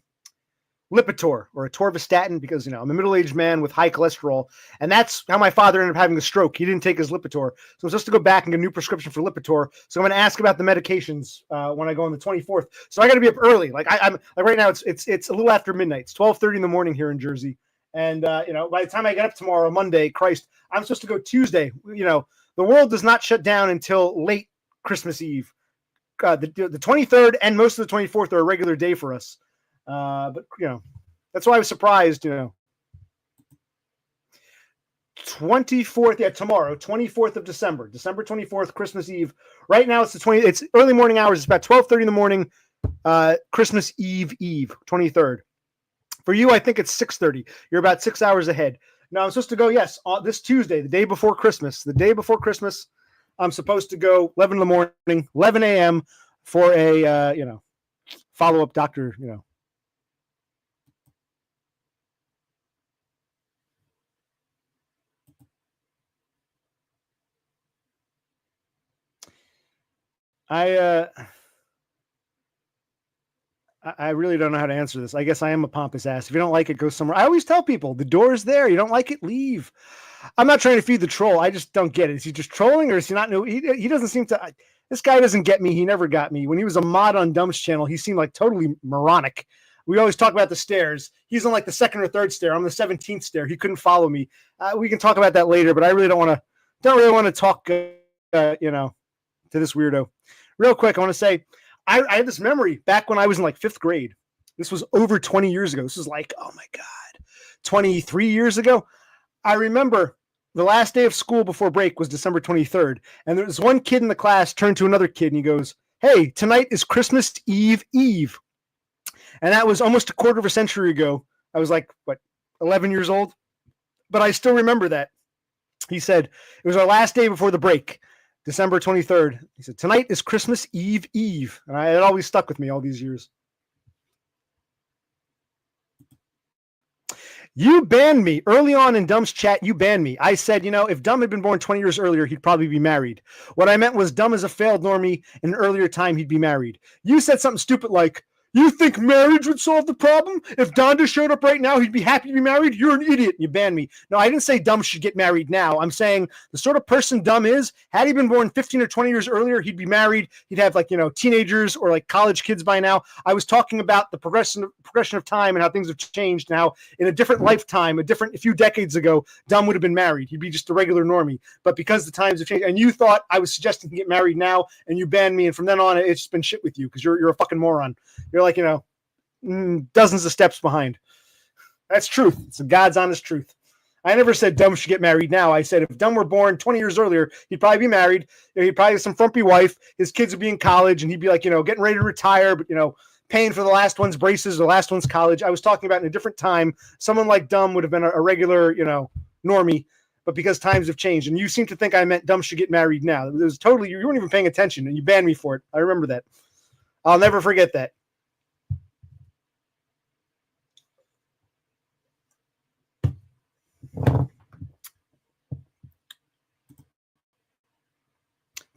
Lipitor or atorvastatin because, you know, I'm a middle-aged man with high cholesterol. And that's how my father ended up having a stroke. He didn't take his Lipitor. So I'm supposed to go back and get a new prescription for Lipitor. So I'm going to ask about the medications when I go on the 24th. So I got to be up early. Like I'm like right now, it's a little after midnight. It's 12:30 in the morning here in Jersey. And, you know, by the time I get up tomorrow, Monday, Christ, I'm supposed to go Tuesday. You know, the world does not shut down until late Christmas Eve. The 23rd and most of the 24th are a regular day for us. But, you know, that's why I was surprised, you know. 24th, yeah, tomorrow, 24th of December, December 24th, Christmas Eve. Right now it's early morning hours. It's about 12:30 in the morning, Christmas Eve, 23rd. For you, I think it's 6:30. You're about 6 hours ahead. Now I'm supposed to go, yes, this Tuesday, the day before Christmas. The day before Christmas, I'm supposed to go 11 in the morning, 11 a.m. for a, you know, follow-up doctor, you know. I really don't know how to answer this. I guess I am a pompous ass. If you don't like it, go somewhere. I always tell people the door's there. You don't like it, leave. I'm not trying to feed the troll. I just don't get it. Is he just trolling, or is he not? He doesn't seem to. This guy doesn't get me. He never got me. When he was a mod on Dumb's channel, he seemed like totally moronic. We always talk about the stairs. He's on like the second or third stair. I'm the 17th stair. He couldn't follow me. We can talk about that later, but I really don't really want to talk, to this weirdo. Real quick, I want to say, I had this memory back when I was in like 5th grade. This was over 20 years ago. This was like, oh my God, 23 years ago. I remember the last day of school before break was December 23rd. And there was one kid in the class turned to another kid and he goes, "Hey, tonight is Christmas Eve. And that was almost a quarter of a century ago. I was like, 11 years old? But I still remember that. He said, it was our last day before the break, December 23rd. He said, "Tonight is Christmas Eve. And it always stuck with me all these years. You banned me early on in Dumb's chat. You banned me. I said, if Dumb had been born 20 years earlier, he'd probably be married. What I meant was Dumb is a failed normie. In an earlier time, he'd be married. You said something stupid like, you think marriage would solve the problem? If Donda showed up right now, he'd be happy to be married? You're an idiot. You banned me. No, I didn't say Dumb should get married now. I'm saying the sort of person Dumb is, had he been born 15 or 20 years earlier, he'd be married. He'd have teenagers or like college kids by now. I was talking about the progression of time and how things have changed now. In a different lifetime, a few decades ago, Dumb would have been married. He'd be just a regular normie. But because the times have changed, and you thought I was suggesting to get married now, and you banned me, and from then on, it's just been shit with you because you're a fucking moron. You're like, dozens of steps behind. That's truth. It's a God's honest truth. I never said Dumb should get married now. I said if Dumb were born 20 years earlier, he'd probably be married. He'd probably have some frumpy wife. His kids would be in college, and he'd be like, getting ready to retire, but, paying for the last one's braces, the last one's college. I was talking about in a different time. Someone like Dumb would have been a regular, normie, but because times have changed. And you seem to think I meant Dumb should get married now. It was totally, you weren't even paying attention, and you banned me for it. I remember that. I'll never forget that.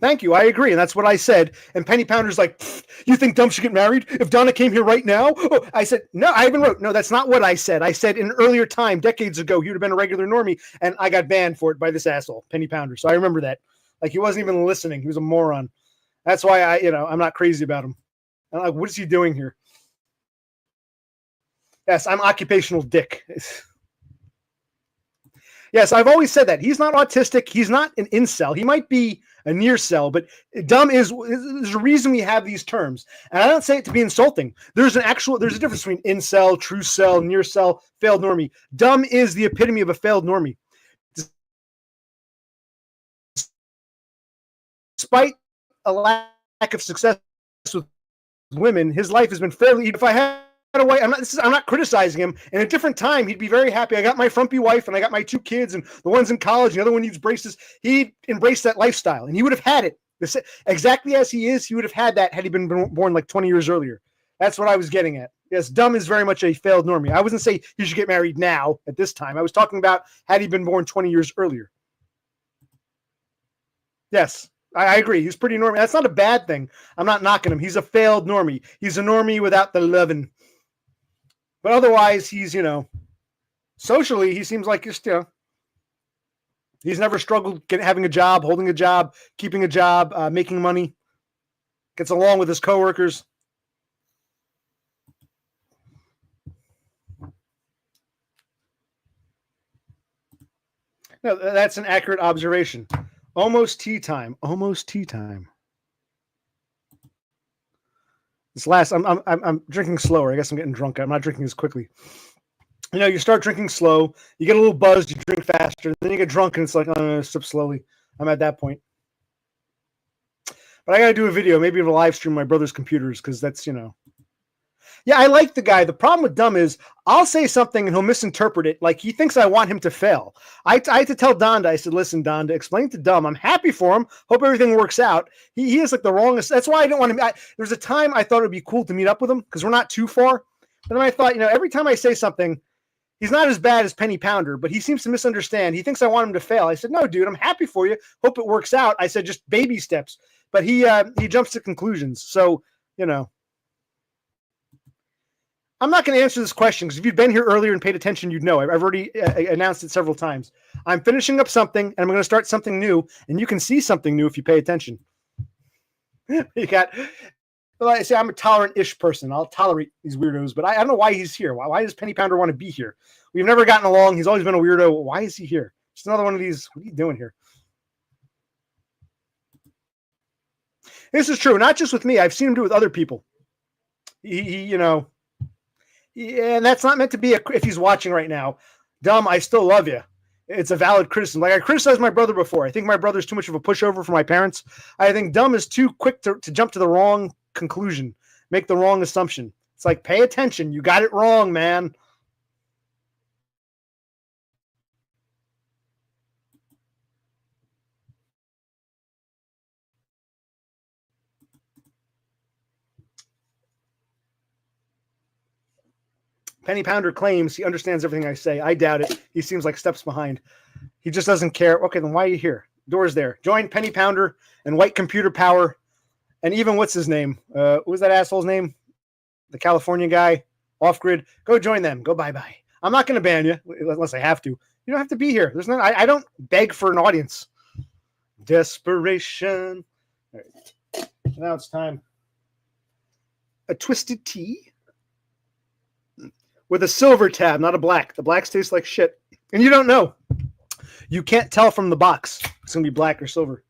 Thank you. I agree. And that's what I said. And Penny Pounder's like, you think Dumb should get married? If Donna came here right now? Oh, I said, no, I even wrote, no, that's not what I said. I said in an earlier time, decades ago, he would have been a regular normie. And I got banned for it by this asshole, Penny Pounder. So I remember that. Like he wasn't even listening. He was a moron. That's why I'm not crazy about him. I'm like, what is he doing here? Yes, I'm occupational dick. Yes, I've always said that. He's not autistic. He's not an incel. He might be a near cell, but Dumb is there's a reason we have these terms. And I don't say it to be insulting. There's a difference between incel, true cell, near cell, failed normie. Dumb is the epitome of a failed normie. Despite a lack of success with women, his life has been fairly, if I had a wife, I'm not criticizing him. In a different time, he'd be very happy. I got my frumpy wife and I got my 2 kids and the one's in college and the other one needs braces. He'd embrace that lifestyle and he would have had it. Exactly as he is, he would have had that had he been born like 20 years earlier. That's what I was getting at. Yes, Dumb is very much a failed normie. I wasn't saying he should get married now at this time. I was talking about had he been born 20 years earlier. Yes, I agree. He's pretty normie. That's not a bad thing. I'm not knocking him. He's a failed normie. He's a normie without the loving. But otherwise, he's, socially, he seems like just, he's never struggled having a job, holding a job, keeping a job, making money. Gets along with his coworkers. No, that's an accurate observation. Almost tea time. Almost tea time. This last, I'm drinking slower. I guess I'm getting drunk. I'm not drinking as quickly. You start drinking slow. You get a little buzzed. You drink faster. Then you get drunk, and it's like, oh, sip slowly. I'm at that point. But I got to do a video, maybe a live stream my brother's computers, because that's, Yeah, I like the guy. The problem with Dumb is I'll say something and he'll misinterpret it. Like he thinks I want him to fail. I had to tell Donda, I said, listen, Donda, explain to Dumb. I'm happy for him. Hope everything works out. He is like the wrongest. That's why I didn't want him. There's a time I thought it would be cool to meet up with him because we're not too far. But then I thought, every time I say something, he's not as bad as Penny Pounder, but he seems to misunderstand. He thinks I want him to fail. I said, no, dude, I'm happy for you. Hope it works out. I said, just baby steps. But he jumps to conclusions. So, I'm not going to answer this question because if you'd been here earlier and paid attention, you'd know. I've already announced it several times. I'm finishing up something and I'm going to start something new, and you can see something new if you pay attention. You got, well, I say I'm a tolerant-ish person. I'll tolerate these weirdos, but I don't know why he's here. Why does Penny Pounder want to be here? We've never gotten along. He's always been a weirdo. Why is he here? Just another one of these. What are you doing here? This is true, not just with me. I've seen him do it with other people. He and that's not meant to be if he's watching right now. Dumb, I still love you. It's a valid criticism. Like I criticized my brother before. I think my brother's too much of a pushover for my parents. I think Dumb is too quick to jump to the wrong conclusion, make the wrong assumption. It's like, pay attention. You got it wrong, man. Penny Pounder claims he understands everything I say. I doubt it. He seems like steps behind. He just doesn't care. Okay, then why are you here? Door's there. Join Penny Pounder and White Computer Power. And even what's his name? What was that asshole's name? The California guy, off grid. Go join them. Go bye-bye. I'm not going to ban you unless I have to. You don't have to be here. There's no. I don't beg for an audience. Desperation. All right. Now it's time. A twisted tea with a silver tab, not a black. The blacks taste like shit. And you don't know. You can't tell from the box. It's going to be black or silver.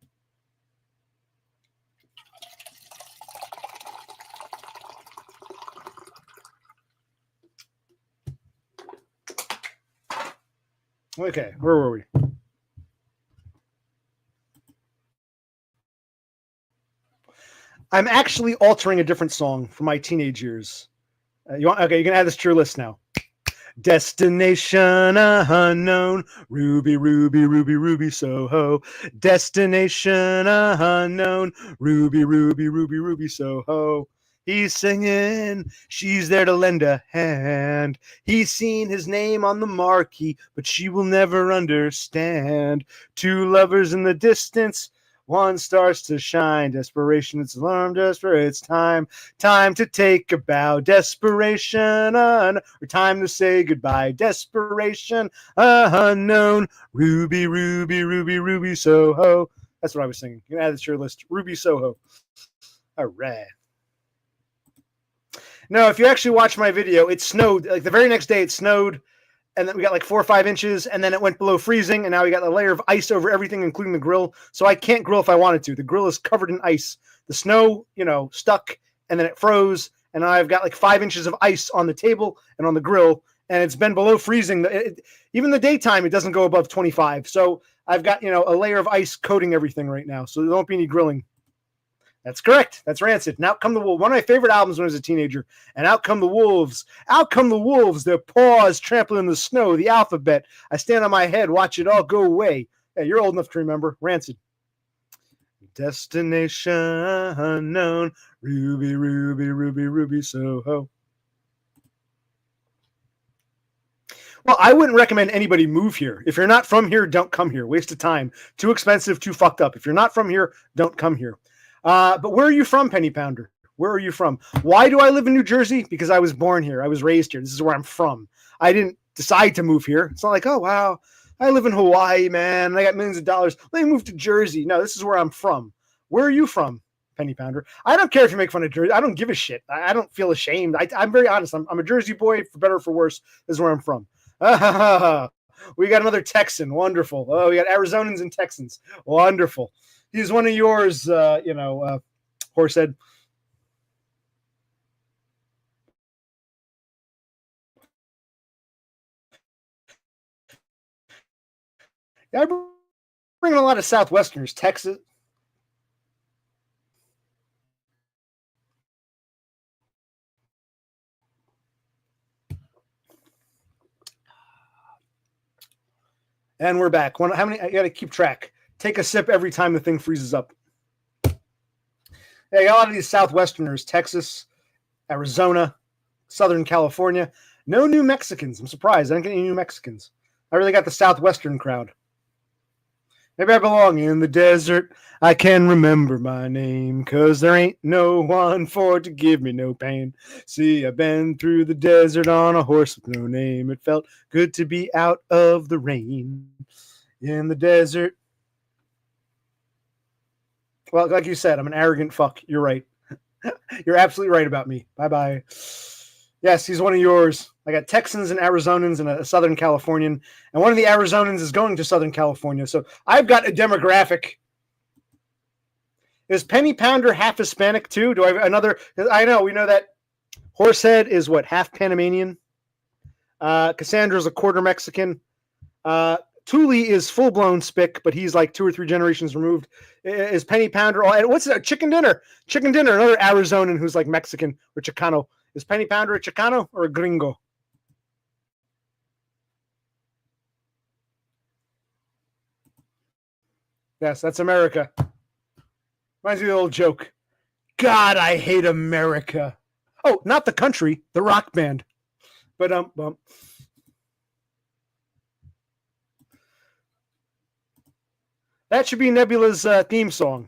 Okay, where were we? I'm actually altering a different song from my teenage years. Okay, you can add this to your list now. Destination unknown, Ruby, Ruby, Ruby, Ruby, Soho. Destination unknown, Ruby, Ruby, Ruby, Ruby, Soho. He's singing, she's there to lend a hand. He's seen his name on the marquee, but she will never understand. Two lovers in the distance, one starts to shine. Desperation, it's alarm, desperate, it's time. Time to take a bow. Desperation, or time to say goodbye. Desperation, unknown. Ruby, Ruby, Ruby, Ruby, Soho. That's what I was singing. You can add it to your list. Ruby, Soho. All right. No, if you actually watch my video, it snowed. Like the very next day, it snowed. And then we got like 4 or 5 inches, and then it went below freezing, and now we got a layer of ice over everything, including the grill. So I can't grill if I wanted to. The grill is covered in ice. The snow, stuck, and then it froze, and I've got like 5 inches of ice on the table and on the grill, and it's been below freezing. Even the daytime, it doesn't go above 25. So I've got, a layer of ice coating everything right now, so there won't be any grilling. That's correct. That's Rancid. And Out Come the Wolves. One of my favorite albums when I was a teenager. And Out Come the Wolves. Out come the wolves. Their paws trampling the snow. The alphabet. I stand on my head. Watch it all go away. Yeah, you're old enough to remember. Rancid. Destination unknown. Ruby, Ruby, Ruby, Ruby, Soho. Well, I wouldn't recommend anybody move here. If you're not from here, don't come here. Waste of time. Too expensive, too fucked up. If you're not from here, don't come here. But where are you from, Penny Pounder? Where are you from? Why do I live in New Jersey? Because I was born here. I was raised here. This is where I'm from. I didn't decide to move here. It's not like, oh, wow, I live in Hawaii, man. I got millions of dollars. Let me move to Jersey. No, this is where I'm from. Where are you from, Penny Pounder? I don't care if you make fun of Jersey. I don't give a shit. I don't feel ashamed. I'm very honest. I'm a Jersey boy, for better or for worse. This is where I'm from. We got another Texan. Wonderful. Oh, we got Arizonans and Texans. Wonderful. He's one of yours, Horsehead. Yeah, I bring in a lot of Southwesterners. Texas. And we're back. How many? I got to keep track. Take a sip every time the thing freezes up. Yeah, a lot of these Southwesterners, Texas, Arizona, Southern California. No New Mexicans. I'm surprised. I didn't get any New Mexicans. I really got the Southwestern crowd. Maybe I belong in the desert. I can remember my name, 'cause there ain't no one for to give me no pain. See, I've been through the desert on a horse with no name. It felt good to be out of the rain in the desert. Well, like you said, I'm an arrogant fuck. You're right. You're absolutely right about me. Bye-bye. Yes, he's one of yours. I got Texans and Arizonans and a Southern Californian, and one of the Arizonans is going to Southern California. So I've got a demographic. Is Penny Pounder half Hispanic too? Do I have another? I know we know that Horsehead is what, half Panamanian. Cassandra's a quarter Mexican. Thule is full blown Spic, but he's like 2 or 3 generations removed. Is Penny Pounder? What's it? Chicken Dinner? Chicken Dinner. Another Arizonan who's like Mexican or Chicano. Is Penny Pounder a Chicano or a Gringo? Yes, that's America. Reminds me of the old joke. God, I hate America. Oh, not the country, the rock band. But that should be Nebula's theme song.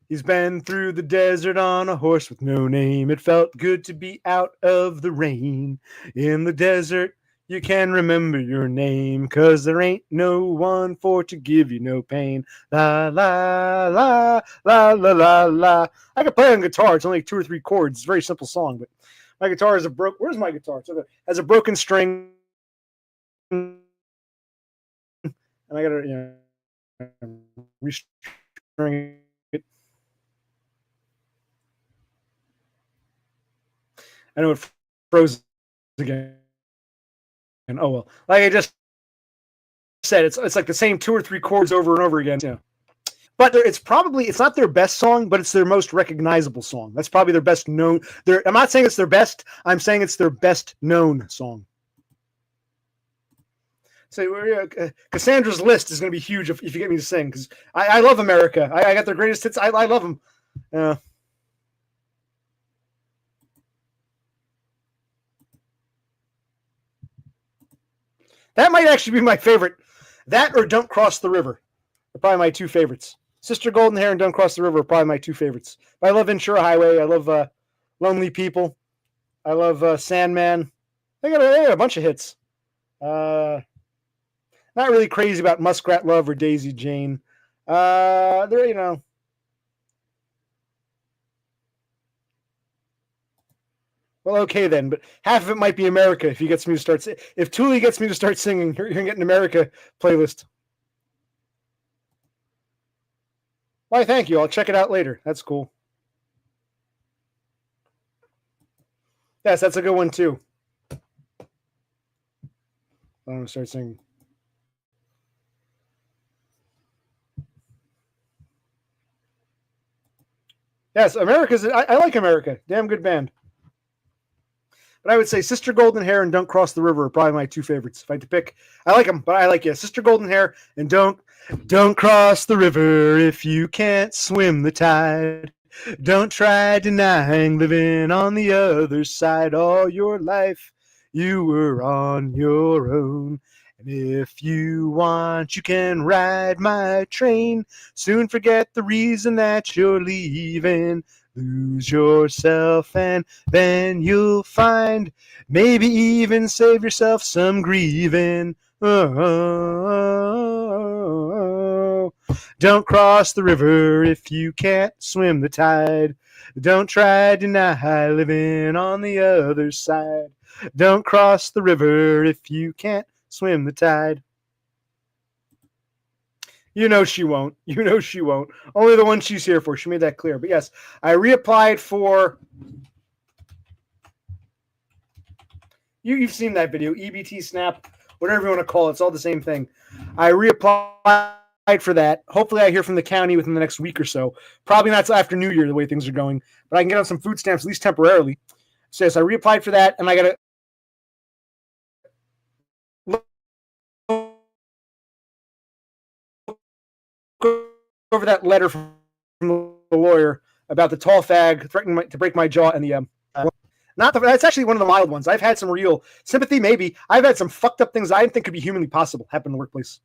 He's been through the desert on a horse with no name. It felt good to be out of the rain. In the desert, you can remember your name, 'cause there ain't no one for to give you no pain. La, la, la, la, la, la, la. I can play on guitar. It's only like 2 or 3 chords. It's a very simple song, but my guitar is Where's my guitar? It's has a broken string. And I got to, restring it. I know it froze again. And oh well, like I just said, it's like the same 2 or 3 chords over and over again. Yeah. But it's not their best song, but it's their most recognizable song. That's probably their best known. I'm not saying it's their best. I'm saying it's their best known song. So Cassandra's list is going to be huge if you get me to sing, because I love America. I got their greatest hits. I love them. That might actually be my favorite. That or Don't Cross the River are probably my 2 favorites. Sister Golden Hair and Don't Cross the River are probably my 2 favorites. But I love Ventura Highway. I love Lonely People. I love Sandman. They got a bunch of hits. Not really crazy about Muskrat Love or Daisy Jane. They're, Well, okay then, but half of it might be America if he gets me to start. If Thule gets me to start singing, you're gonna get an America playlist. Why? Thank you. I'll check it out later. That's cool. Yes, that's a good one too. I'm gonna start singing. Yes, America's. I like America. Damn good band. But I would say Sister Golden Hair and Don't Cross the River are probably my 2 favorites. If I had to pick, I like them, but I like Sister Golden Hair and Don't cross the river if you can't swim the tide. Don't try denying living on the other side. All your life you were on your own. And if you want, you can ride my train. Soon forget the reason that you're leaving. Lose yourself and then you'll find, maybe even save yourself some grieving. Oh, don't cross the river if you can't swim the tide. Don't try deny living on the other side. Don't cross the river if you can't swim the tide. You know she won't. You know she won't. Only the one she's here for. She made that clear. But yes, I reapplied for. You've seen that video, EBT Snap, whatever you want to call it. It's all the same thing. I reapplied for that. Hopefully, I hear from the county within the next week or so. Probably not till after New Year, the way things are going. But I can get on some food stamps, at least temporarily. So yes, I reapplied for that, and I got to. Over that letter from the lawyer about the tall fag threatening to break my jaw and the that's actually one of the mild ones. I've had some real sympathy, maybe. I've had some fucked up things I didn't think could be humanly possible happen in the workplace.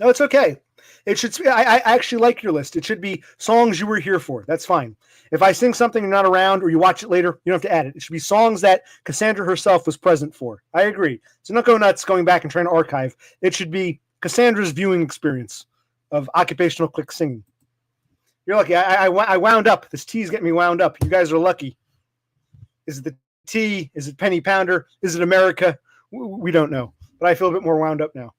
No, it's okay. It should. I actually like your list. It should be songs you were here for. That's fine. If I sing something you're not around or you watch it later, you don't have to add it. It should be songs that Cassandra herself was present for. I agree. So not go nuts going back and trying to archive. It should be Cassandra's viewing experience of occupational click singing. You're lucky. I wound up. This tea's getting me wound up. You guys are lucky. Is it the tea? Is it Penny Pounder? Is it America? We don't know. But I feel a bit more wound up now.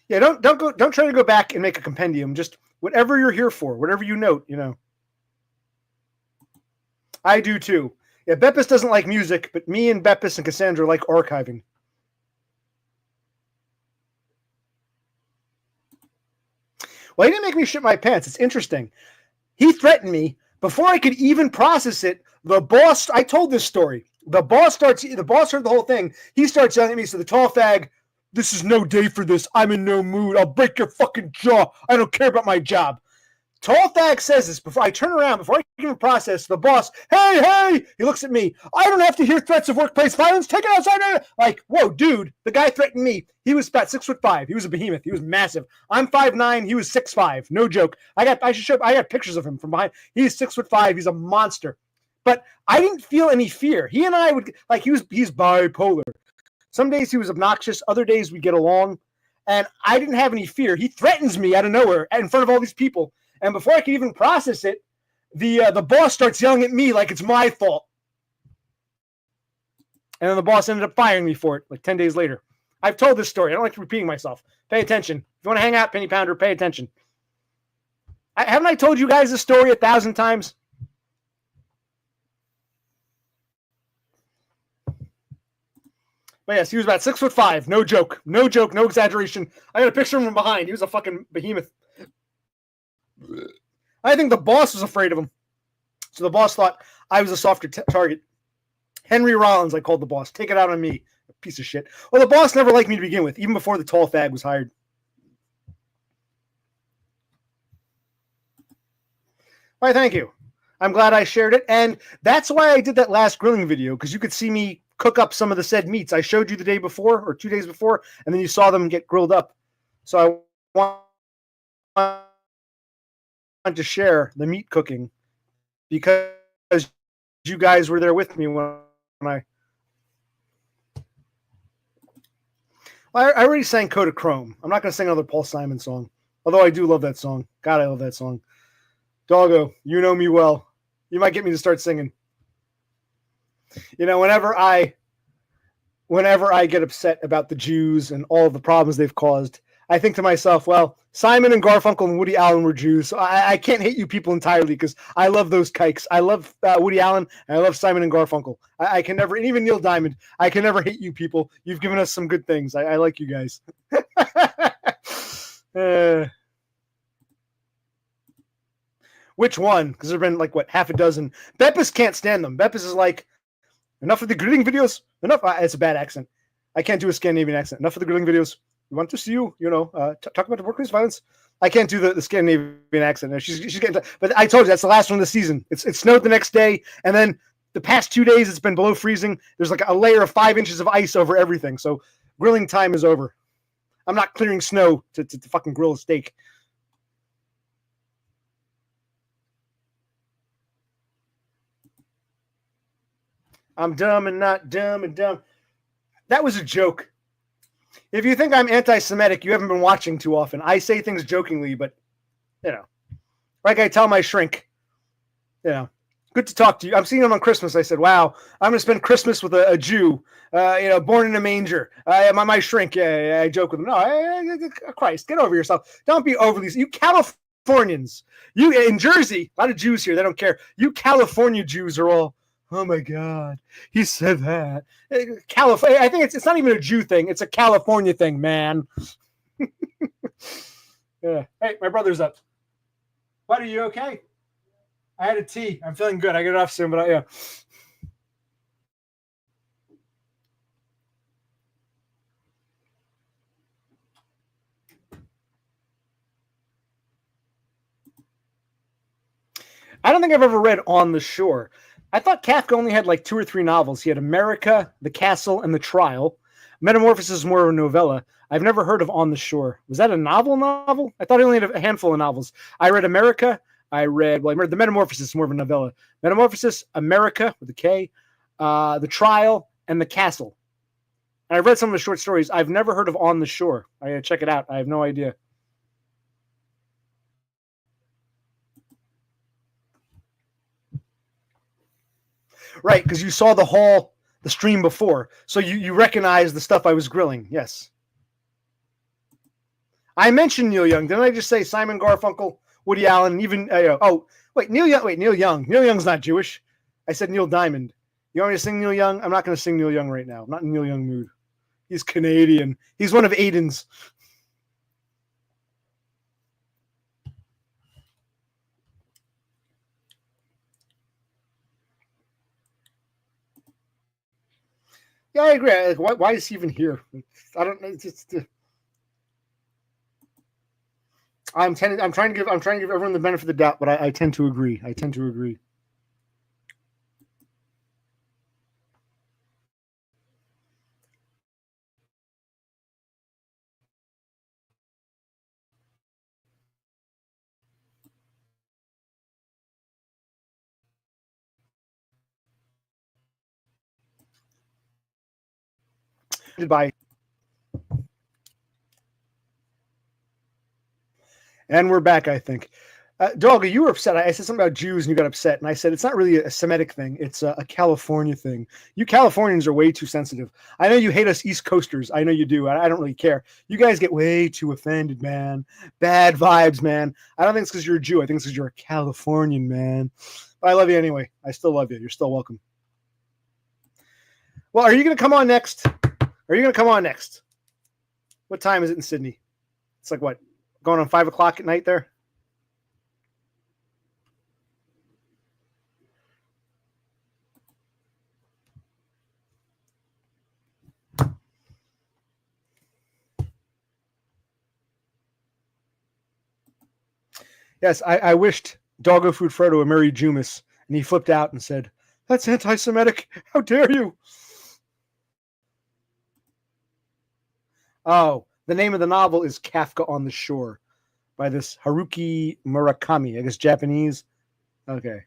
Yeah, don't try to go back and make a compendium. Just whatever you're here for, whatever you note, I do too. Yeah, Beppis doesn't like music, but me and Beppis and Cassandra like archiving. Well, he didn't make me shit my pants. It's interesting. He threatened me before I could even process it. The boss, I told this story. The boss heard the whole thing. He starts yelling at me. So the tall fag, this is no day for this. I'm in no mood. I'll break your fucking jaw. I don't care about my job. Tall fag says this before I turn around, before I can even process. The boss, hey, he looks at me. I don't have to hear threats of workplace violence. Take it outside. Like, whoa, dude, the guy threatened me. He was about 6'5". He was a behemoth. He was massive. I'm 5'9". He was 6'5". No joke. I got pictures of him from behind. He's 6'5". He's a monster. But I didn't feel any fear. He and I would he's bipolar. Some days he was obnoxious. Other days we get along. And I didn't have any fear. He threatens me out of nowhere in front of all these people. And before I could even process it, the boss starts yelling at me like it's my fault. And then the boss ended up firing me for it like 10 days later. I've told this story. I don't like repeating myself. Pay attention. If you want to hang out, Penny Pounder, pay attention. Haven't I told you guys this story 1,000 times? But yes, he was about 6'5". No joke. No joke. No exaggeration. I got a picture of him behind. He was a fucking behemoth. I think the boss was afraid of him. So the boss thought I was a softer target. Henry Rollins, I called the boss. Take it out on me. A piece of shit. Well, the boss never liked me to begin with, even before the tall fag was hired. Why, thank you. I'm glad I shared it. And that's why I did that last grilling video, because you could see me cook up some of the said meats. I showed you the day before or 2 days before, and then you saw them get grilled up. So I want to share the meat cooking because you guys were there with me when I already sang Kodachrome. I'm not going to sing another Paul Simon song, although I do love that song. God, I love that song. Doggo, you know me well. You might get me to start singing. Whenever I get upset about the Jews and all of the problems they've caused, I think to myself, well, Simon and Garfunkel and Woody Allen were Jews, so I can't hate you people entirely because I love those kikes. I love Woody Allen and I love Simon and Garfunkel. I can never, and even Neil Diamond, I can never hate you people. You've given us some good things. I like you guys. Which one? Because there have been half a dozen. Beppis can't stand them. Beppis is like, enough of the grilling videos. Enough. It's a bad accent. I can't do a Scandinavian accent. Enough of the grilling videos. We want to see you, talk about the workplace violence. I can't do the Scandinavian accent. She's getting, but I told you that's the last one of the season. It snowed the next day, and then the past 2 days it's been below freezing. There's like a layer of 5 inches of ice over everything. So grilling time is over. I'm not clearing snow to fucking grill a steak. I'm dumb and not dumb and dumb. That was a joke. If you think I'm anti-Semitic, you haven't been watching too often. I say things jokingly, but, like I tell my shrink, good to talk to you. I'm seeing him on Christmas. I said, wow, I'm going to spend Christmas with a Jew, born in a manger. My shrink, I joke with him. No, Christ, get over yourself. Don't be overly, you Californians, you in Jersey, a lot of Jews here, they don't care. You California Jews are all, oh my God, he said that. California. I think it's not even a Jew thing. It's a California thing, man. Yeah. Hey, my brother's up. What, are you okay? I had a tea. I'm feeling good. I get it off soon, but yeah. I don't think I've ever read On the Shore. I thought Kafka only had 2 or 3 novels. He had America, The Castle, and The Trial. Metamorphosis is more of a novella. I've never heard of On the Shore. Was that a novel? I thought I only had a handful of novels. I read America. I read The Metamorphosis is more of a novella. Metamorphosis, America with a K, The Trial, and The Castle. And I've read some of the short stories. I've never heard of On the Shore. I gotta check it out. I have no idea. Right, because you saw the stream before. So you recognize the stuff I was grilling. Yes. I mentioned Neil Young. Didn't I just say Simon Garfunkel, Woody Allen, even Neil Young. Neil Young's not Jewish. I said Neil Diamond. You want me to sing Neil Young? I'm not going to sing Neil Young right now. I'm not in Neil Young mood. He's Canadian. He's one of Aiden's. Yeah, I agree. Like, why is he even here? I don't know. I'm trying to give everyone the benefit of the doubt, but I tend to agree. Goodbye. And we're back, I think. Dogga, you were upset. I said something about Jews and you got upset. And I said, it's not really a Semitic thing. It's a California thing. You Californians are way too sensitive. I know you hate us East Coasters. I know you do. I don't really care. You guys get way too offended, man. Bad vibes, man. I don't think it's because you're a Jew. I think it's because you're a Californian, man. But I love you anyway. I still love you. You're still welcome. Well, are you going to come on next? What time is it in Sydney? It's like what? Going on 5 o'clock at night there? Yes, I wished Doggo Food Frodo a Merry Jumas, and he flipped out and said, "That's anti-Semitic. How dare you?" Oh, the name of the novel is Kafka on the Shore by this Haruki Murakami. I guess Japanese. Okay.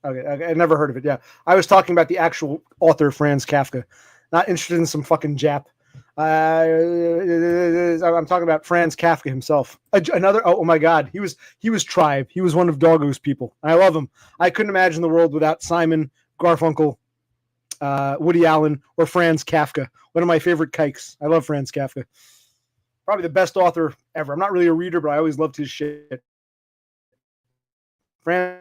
I never heard of it. Yeah. I was talking about the actual author, Franz Kafka. Not interested in some fucking Jap. I'm talking about Franz Kafka himself. Another. Oh my God, he was tribe. He was one of Doggo's people. I love him. I couldn't imagine the world without Simon Garfunkel, Woody Allen, or Franz Kafka. One of my favorite kikes. I love Franz Kafka. Probably the best author ever. I'm not really a reader, but I always loved his shit. Franz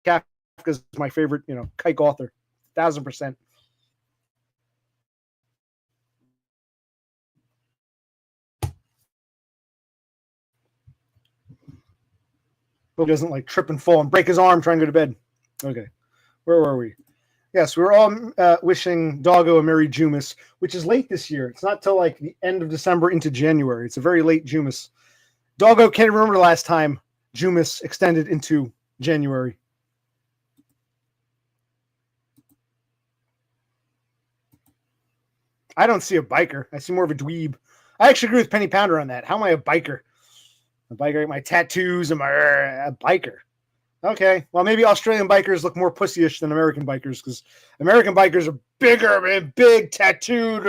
Kafka is my favorite, kike author. 1,000%. He doesn't like trip and fall and break his arm trying to go to bed. Okay, where were we? Yes, we were all wishing Doggo a Merry Jumas, which is late this year. It's not till like the end of December into January. It's a very late Jumas. Doggo can't remember the last time Jumas extended into January. I don't see a biker. I see more of a dweeb. I actually agree with Penny Pounder on that. How am I a biker? A biker, my tattoos, and a biker. Okay, well, maybe Australian bikers look more pussyish than American bikers because American bikers are bigger and big, tattooed.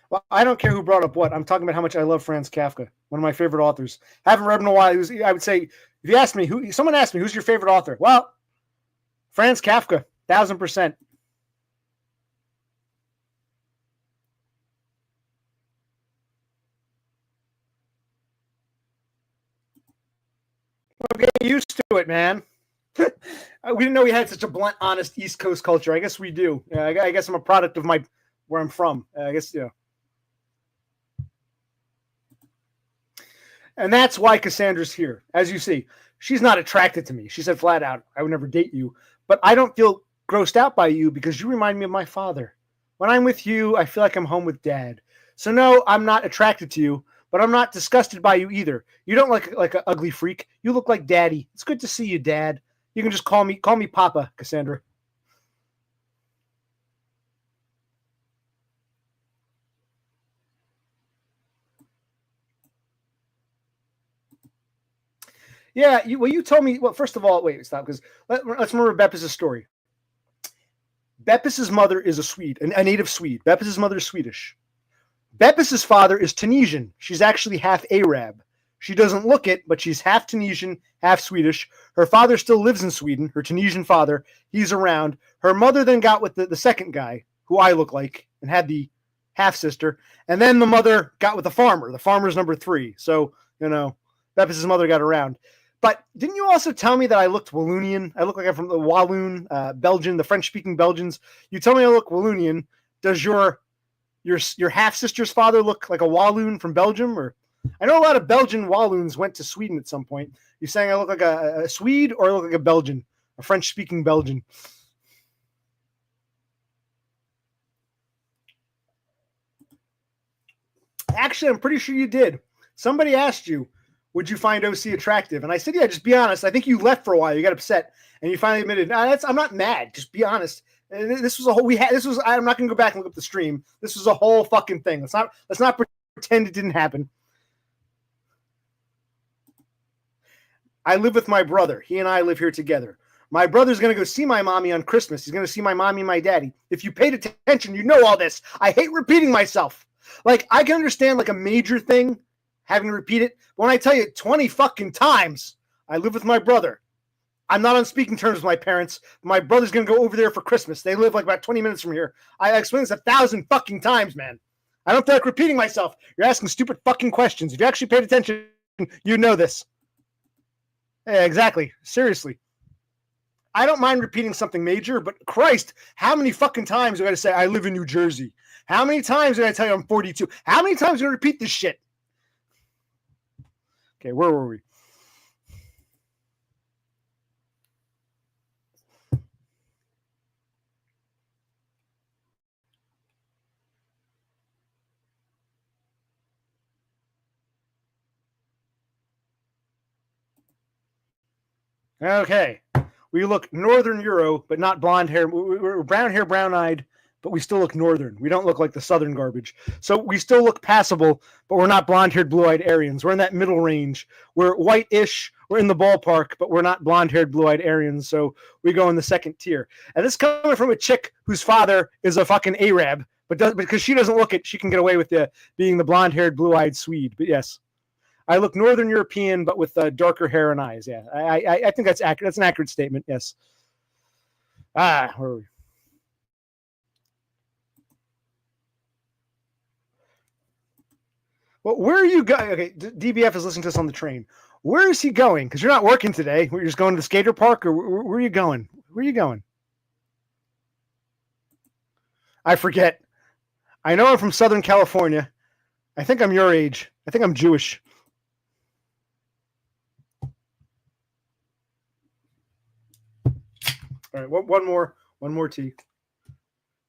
Well, I don't care who brought up what. I'm talking about how much I love Franz Kafka, one of my favorite authors. Haven't read him in a while. I would say, if you asked me, someone asked me, who's your favorite author? Well, Franz Kafka, 1,000%. We'll get used to it, man. We didn't know we had such a blunt, honest East Coast culture. I guess we do. I guess I'm a product of where I'm from. I guess, And that's why Cassandra's here. As you see, she's not attracted to me. She said flat out, I would never date you. But I don't feel grossed out by you because you remind me of my father. When I'm with you, I feel like I'm home with Dad. So no, I'm not attracted to you, but I'm not disgusted by you either. You don't look like an ugly freak. You look like Daddy. It's good to see you, Dad. You can just call me Papa, Cassandra. Yeah, you told me. Well, first of all, wait, stop, because let's remember Beppis' story. Beppis' mother is a Swede, a native Swede. Beppis' mother is Swedish. Beppis' father is Tunisian. She's actually half Arab. She doesn't look it, but she's half Tunisian, half Swedish. Her father still lives in Sweden, her Tunisian father. He's around. Her mother then got with the second guy, who I look like, and had the half-sister. And then the mother got with the farmer. The farmer's number 3. So, Beppis' mother got around. But didn't you also tell me that I looked Wallonian? I look like I'm from the Walloon, Belgian, the French-speaking Belgians. You tell me I look Wallonian. Does your half-sister's father look like a Walloon from Belgium? Or I know a lot of Belgian Walloons went to Sweden at some point. You saying I look like a Swede or I look like a Belgian, a French-speaking Belgian? Actually, I'm pretty sure you did. Somebody asked you, would you find OC attractive? And I said, yeah, just be honest. I think you left for a while. You got upset. And you finally admitted, I'm not mad. Just be honest. And this was a whole, I'm not going to go back and look up the stream. This was a whole fucking thing. Let's not pretend it didn't happen. I live with my brother. He and I live here together. My brother's going to go see my mommy on Christmas. He's going to see my mommy and my daddy. If you paid attention, you know all this. I hate repeating myself. Like, I can understand like a major thing, having to repeat it. But when I tell you 20 fucking times, I live with my brother. I'm not on speaking terms with my parents. My brother's going to go over there for Christmas. They live like about 20 minutes from here. I explained this 1,000 fucking times, man. I don't feel like repeating myself. You're asking stupid fucking questions. If you actually paid attention, you know this. Yeah, exactly. Seriously. I don't mind repeating something major, but Christ, how many fucking times do I got to say I live in New Jersey? How many times did I tell you I'm 42? How many times do I repeat this shit? Okay, where were we? Okay. We look Northern Euro, but not blonde hair. We're brown hair, brown-eyed, but we still look Northern. We don't look like the Southern garbage. So we still look passable, but we're not blonde-haired, blue-eyed Aryans. We're in that middle range. We're white-ish. We're in the ballpark, but we're not blonde-haired, blue-eyed Aryans. So we go in the second tier. And this is coming from a chick whose father is a fucking Arab, but because she doesn't look it, she can get away with being the blonde-haired, blue-eyed Swede. But yes. I look Northern European, but with darker hair and eyes. Yeah, I think that's accurate. That's an accurate statement. Yes. Where are we? Well, where are you going? Okay, DBF is listening to us on the train. Where is he going? Because you're not working today. You're just going to the skater park, or where are you going? Where are you going? I forget. I know I'm from Southern California. I think I'm your age. I think I'm Jewish. All right, one more tea.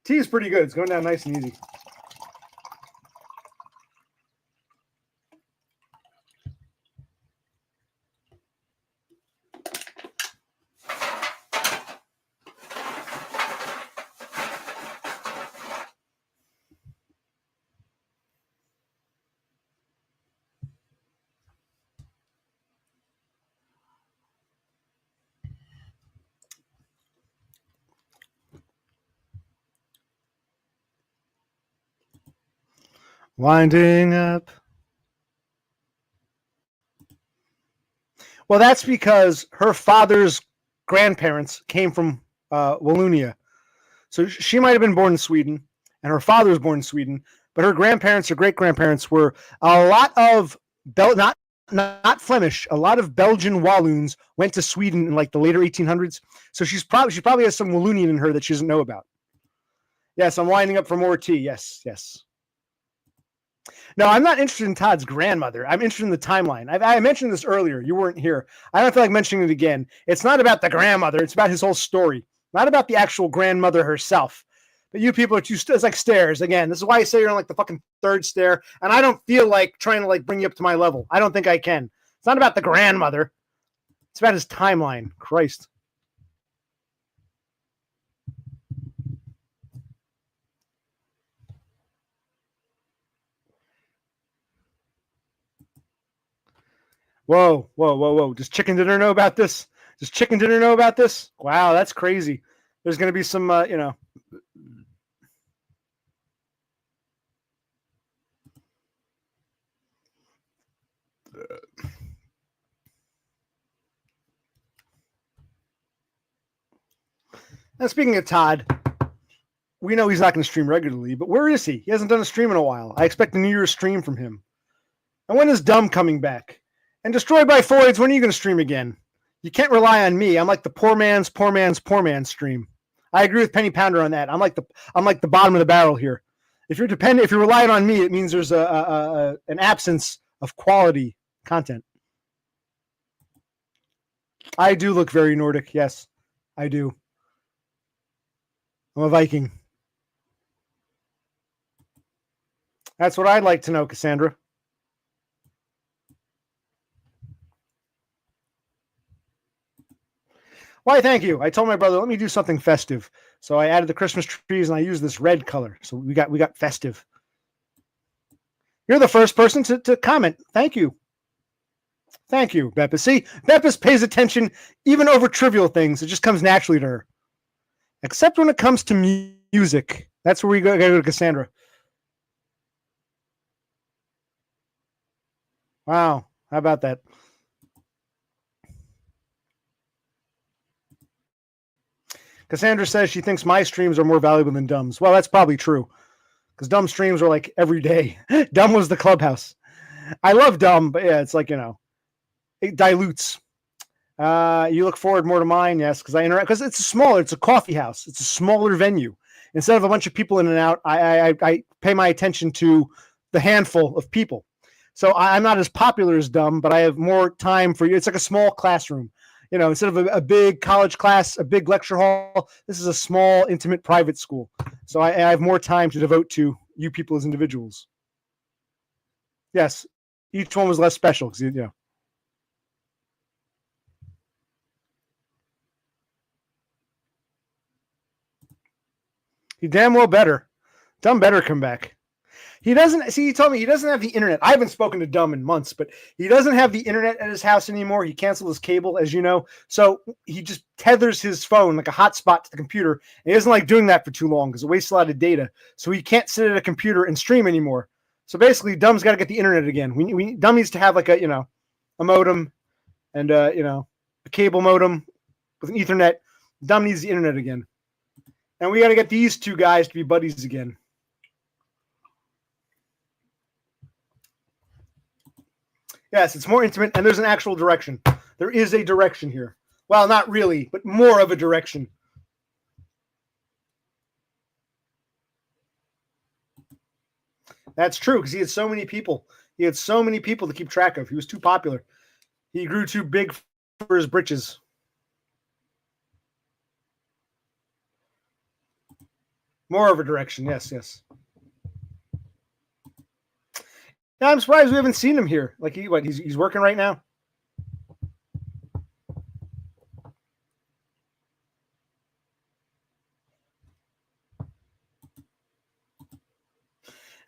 Tea is pretty good. It's going down nice and easy. Winding up. Well, that's because her father's grandparents came from Wallonia. So she might have been born in Sweden, and her father was born in Sweden, but her grandparents or great-grandparents were a lot of, not Flemish, a lot of Belgian Walloons went to Sweden in like the later 1800s. So she probably has some Wallonian in her that she doesn't know about. Yes, I'm winding up for more tea. Yes. No, I'm not interested in Todd's grandmother. I'm interested in the timeline. I mentioned this earlier. You weren't here. I don't feel like mentioning it again. It's not about the grandmother. It's about his whole story. Not about the actual grandmother herself. But you people are too. It's like stairs again. This is why I say you're on like the fucking third stair, and I don't feel like trying to like bring you up to my level. I don't think I can. It's not about the grandmother. It's about his timeline. Christ. Whoa, whoa, whoa, whoa. Does Chicken Dinner know about this? Does Chicken Dinner know about this? Wow, that's crazy. There's going to be some, And speaking of Todd, we know he's not going to stream regularly, but where is he? He hasn't done a stream in a while. I expect a New Year's stream from him. And when is Dumb coming back? And Destroyed by Foids, when are you going to stream again? You can't rely on me. I'm like the poor man's stream. I agree with Penny Pounder on that. I'm like the bottom of the barrel here. If you're relying on me, it means there's an absence of quality content. I do look very Nordic. Yes, I do. I'm a Viking. That's what I'd like to know, Cassandra. Why, thank you. I told my brother, let me do something festive. So I added the Christmas trees and I used this red color. So we got festive. You're the first person to comment. Thank you. Thank you, Beppis. See, Beppis pays attention even over trivial things. It just comes naturally to her. Except when it comes to music. That's where we go to Cassandra. Wow. How about that? Cassandra says she thinks my streams are more valuable than Dumb's. Well, that's probably true. Because Dumb streams are like every day. Dumb was the clubhouse. I love Dumb, but yeah, it's like, it dilutes. You look forward more to mine, yes, because I interact. Because it's smaller. It's a coffee house. It's a smaller venue. Instead of a bunch of people in and out, I pay my attention to the handful of people. So I'm not as popular as Dumb, but I have more time for you. It's like a small classroom. Instead of a big college class, a big lecture hall, this is a small, intimate, private school. So I have more time to devote to you people as individuals. Yes, each one was less special because he damn well better. Dumb better come back. He doesn't see. He told me he doesn't have the internet. I haven't spoken to Dumb in months, but he doesn't have the internet at his house anymore. He canceled his cable, as you know. So he just tethers his phone like a hotspot to the computer. And he doesn't like doing that for too long because it wastes a lot of data. So he can't sit at a computer and stream anymore. So basically, Dumb's got to get the internet again. Dumb needs to have like a modem and a cable modem with an Ethernet. Dumb needs the internet again, and we got to get these two guys to be buddies again. Yes, it's more intimate, and there's an actual direction. There is a direction here. Well, not really, but more of a direction. That's true, because he had so many people. He had so many people to keep track of. He was too popular. He grew too big for his britches. More of a direction, yes. Yeah, I'm surprised we haven't seen him here. Like he's working right now.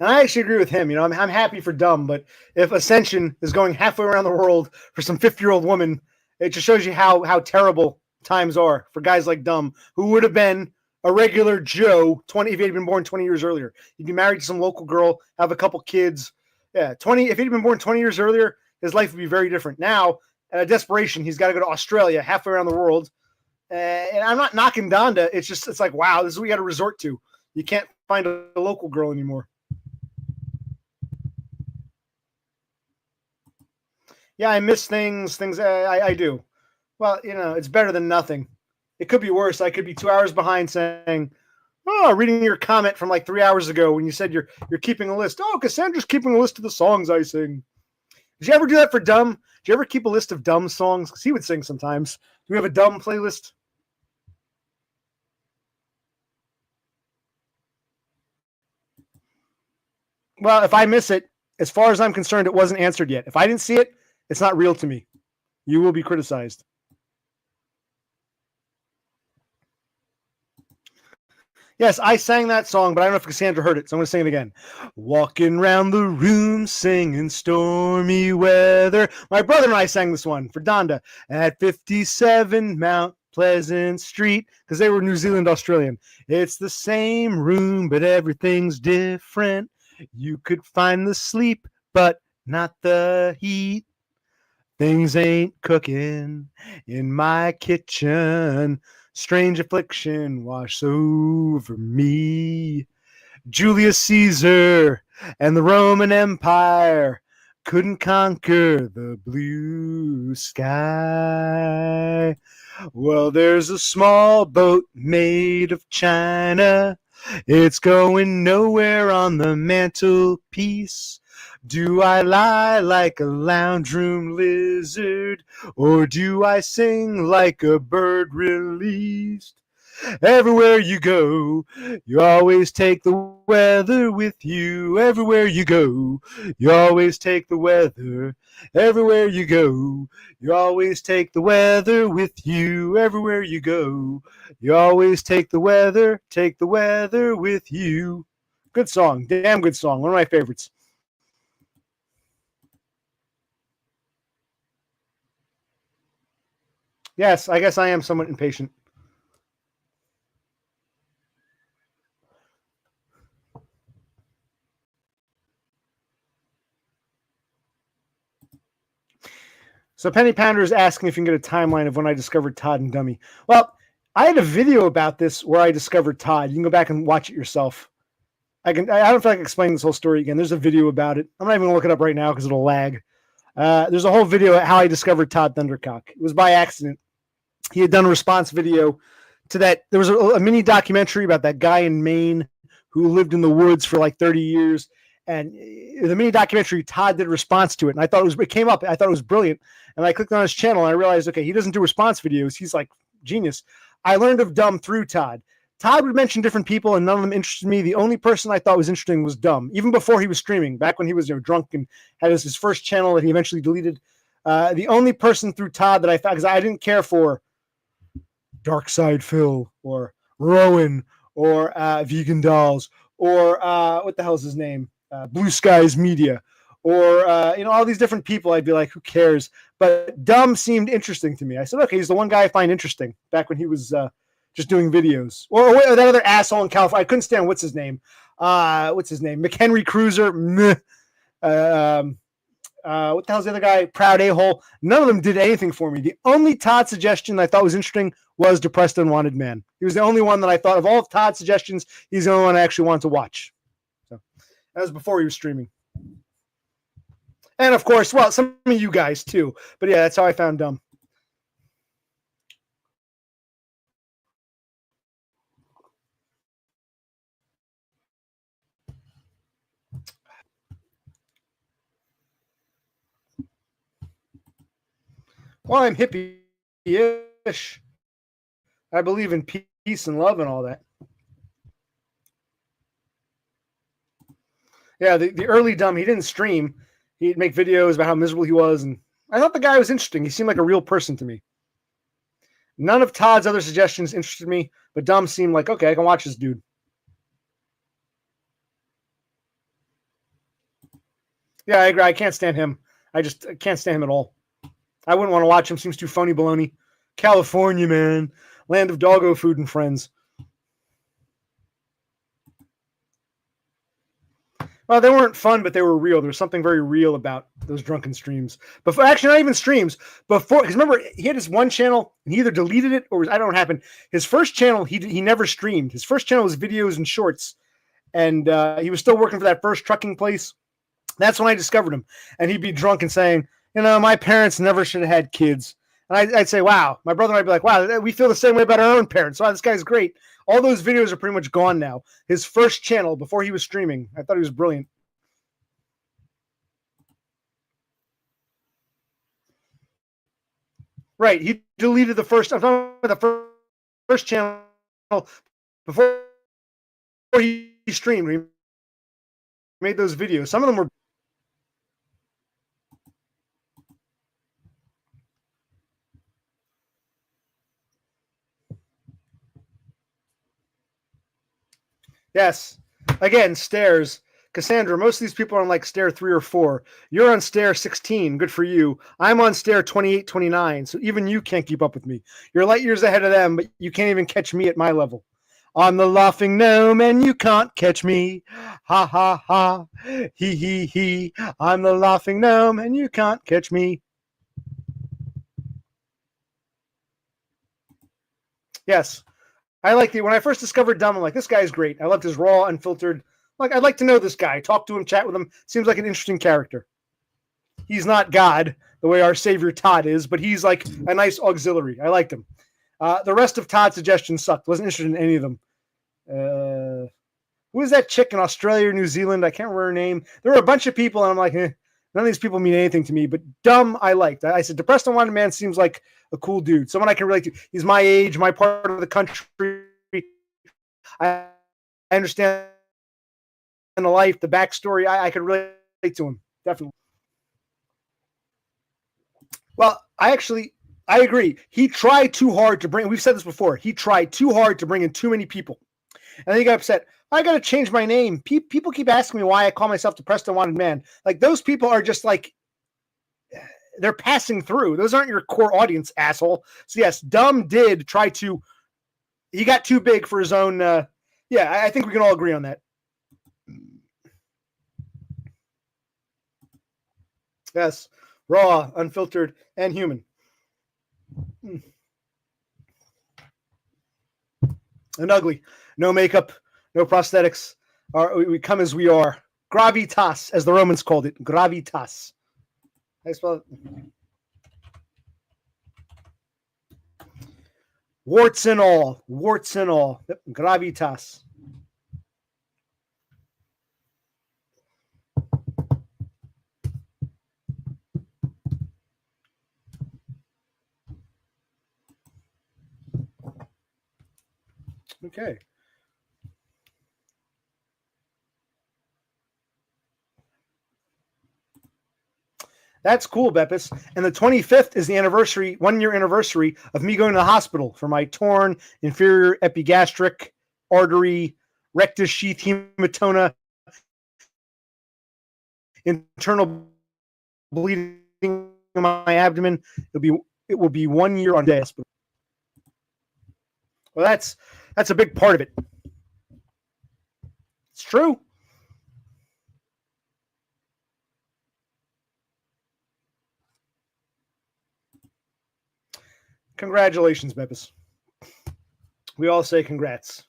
And I actually agree with him. I'm happy for Dumb, but if Ascension is going halfway around the world for some 50-year-old woman, it just shows you how terrible times are for guys like Dumb, who would have been a regular Joe if he had been born 20 years earlier. He'd be married to some local girl, have a couple kids. Yeah, if he'd been born 20 years earlier, his life would be very different. Now, at a desperation, he's got to go to Australia, halfway around the world. And I'm not knocking Donda. It's like, wow, this is what we got to resort to. You can't find a local girl anymore. Yeah, I miss things. I do. Well, it's better than nothing. It could be worse. I could be 2 hours behind saying, reading your comment from like 3 hours ago when you said you're keeping a list. Oh, Cassandra's keeping a list of the songs I sing. Did you ever do that for Dumb? Did you ever keep a list of Dumb songs? Because he would sing sometimes. Do we have a Dumb playlist? Well, if I miss it, as far as I'm concerned, it wasn't answered yet. If I didn't see it, it's not real to me. You will be criticized. Yes, I sang that song, but I don't know if Cassandra heard it, so I'm going to sing it again. Walking around the room singing stormy weather. My brother and I sang this one for Donda at 57 Mount Pleasant Street because they were New Zealand Australian. It's the same room, but everything's different. You could find the sleep, but not the heat. Things ain't cooking in my kitchen. Strange affliction wash over me. Julius Caesar and the Roman Empire couldn't conquer the blue sky. Well, there's a small boat made of china. It's going nowhere on the mantelpiece. Do I lie like a lounge room lizard, or do I sing like a bird released? Everywhere you go, you always take the weather with you. Everywhere you go, you always take the weather. Everywhere you go, you always take the weather with you. Everywhere you go, you always take the weather with you. Good song, damn good song, one of my favorites. Yes, I guess I am somewhat impatient. So Penny Pounder is asking if you can get a timeline of when I discovered Todd and Dummy. Well, I had a video about this where I discovered Todd. You can go back and watch it yourself. I don't know if I can explain this whole story again. There's a video about it. I'm not even going to look it up right now because it'll lag. There's a whole video of how I discovered Todd Thundercock. It was by accident. He had done a response video to that. There was a mini documentary about that guy in Maine who lived in the woods for like 30 years. And the mini documentary, Todd did a response to it. And I thought it came up. I thought it was brilliant. And I clicked on his channel and I realized, okay, he doesn't do response videos. He's like genius. I learned of Dumb through Todd. Todd would mention different people and none of them interested me. The only person I thought was interesting was Dumb, even before he was streaming, back when he was drunk and had his first channel that he eventually deleted. The only person through Todd that I found, because I didn't care for Dark Side Phil or Rowan or Vegan Dolls or what the hell is his name? Blue Skies Media or all these different people. I'd be like, who cares? But Dumb seemed interesting to me. I said, okay, he's the one guy I find interesting back when he was just doing videos. Or that other asshole in California. I couldn't stand what's his name. McHenry Cruiser. What the hell's the other guy? Proud A-hole. None of them did anything for me. The only Todd suggestion I thought was interesting was Depressed Unwanted Man. He was the only one that I thought of all of Todd's suggestions. He's the only one I actually wanted to watch. So that was before he was streaming. And of course, well, some of you guys too. But yeah, that's how I found Dumb. Well, I'm hippie-ish. I believe in peace and love and all that. Yeah, the early Dumb, he didn't stream. He'd make videos about how miserable he was, and I thought the guy was interesting. He seemed like a real person to me. None of Todd's other suggestions interested me, but Dumb seemed like, okay, I can watch this dude. Yeah, I agree. I can't stand him. I can't stand him at all. I wouldn't want to watch him. Seems too phony baloney. California, man. Land of doggo food and friends. Well, they weren't fun, but they were real. There was something very real about those drunken streams. Before, actually, not even streams. Before, because remember, he had his one channel, and he either deleted it or I don't know what happened. His first channel, he never streamed. His first channel was videos and shorts, and he was still working for that first trucking place. That's when I discovered him, and he'd be drunk and saying, my parents never should have had kids. And I'd say, wow. My brother might be like, wow, we feel the same way about our own parents. Wow, this guy's great. All those videos are pretty much gone now. His first channel, before he was streaming, I thought he was brilliant. Right, he deleted the first. I'm talking about the first channel before he streamed. made those videos. Some of them were. Yes. Again, stairs. Cassandra, most of these people are on like stair 3 or 4. You're on stair 16. Good for you. I'm on stair 28, 29. So even you can't keep up with me. You're light years ahead of them, but you can't even catch me at my level. I'm the laughing gnome and you can't catch me. Ha ha ha. He he. I'm the laughing gnome and you can't catch me. Yes. I like when I first discovered Dumb, I'm like, this guy's great. I loved his raw, unfiltered. Like, I'd like to know this guy, talk to him, chat with him. Seems like an interesting character. He's not God the way our savior Todd is, but he's like a nice auxiliary. I liked him. The rest of Todd's suggestions sucked. Wasn't interested in any of them. Who was that chick in Australia or New Zealand? I can't remember her name. There were a bunch of people, and I'm like, none of these people mean anything to me. But Dumb, I liked. I said, Depressed and Wanted Man seems like a cool dude. Someone I can relate to. He's my age, my part of the country. I understand the life, the backstory. I could relate to him. Definitely. Well, I agree. He tried too hard to bring, we've said this before, he tried too hard to bring in too many people. And then he got upset. I got to change my name. People keep asking me why I call myself Depressed and Wanted Man. Like, those people are just like, they're passing through. Those aren't your core audience, asshole. So yes, Dumb did try to, he got too big for his own, I think we can all agree on that. Yes, raw, unfiltered, and human. And ugly. No makeup, no prosthetics. We come as we are. Gravitas, as the Romans called it. Gravitas. I spell it. Warts and all. Warts and all. Yep. Gravitas. Okay. That's cool, Beppis. And the 25th is the anniversary, 1-year anniversary of me going to the hospital for my torn inferior epigastric artery rectus sheath hematoma internal bleeding in my abdomen. It will be 1 year on day. Well, that's a big part of it. It's true. Congratulations, Beppis. We all say congrats.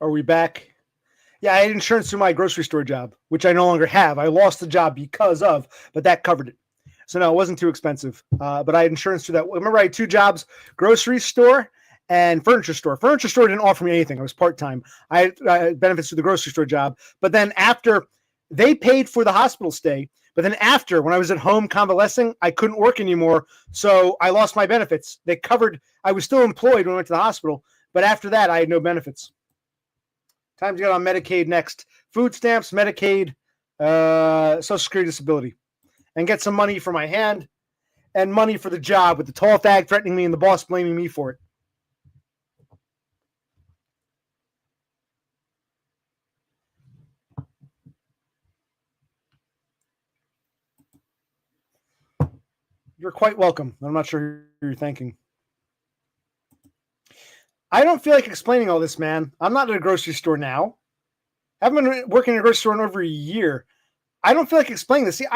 Are we back? Yeah, I had insurance through my grocery store job, which I no longer have. I lost the job because of, but that covered it. So no, it wasn't too expensive. But I had insurance through that. Remember, I had 2 jobs: grocery store and furniture store. Furniture store didn't offer me anything. I was part-time. I had benefits through the grocery store job. But then after, they paid for the hospital stay. But then after, when I was at home convalescing, I couldn't work anymore. So I lost my benefits. They covered, I was still employed when I went to the hospital. But after that, I had no benefits. Time to get on Medicaid next. Food stamps, Medicaid, Social Security disability. And get some money for my hand and money for the job with the tall fag threatening me and the boss blaming me for it. You're quite welcome. I'm not sure who you're thanking. I don't feel like explaining all this, man. I'm not at a grocery store now. I haven't been working in a grocery store in over a year. I don't feel like explaining this. See,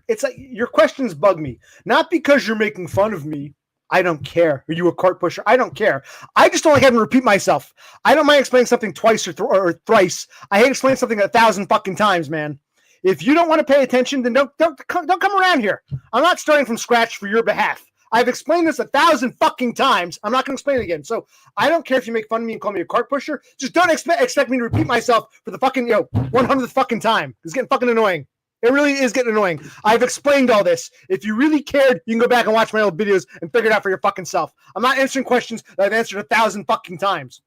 it's like your questions bug me. Not because you're making fun of me. I don't care. Are you a cart pusher? I don't care. I just don't like having to repeat myself. I don't mind explaining something twice or thrice. I hate explaining something 1,000 fucking times, man. If you don't want to pay attention, then don't come around here. I'm not starting from scratch for your behalf. I've explained this 1,000 fucking times. I'm not going to explain it again. So I don't care if you make fun of me and call me a cart pusher. Just don't expect me to repeat myself for the fucking 100th fucking time. It's getting fucking annoying. It really is getting annoying. I've explained all this. If you really cared, you can go back and watch my old videos and figure it out for your fucking self. I'm not answering questions that I've answered 1,000 fucking times.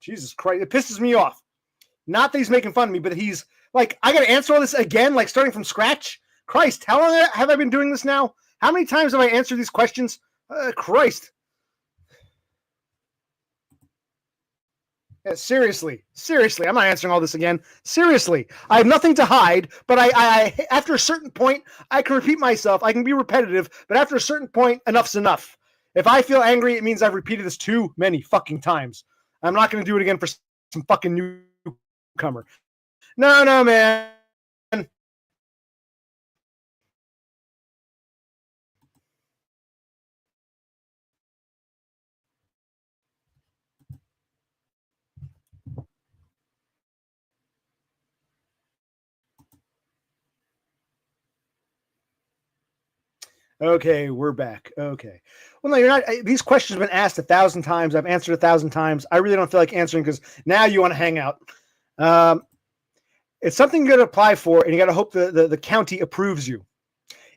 Jesus Christ, it pisses me off. Not that he's making fun of me, but he's like, I got to answer all this again, like starting from scratch. Christ, how long have I been doing this now? How many times have I answered these questions? Christ. Yeah, seriously, I'm not answering all this again. Seriously, I have nothing to hide, but I after a certain point, I can repeat myself. I can be repetitive, but after a certain point, enough's enough. If I feel angry, it means I've repeated this too many fucking times. I'm not going to do it again for some fucking newcomer. No, man. Okay, we're back. Okay. Well, no, you're not. These questions have been asked 1,000 times. I've answered 1,000 times. I really don't feel like answering because now you want to hang out. It's something you got to apply for, and you got to hope the county approves you.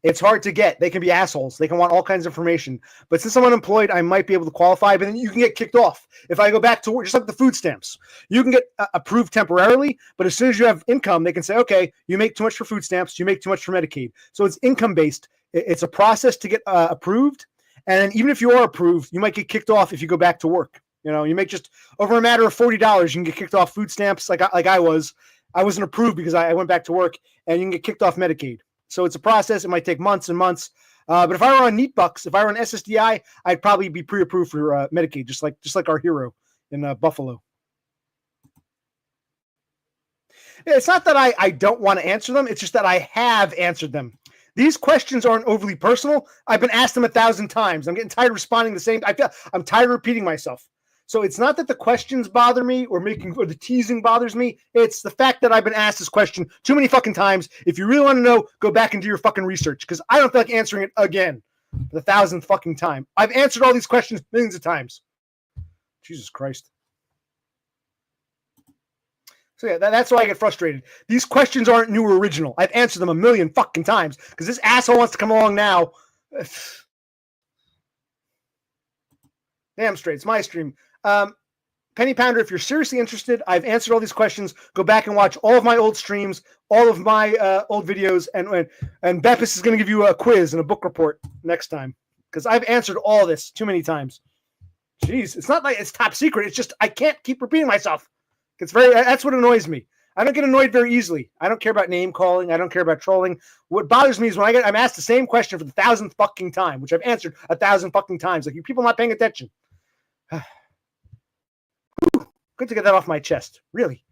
It's hard to get. They can be assholes. They can want all kinds of information. But since I'm unemployed, I might be able to qualify, but then you can get kicked off. If I go back to work, just like the food stamps, you can get approved temporarily, but as soon as you have income, they can say, okay, you make too much for food stamps, you make too much for Medicaid. So it's income-based. It's a process to get approved. And then even if you are approved, you might get kicked off if you go back to work. You make just over a matter of $40, you can get kicked off food stamps like I was. I wasn't approved because I went back to work, and you can get kicked off Medicaid. So it's a process. It might take months and months. But if I were on Neat Bucks, if I were on SSDI, I'd probably be pre-approved for Medicaid, just like our hero in Buffalo. It's not that I don't want to answer them. It's just that I have answered them. These questions aren't overly personal. I've been asked them 1,000 times. I'm getting tired of responding the same. I'm tired of repeating myself. So it's not that the questions bother me or the teasing bothers me. It's the fact that I've been asked this question too many fucking times. If you really want to know, go back and do your fucking research because I don't feel like answering it again for the 1,000th fucking time. I've answered all these questions millions of times. Jesus Christ. So yeah, that's why I get frustrated. These questions aren't new or original. I've answered them a million fucking times because this asshole wants to come along now. Damn straight. It's my stream. Penny Pounder, if you're seriously interested, I've answered all these questions. Go back and watch all of my old streams, all of my old videos, and Beppis is going to give you a quiz and a book report next time because I've answered all this too many times. Jeez, it's not like it's top secret. It's just I can't keep repeating myself. That's what annoys me. I don't get annoyed very easily. I don't care about name calling. I don't care about trolling. What bothers me is when I'm asked the same question for the 1,000th fucking time, which I've answered 1,000 fucking times. Like you people not paying attention. Good to get that off my chest. Really.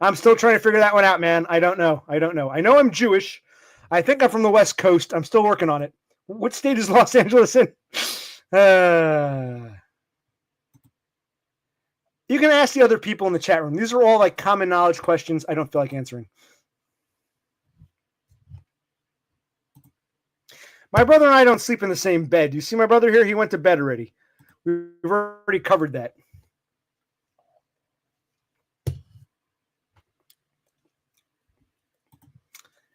I'm still trying to figure that one out, man. I don't know. I know I'm Jewish. I think I'm from the West Coast. I'm still working on it. What state is Los Angeles in? You can ask the other people in the chat room. These are all like common knowledge questions I don't feel like answering. My brother and I don't sleep in the same bed. You see my brother here? He went to bed already. We've already covered that.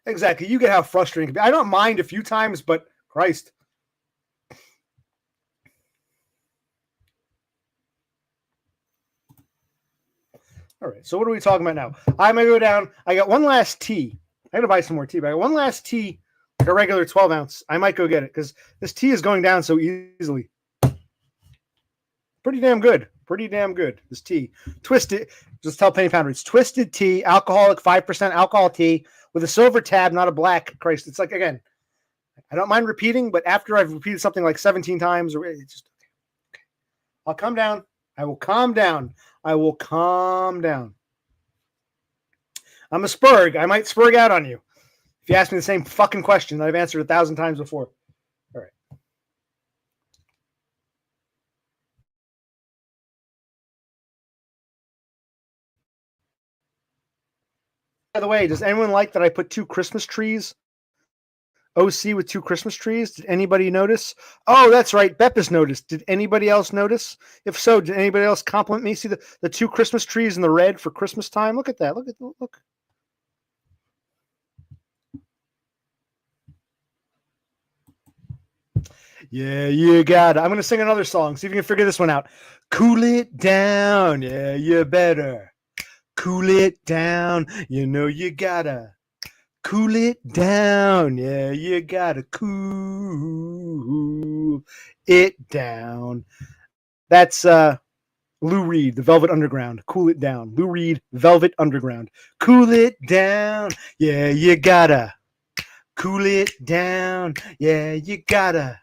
Exactly. You get how frustrating it can be. I don't mind a few times, but Christ. All right. So what are we talking about now? I'm going to go down. I got one last tea. I got to buy some more tea, but I got one last tea, like a regular 12 ounce. I might go get it because this tea is going down so easily. Pretty damn good. This tea. Twisted. Just tell Penny Pounder. It's twisted tea, alcoholic, 5% alcohol tea with a silver tab, not a black. Christ. It's like, again, I don't mind repeating, but after I've repeated something like 17 times, it's just I'll calm down. I will calm down. I will calm down. I'm a Spurg. I might Spurg out on you if you ask me the same fucking question that I've answered 1,000 times before. All right. By the way, does anyone like that I put 2 Christmas trees? OC with 2 Christmas trees. Did anybody notice? Oh, that's right. Beppis noticed. Did anybody else notice? If so, did anybody else compliment me? See the 2 Christmas trees in the red for Christmas time? Look at that. Look. Yeah, you got it. I'm going to sing another song. See if you can figure this one out. Cool it down. Yeah, you better. Cool it down. You know you gotta. Cool it down. Yeah, you gotta cool it down. That's Lou Reed, The Velvet Underground. Cool it down. Lou Reed, Velvet Underground. Cool it down. Yeah, you gotta. Cool it down. Yeah, you gotta.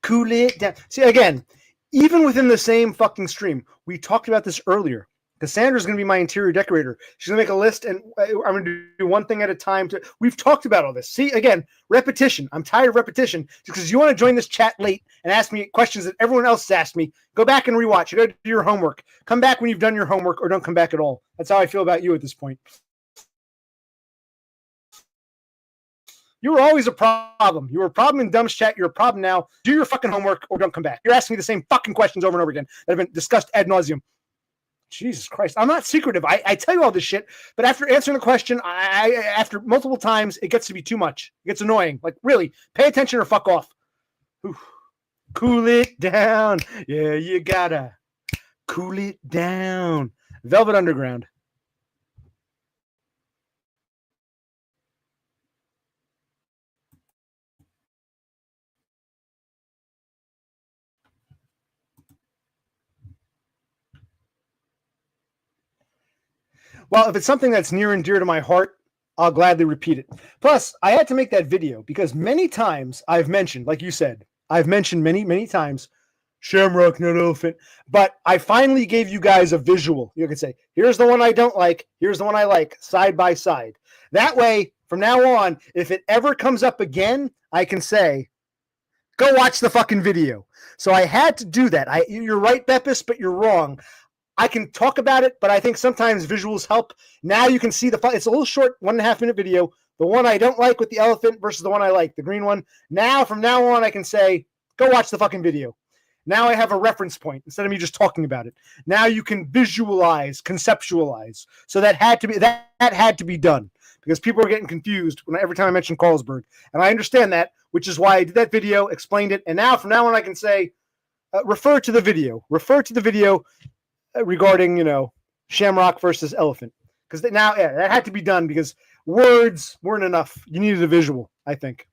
Cool it down. See, again, even within the same fucking stream, we talked about this earlier. Cassandra's going to be my interior decorator. She's going to make a list, and I'm going to do one thing at a time. We've talked about all this. See, again, repetition. I'm tired of repetition. Because you want to join this chat late and ask me questions that everyone else has asked me, go back and rewatch. You got to do your homework. Come back when you've done your homework, or don't come back at all. That's how I feel about you at this point. You were always a problem. You were a problem in Dumb's chat. You're a problem now. Do your fucking homework or don't come back. You're asking me the same fucking questions over and over again that have been discussed ad nauseum. Jesus Christ. I'm not secretive. I tell you all this shit, but after answering the question, after multiple times, it gets to be too much. It gets annoying. Like, really, pay attention or fuck off. Ooh. Cool it down. Yeah, you gotta cool it down. Velvet Underground. Well, if it's something that's near and dear to my heart, I'll gladly repeat it. Plus, I had to make that video because many times I've mentioned, like you said, I've mentioned many times, Shamrock, not elephant. But I finally gave you guys a visual. You can say, here's the one I don't like. Here's the one I like, side by side. That way, from now on, if it ever comes up again, I can say, go watch the fucking video. So I had to do that. You're right, Beppis, but you're wrong. I can talk about it, but I think sometimes visuals help. Now you can see it's a little short, 1.5 minute video. The one I don't like with the elephant versus the one I like, the green one. Now, from now on, I can say, go watch the fucking video. Now I have a reference point instead of me just talking about it. Now you can visualize, conceptualize. So that had to be done because people are getting confused every time I mention Carlsberg. And I understand that, which is why I did that video, explained it. And now, from now on, I can say, refer to the video. Refer to the video regarding, Shamrock versus elephant. Because now, that had to be done because words weren't enough. You needed a visual, I think.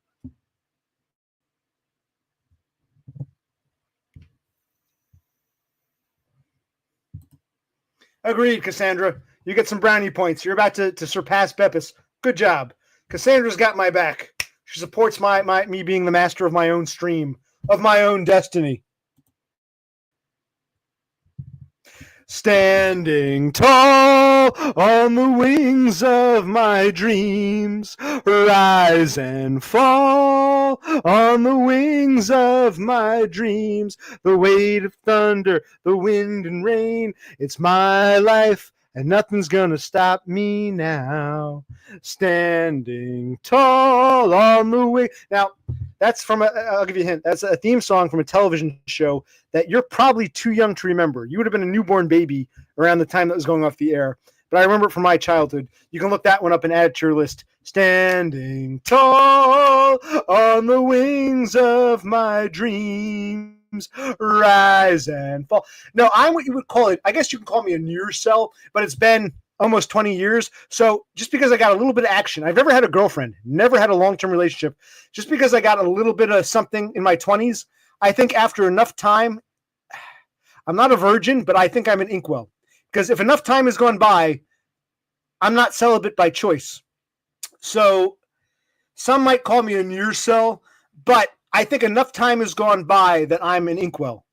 Agreed, Cassandra. You get some brownie points. You're about to surpass Beppis. Good job. Cassandra's got my back. She supports me being the master of my own stream, of my own destiny. Standing tall on the wings of my dreams, rise and fall on the wings of my dreams. The weight of thunder, the wind and rain, it's my life and nothing's gonna stop me now. Standing tall on the wing. Now, that's from I'll give you a hint. That's a theme song from a television show that you're probably too young to remember. You would have been a newborn baby around the time that was going off the air. But I remember it from my childhood. You can look that one up and add it to your list. Standing tall on the wings of my dreams, rise and fall. No, I'm what you would call it. I guess you can call me a near cell, but it's been almost 20 years. So just because I got a little bit of action, I've never had a girlfriend, never had a long-term relationship. Just because I got a little bit of something in my 20s, I think after enough time, I'm not a virgin, but I think I'm an inkwell. Because if enough time has gone by, I'm not celibate by choice. So some might call me a near cell, but I think enough time has gone by that I'm an inkwell.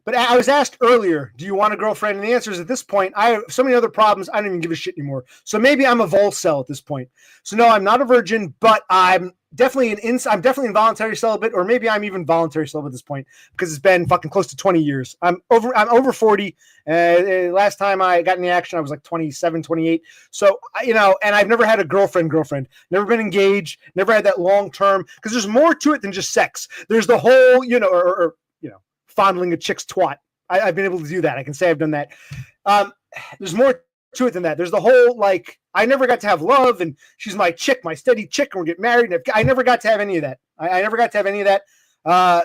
But I was asked earlier, do you want a girlfriend? And the answer is at this point, I have so many other problems, I don't even give a shit anymore. So maybe I'm a vol-cell at this point. So no, I'm not a virgin, but I'm definitely I'm definitely involuntary celibate, or maybe I'm even voluntary celibate at this point because it's been fucking close to 20 years. I'm over 40. Last time I got in the action, I was like 27, 28. So, and I've never had a girlfriend, never been engaged, never had that long term, because there's more to it than just sex. There's the whole, or fondling a chick's twat. I've been able to do that. I can say I've done that. There's more to it than that. There's the whole, like, I never got to have love, and she's my chick, my steady chick, and we're getting married. And I never got to have any of that. I never got to have any of that.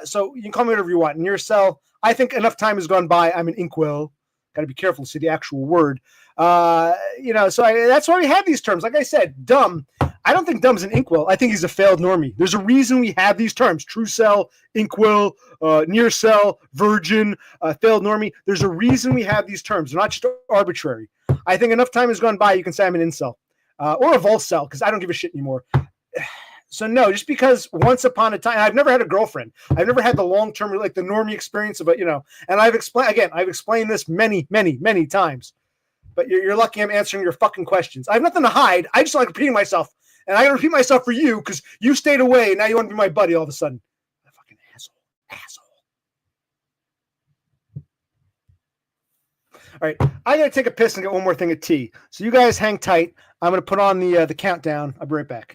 So you can call me whatever you want. In your cell, I think enough time has gone by. I'm an inkwell. Got to be careful to say the actual word. So that's why we have these terms. Like I said, dumb. I don't think dumb's an inkwell. I think he's a failed normie. There's a reason we have these terms: true cell, inkwell, near cell, virgin, failed normie. There's a reason we have these terms. They're not just arbitrary. I think enough time has gone by. You can say I'm an incel or a vol-cell, because I don't give a shit anymore. So no, just because once upon a time, I've never had a girlfriend. I've never had the long-term, like the normie experience of it, and I've explained this many, many, many times, but you're lucky I'm answering your fucking questions. I have nothing to hide. I just like repeating myself, and I gotta repeat myself for you because you stayed away and now you want to be my buddy all of a sudden. Fucking asshole. All right, I gotta take a piss and get one more thing of tea. So you guys hang tight. I'm gonna put on the countdown. I'll be right back.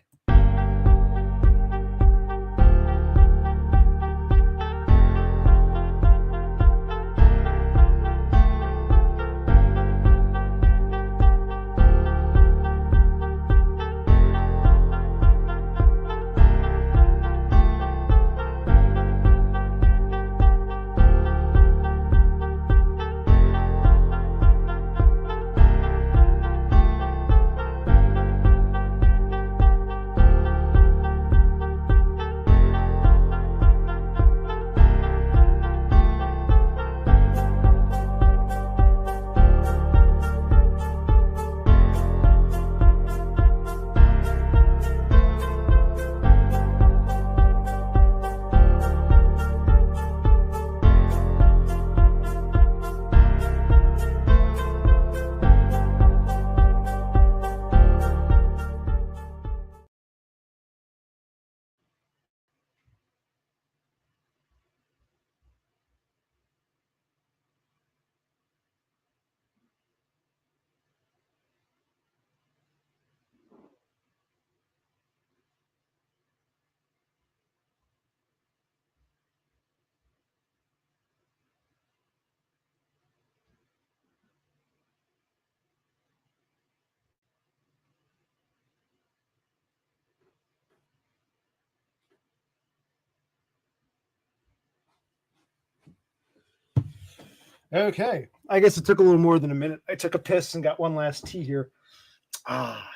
Okay. I guess it took a little more than a minute. I took a piss and got one last tea here.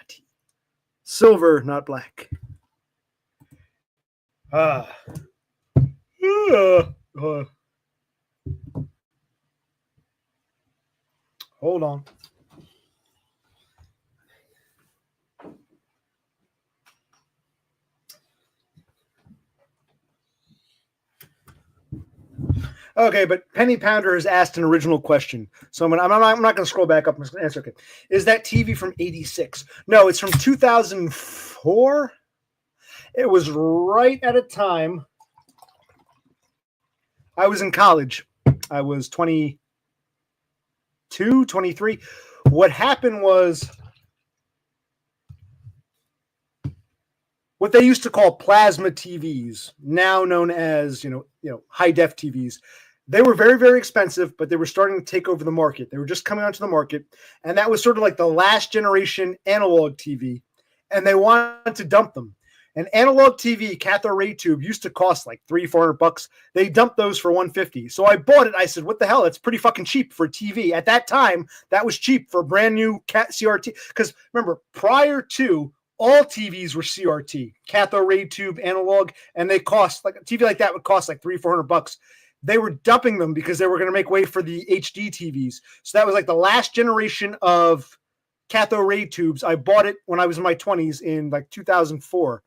Tea. Silver, not black. Hold on. Okay, but Penny Pounder has asked an original question. So I'm not going to scroll back up. I'm just going to answer. Okay. Is that TV from 86? No, it's from 2004. It was right at a time I was in college. I was 22, 23. What happened was what they used to call plasma TVs, now known as, high def TVs. They were very, very expensive, but they were starting to take over the market. They were just coming onto the market. And that was sort of like the last generation analog TV. And they wanted to dump them. An analog TV, cathode ray tube, used to cost like $300-$400. They dumped those for $150. So I bought it. I said, what the hell? It's pretty fucking cheap for a TV. At that time, that was cheap for a brand new CRT. Because remember, prior to, all TVs were CRT, cathode ray tube, analog, and they cost, like a TV like that would cost like $300-$400. They were dumping them because they were going to make way for the HD TVs. So that was like the last generation of cathode ray tubes. I bought it when I was in my 20s in like 2004.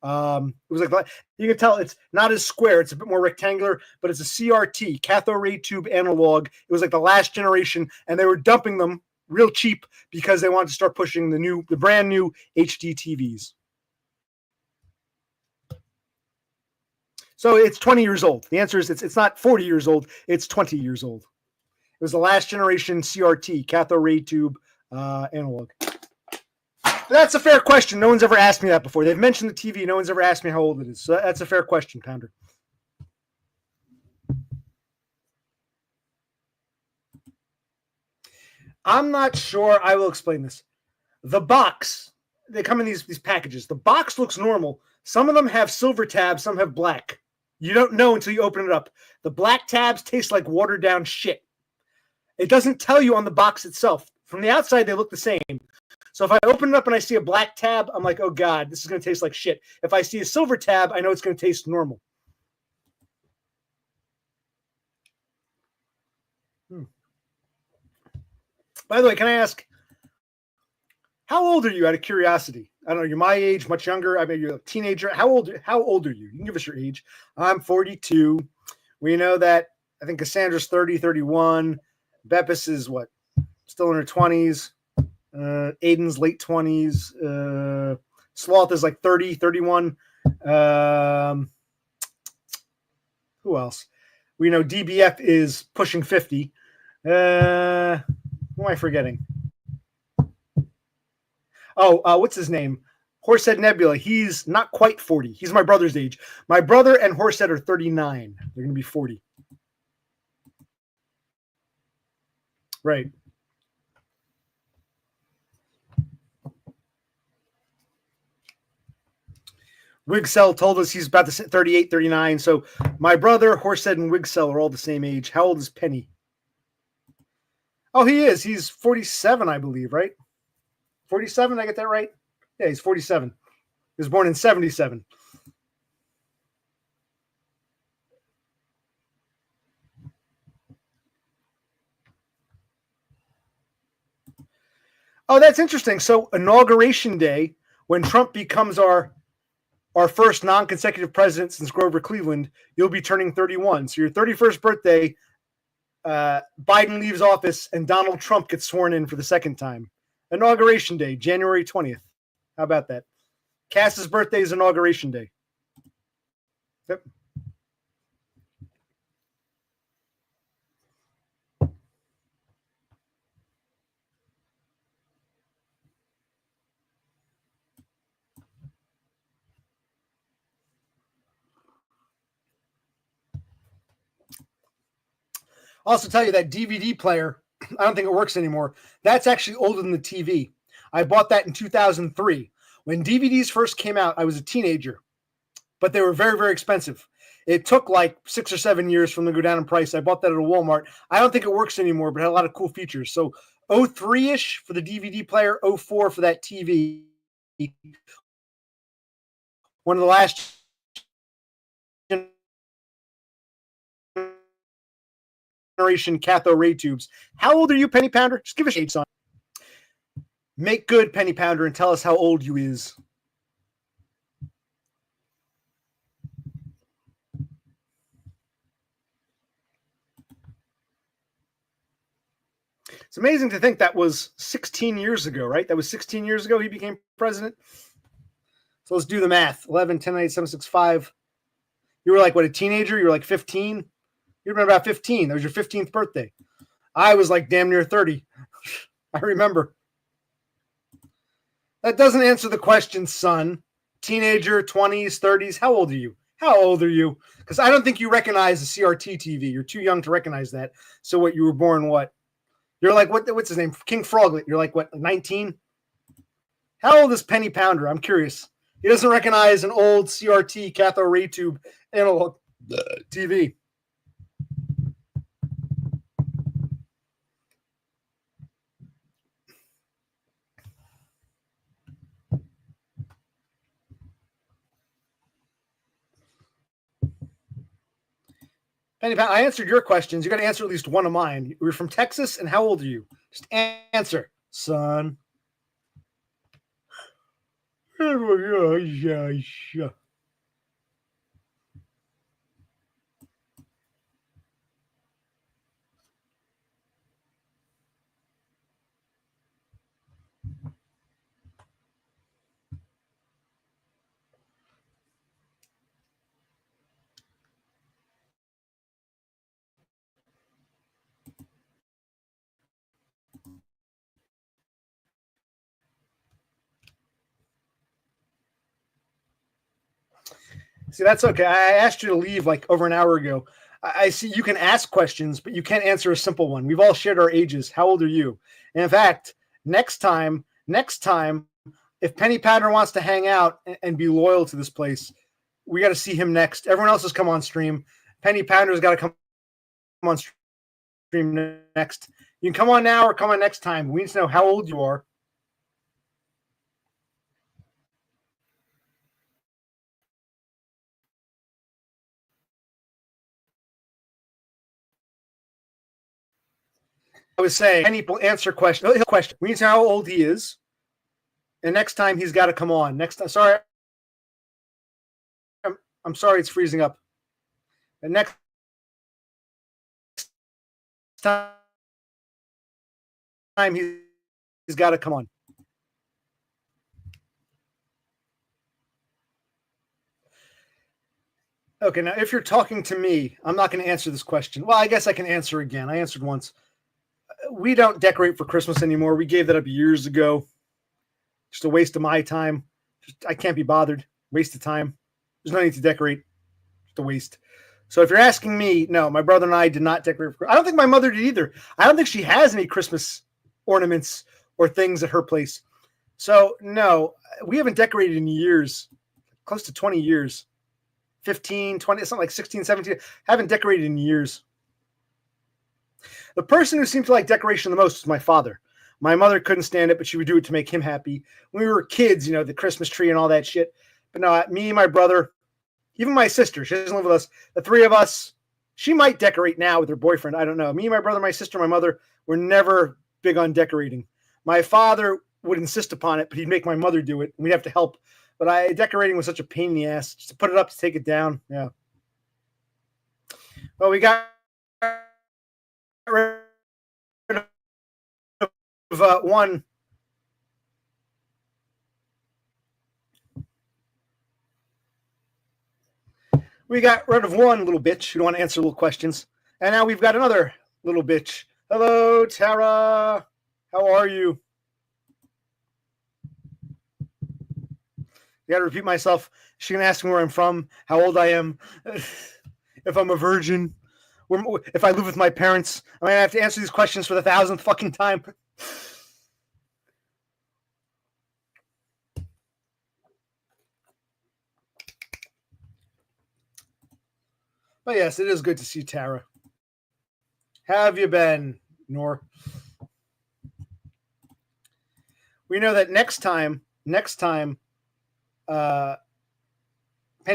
It was like, you can tell it's not as square, it's a bit more rectangular, but it's a CRT, cathode ray tube analog. It was like the last generation, and they were dumping them real cheap because they wanted to start pushing the brand new HD TVs. So it's 20 years old. The answer is it's not 40 years old, it's 20 years old. It was the last generation CRT, cathode ray tube analog. That's a fair question. No one's ever asked me that before. They've mentioned the TV. No one's ever asked me how old it is. So that's a fair question, Pounder. I'm not sure. I will explain this. The box, they come in these packages. The box looks normal. Some of them have silver tabs. Some have black. You don't know until you open it up. The black tabs taste like watered down shit. It doesn't tell you on the box itself. From the outside, they look the same. So if I open it up and I see a black tab, I'm like, oh God, this is going to taste like shit. If I see a silver tab, I know it's going to taste normal. By the way, can I ask, how old are you out of curiosity? I don't know, you're my age, much younger. I mean, you're a teenager. How old are you? You can give us your age. I'm 42. We know that, I think Cassandra's 30, 31. Beppis is what? Still in her 20s. Aiden's late 20s. Sloth is like 30, 31. Who else? We know DBF is pushing 50. Who am I forgetting? Oh, what's his name? Horsehead Nebula. He's not quite 40. He's my brother's age. My brother and Horsehead are 39. They're going to be 40. Right. Wigcell told us he's about 38, 39. So my brother, Horsehead, and Wigcell are all the same age. How old is Penny? Oh, he is. He's 47, I believe, right? 47, I get that right? Yeah, he's 47. He was born in 77. Oh, that's interesting. So Inauguration Day, when Trump becomes our first non-consecutive president since Grover Cleveland, you'll be turning 31. So your 31st birthday, Biden leaves office and Donald Trump gets sworn in for the second time. Inauguration Day, January 20th. How about that? Cass's birthday is Inauguration Day. Yep. I'll also tell you that DVD player, I don't think it works anymore. That's actually older than the TV. I bought that in 2003. When DVDs first came out, I was a teenager, but they were very, very expensive. It took like 6 or 7 years for them to go down in price. I bought that at a Walmart. I don't think it works anymore, but it had a lot of cool features. So 03-ish for the DVD player, 04 for that TV. One of the last generation cathode ray tubes. How old are you, Penny Pounder? Just give us age, son. Make good, Penny Pounder, and tell us how old you is. It's amazing to think that was 16 years ago, right? That was 16 years ago he became president. So let's do the math. 11, 10, 9, 7, 6, 5. You were like, what, a teenager? You were like 15? You were about 15. That was your 15th birthday. I was like damn near 30. I remember. That doesn't answer the question, son. Teenager, 20s, 30s. How old are you? How old are you? Because I don't think you recognize the CRT TV. You're too young to recognize that. So what, you were born what? You're like, what's his name? King Froglet. You're like, what, 19? How old is Penny Pounder? I'm curious. He doesn't recognize an old CRT cathode ray tube analog TV. Penny Pounder, I answered your questions. You got to answer at least one of mine. You're from Texas, and how old are you? Just answer, son. See, that's okay. I asked you to leave like over an hour ago. I see you can ask questions, but you can't answer a simple one. We've all shared our ages. How old are you? And in fact, next time, if Penny Pounder wants to hang out and be loyal to this place, we got to see him next. Everyone else has come on stream. Penny Pounder's got to come on stream next. You can come on now or come on next time. We need to know how old you are. I was saying, Penny will answer question. We need to know how old he is. And next time he's got to come on. Next time, sorry. I'm sorry it's freezing up. And next time he's got to come on. Okay, now if you're talking to me, I'm not going to answer this question. Well, I guess I can answer again. I answered once. We don't decorate for Christmas anymore. We gave that up years ago. Just a waste of my time. I can't be bothered. Waste of time. There's no need to decorate. Just a waste. So if you're asking me, no, my brother and I did not decorate. I don't think my mother did either. I don't think she has any Christmas ornaments or things at her place. So no, we haven't decorated in years, close to 20 years, 15, 20, something like 16, 17. Haven't decorated in years. The person who seemed to like decoration the most was my father. My mother couldn't stand it, but she would do it to make him happy. When we were kids, the Christmas tree and all that shit. But no, me, my brother, even my sister, she doesn't live with us. The three of us, she might decorate now with her boyfriend. I don't know. Me, my brother, my sister, my mother were never big on decorating. My father would insist upon it, but he'd make my mother do it, and we'd have to help. But decorating was such a pain in the ass. Just to put it up, to take it down. Yeah. Well, we got rid of one. We got rid of one little bitch who don't want to answer little questions. And now we've got another little bitch. Hello, Tara. How are you? I got to repeat myself. She can ask me where I'm from, how old I am, if I'm a virgin, if I live with my parents. I have to answer these questions for the 1,000th fucking time. But yes, it is good to see Tara. How have you been, Nor? We know that next time, Penny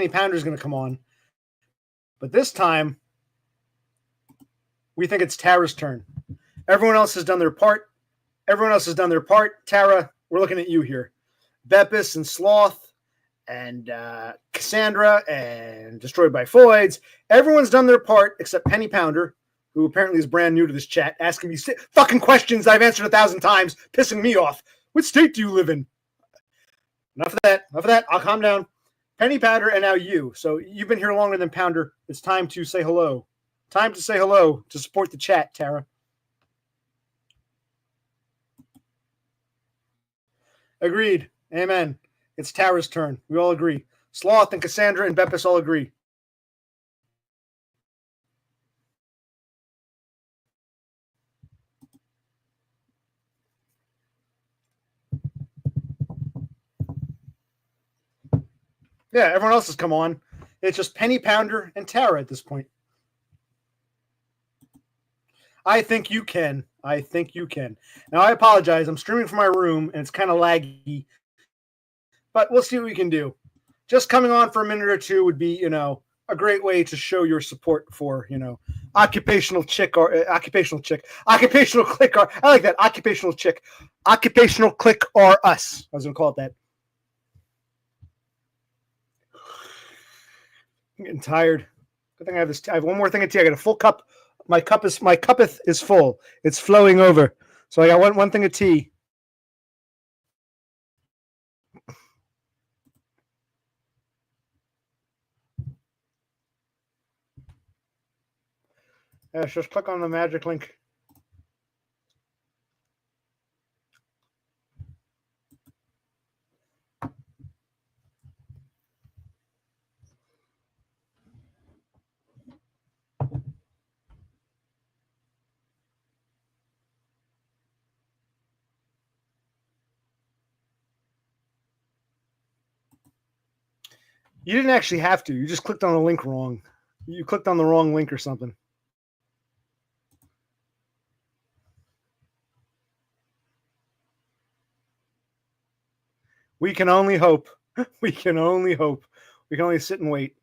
Pounder is going to come on. But this time, we think it's Tara's turn. Everyone else has done their part. Tara, we're looking at you here. Beppis and Sloth and Cassandra and Destroyed by Foids. Everyone's done their part except Penny Pounder, who apparently is brand new to this chat, asking me fucking questions I've answered 1,000 times, pissing me off. What state do you live in? Enough of that. I'll calm down. Penny Pounder and now you. So you've been here longer than Pounder. It's time to say hello. Time to say hello to support the chat, Tara. Agreed. Amen. It's Tara's turn. We all agree. Sloth and Cassandra and Beppis all agree. Yeah, everyone else has come on. It's just Penny Pounder and Tara at this point. I think you can. Now, I apologize. I'm streaming from my room, and it's kind of laggy. But we'll see what we can do. Just coming on for a minute or two would be, a great way to show your support for, occupational click. I like that. Occupational click or us. I was going to call it that. I'm getting tired. Good thing I have this. I have one more thing of tea. I got a full cup. My cuppeth is full. It's flowing over. So I got one thing of tea. Yeah, just click on the magic link. You didn't actually have to. You just clicked on the link wrong. You clicked on the wrong link or something. We can only hope. We can only hope. We can only sit and wait.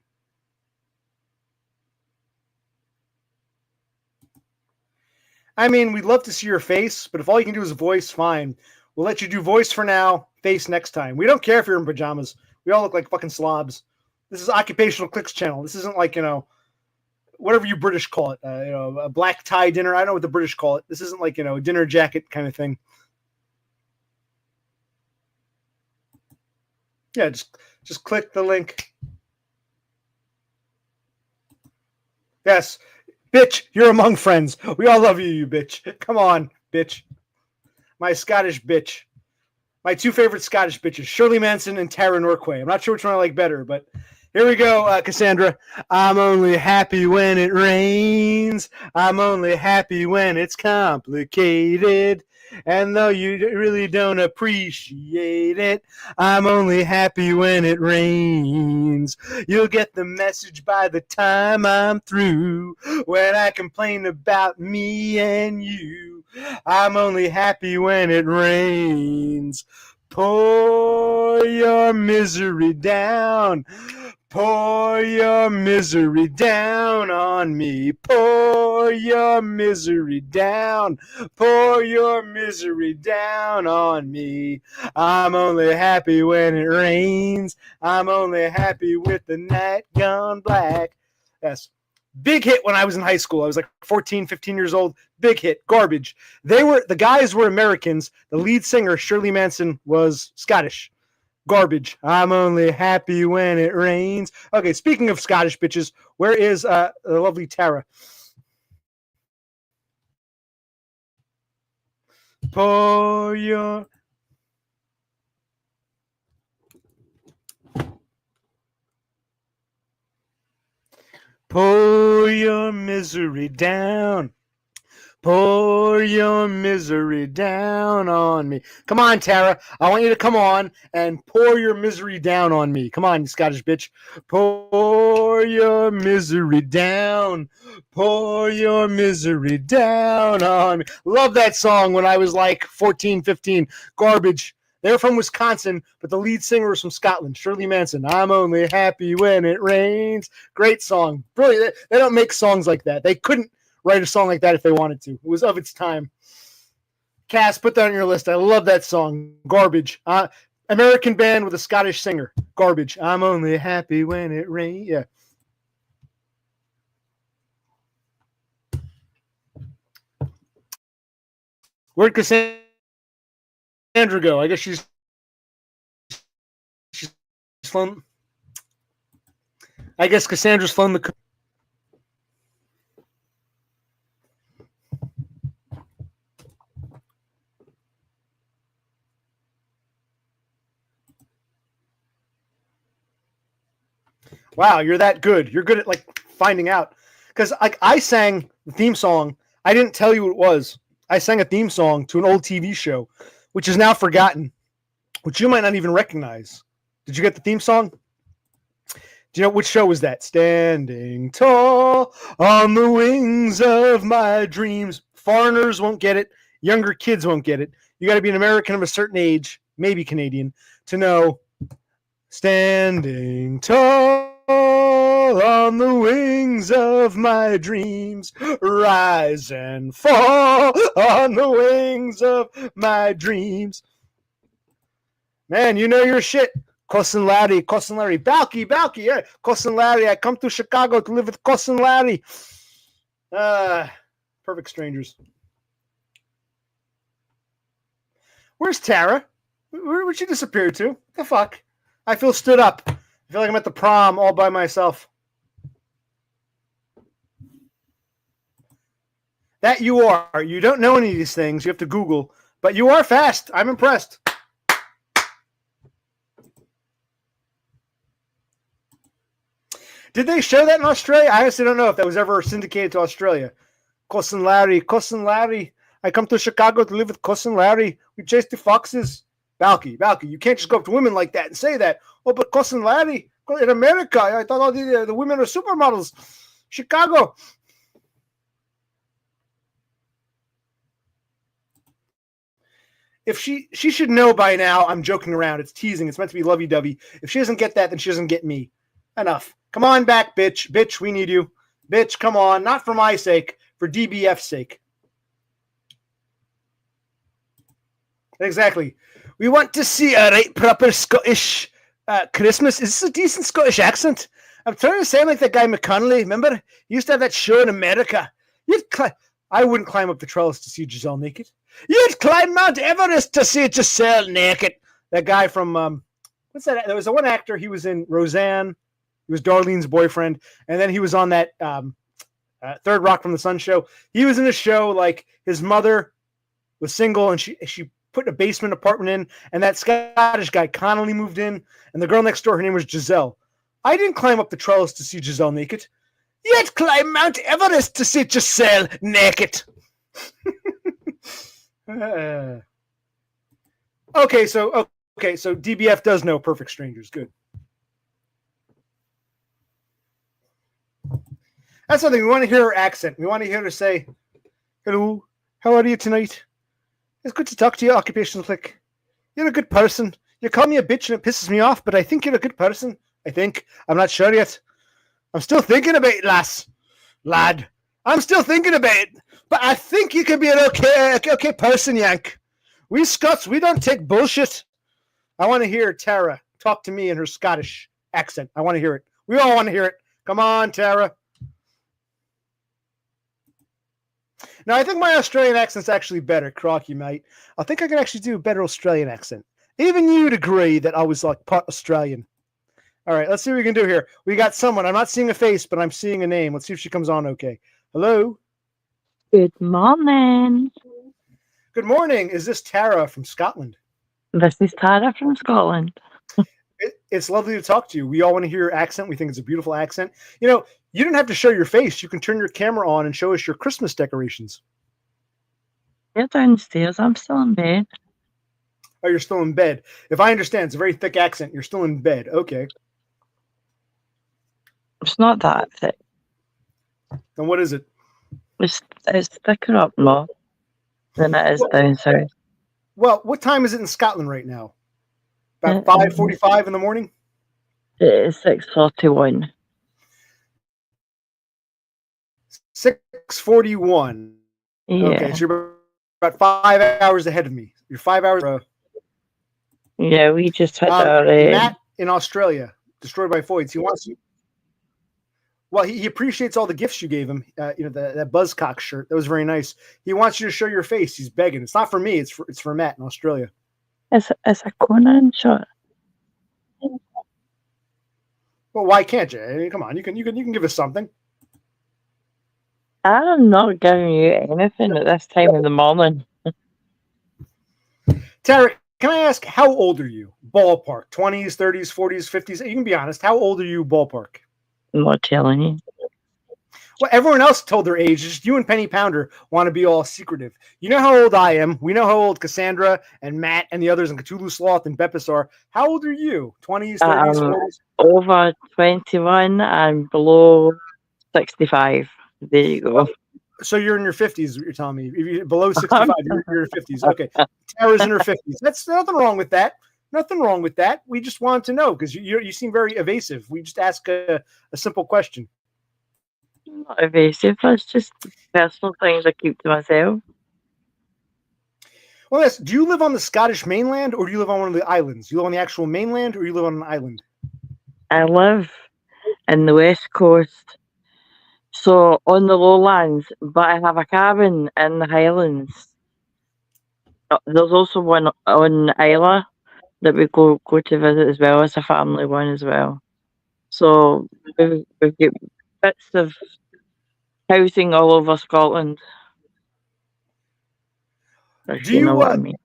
I mean, we'd love to see your face, but if all you can do is voice, fine. We'll let you do voice for now, face next time. We don't care if you're in pajamas. We all look like fucking slobs. This is Occupational Clicks channel. This isn't like, whatever you British call it, a black tie dinner. I don't know what the British call it. This isn't like, a dinner jacket kind of thing. Yeah, just click the link. Yes. Bitch, you're among friends. We all love you, you bitch. Come on, bitch. My Scottish bitch. My two favorite Scottish bitches, Shirley Manson and Tara Norquoy. I'm not sure which one I like better, but here we go, Cassandra. I'm only happy when it rains. I'm only happy when it's complicated. And though you really don't appreciate it, I'm only happy when it rains. You'll get the message by the time I'm through. When I complain about me and you, I'm only happy when it rains. Pour your misery down. Pour your misery down on me. Pour your misery down. Pour your misery down on me. I'm only happy when it rains. I'm only happy with the night gone black. Yes. Big hit when I was in high school. I was like 14, 15 years old. Big hit. Garbage. The guys were Americans. The lead singer, Shirley Manson, was Scottish. Garbage. I'm only happy when it rains. Okay, speaking of Scottish bitches, where is the lovely Tara? Pour your misery down. Pour your misery down on me. Come on, Tara. I want you to come on and pour your misery down on me. Come on, you Scottish bitch. Pour your misery down. Pour your misery down on me. Love that song when I was like 14, 15. Garbage. They're from Wisconsin, but the lead singer was from Scotland, Shirley Manson. I'm only happy when it rains. Great song. Brilliant. They don't make songs like that. They couldn't write a song like that if they wanted to. It was of its time. Cass, put that on your list. I love that song. Garbage. American band with a Scottish singer. Garbage. I'm only happy when it rains. Yeah. Where'd Cassandra go? I guess she's flown. I guess Cassandra's flown the. Wow, you're that good. You're good at like finding out. Because like I sang the theme song. I didn't tell you what it was. I sang a theme song to an old TV show, which is now forgotten, which you might not even recognize. Did you get the theme song? Do you know which show was that? Standing tall on the wings of my dreams. Foreigners won't get it. Younger kids won't get it. You got to be an American of a certain age, maybe Canadian, to know. Standing tall on the wings of my dreams, rise and fall on the wings of my dreams. Man, you know your shit. Cousin Larry, Balky, yeah. Cousin Larry, I come to Chicago to live with Cousin Larry. Perfect Strangers. Where's Tara? Where'd she disappear to? What the fuck? I feel stood up. I feel like I'm at the prom all by myself. That you are. You don't know any of these things. You have to Google. But you are fast. I'm impressed. Did they show that in Australia? I honestly don't know if that was ever syndicated to Australia. Cousin Larry, I come to Chicago to live with Cousin Larry. We chase the foxes. Balky, you can't just go up to women like that and say that. Oh, but Cousin Larry, in America, I thought all the women are supermodels. Chicago. If she should know by now, I'm joking around. It's teasing. It's meant to be lovey-dovey. If she doesn't get that, then she doesn't get me. Enough. Come on back, bitch. Bitch, we need you. Bitch, come on. Not for my sake, for DBF's sake. Exactly. We want to see a right proper Scottish Christmas. Is this a decent Scottish accent? I'm trying to sound like that guy McConnelly. Remember? He used to have that show in America. I wouldn't climb up the trellis to see Giselle naked. You'd climb Mount Everest to see Giselle naked. That guy from, what's that? There was one actor. He was in Roseanne. He was Darlene's boyfriend. And then he was on that Third Rock from the Sun show. He was in a show like his mother was single and she put a basement apartment in. And that Scottish guy, Connolly, moved in. And the girl next door, her name was Giselle. I didn't climb up the trellis to see Giselle naked. You'd climb Mount Everest to see Giselle naked. Okay, so DBF does know Perfect Strangers. Good. That's something we want to hear her accent. We want to hear her say, "Hello, how are you tonight? It's good to talk to you, Occupational Click. You're a good person. You call me a bitch and it pisses me off, but I think you're a good person. I think. I'm not sure yet. I'm still thinking about it, lad. I'm still thinking about it, but I think you could be an okay person, Yank. We Scots, we don't take bullshit." I want to hear Tara talk to me in her Scottish accent. I want to hear it. We all want to hear it. Come on, Tara. Now, I think my Australian accent's actually better, Crocky, mate. I think I could actually do a better Australian accent. Even you'd agree that I was like part Australian. All right, let's see what we can do here. We got someone. I'm not seeing a face, but I'm seeing a name. Let's see if she comes on okay. Hello? Good morning. Good morning. Is this Tara from Scotland? This is Tara from Scotland. It's lovely to talk to you. We all want to hear your accent. We think it's a beautiful accent. You know, you don't have to show your face. You can turn your camera on and show us your Christmas decorations. You're downstairs. I'm still in bed. Oh, you're still in bed. If I understand, it's a very thick accent. You're still in bed. Okay. It's not that thick. Then what is it? It's thicker up north than it is down south. Well, what time is it in Scotland right now? About 5:45 in the morning? It is 6:41. 6:41. Yeah. Okay, so you're about 5 hours ahead of me. You're 5 hours. Yeah, we just had our... Matt in Australia, destroyed by Foids. He wants you. Well, he appreciates all the gifts you gave him. That Buzzcock shirt. That was very nice. He wants you to show your face. He's begging. It's not for me. It's for Matt in Australia. It's a Conan shirt. Well, why can't you? I mean, come on, you can give us something. I'm not giving you anything at this time in the morning. Tara, can I ask, how old are you? Ballpark. 20s, 30s, 40s, 50s? You can be honest. How old are you, ballpark? I'm not telling you. Well, everyone else told their age. Just you and Penny Pounder want to be all secretive. You know how old I am. We know how old Cassandra and Matt and the others and Cthulhu Sloth and Beppis are. How old are you? 20s, 30s, 40s? Over 21 and below 65. There you go. So you're in your 50s, you're telling me. If you're below 65, you're in your 50s. Okay. Tara's in her 50s. That's nothing wrong with that. Nothing wrong with that. We just wanted to know because you seem very evasive. We just ask a simple question. Not evasive. It's just personal things I keep to myself. Well, yes. Do you live on the Scottish mainland, or do you live on one of the islands? You live on the actual mainland, or you live on an island? I live in the west coast, so on the lowlands, but I have a cabin in the Highlands. There's also one on Isla that we go to visit as well. As a family one as well. So we've got bits of housing all over Scotland, if Do you know you? what I mean.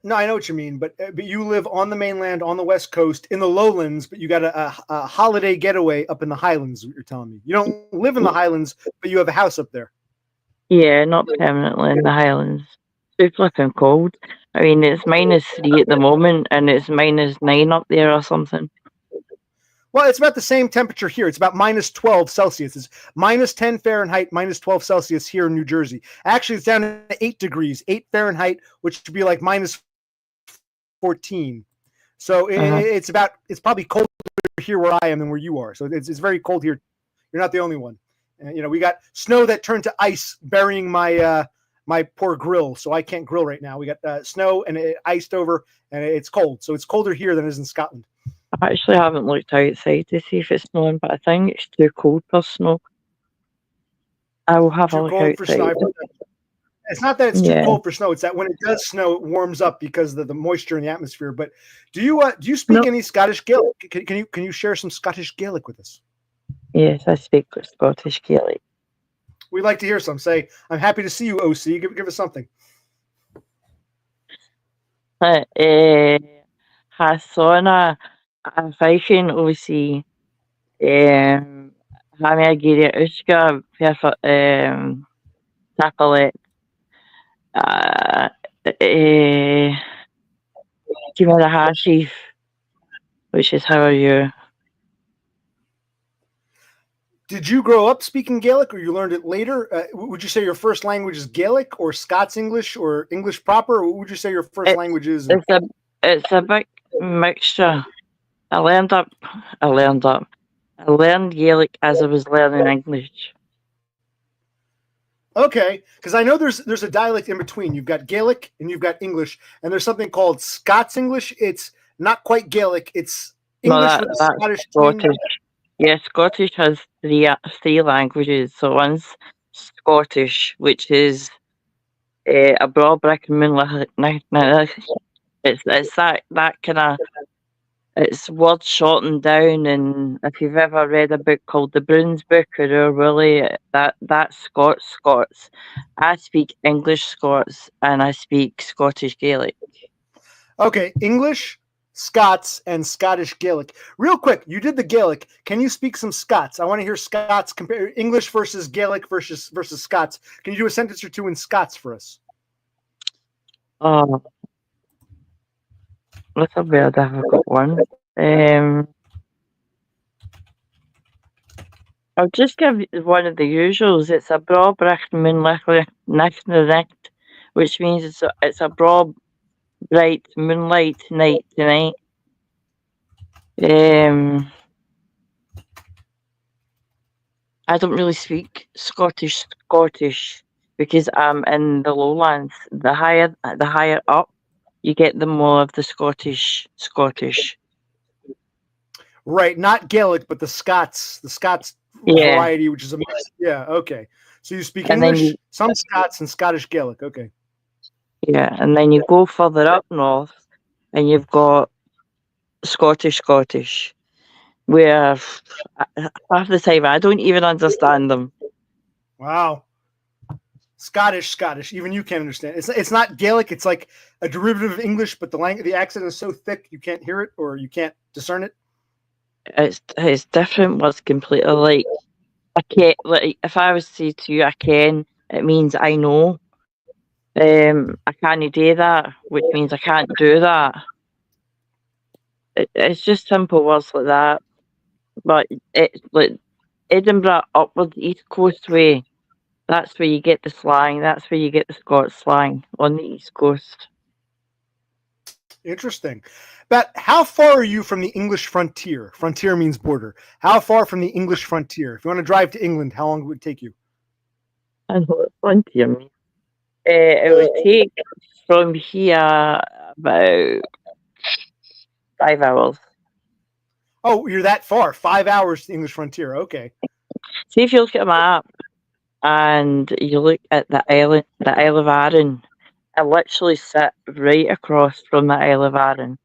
No, I know what you mean, but you live on the mainland, on the west coast, in the lowlands, but you got a holiday getaway up in the Highlands. What you're telling me? You don't live in the Highlands, but you have a house up there. Yeah, not permanently in the Highlands. Too flipping cold. I mean, it's -3 at the moment, and it's -9 up there or something. Well, it's about the same temperature here. It's about -12 Celsius. It's -10 Fahrenheit, -12 Celsius here in New Jersey. Actually, it's down to 8 degrees, 8 Fahrenheit, which would be like -14. So it's probably colder here where I am than where you are. So it's very cold here. You're not the only one. We got snow that turned to ice, burying my poor grill, so I can't grill right now. We got snow and it iced over, and it's cold. So it's colder here than it is in Scotland. I actually haven't looked outside to see if it's snowing, but I think it's too cold for snow. I will have a Too look cold for snow. outside. It's not that it's too Yeah. cold for snow. It's that when it does snow, it warms up because of the moisture in the atmosphere. But do you speak No. any Scottish Gaelic? Can you share some Scottish Gaelic with us? Yes, I speak Scottish Gaelic. We'd like to hear some. Say, I'm happy to see you, OC. Give us something. Hasona a feichen OC. Ha mé géidir uisce takelet. Give me the hashif, which is how are you? Did you grow up speaking Gaelic, or you learned it later? Would you say your first language is Gaelic, or Scots English, or English proper? Or what would you say your first language is? It's a big mixture. I learned Gaelic as I was learning English. Okay, because I know there's a dialect in between. You've got Gaelic and you've got English, and there's something called Scots English. It's not quite Gaelic. It's English with a That's Scottish Scottish. twang. Yeah, Scottish has three languages. So one's Scottish, which is a broad brick and moonlight. It's that kind of. It's words shortened down, and if you've ever read a book called The Broons Book or Our Willie, that's Scots. I speak English Scots and I speak Scottish Gaelic. Okay, English, Scots, and Scottish Gaelic. Real quick, you did the Gaelic. Can you speak some Scots? I want to hear Scots compare English versus Gaelic versus Scots. Can you do a sentence or two in Scots for us? Oh, that's a very difficult one. I'll just give you one of the usuals. It's a broad bright moonlight, which means it's a broad, bright moonlight night tonight. I don't really speak Scottish because I'm in the lowlands. The higher up, you get the more of the Scottish. Right, not Gaelic, but the Scots Yeah. variety, which is a mix. Yeah, okay. So you speak And then English, some Scots, and Scottish Gaelic. Okay. Yeah, and then you go further up north, and you've got Scottish, where half the time I don't even understand them. Wow. Scottish. Even you can't understand. It's not Gaelic. It's like a derivative of English, but the accent is so thick you can't hear it or you can't discern it. It's different words completely. Like I can't. Like if I was to say to you, I can, it means I know. I can't do that, which means I can't do that. It's just simple words like that. But it's like Edinburgh upwards East Coast way. That's where you get the slang. That's where you get the Scots slang on the East Coast. Interesting. But how far are you from the English frontier? Frontier means border. How far from the English frontier? If you want to drive to England, how long would it take you? I know what frontier means. It would take from here about 5 hours. Oh, you're that far. 5 hours to the English frontier. Okay. See if you look at a map and you look at the Isle of Arran. I literally sit right across from the Isle of Arran.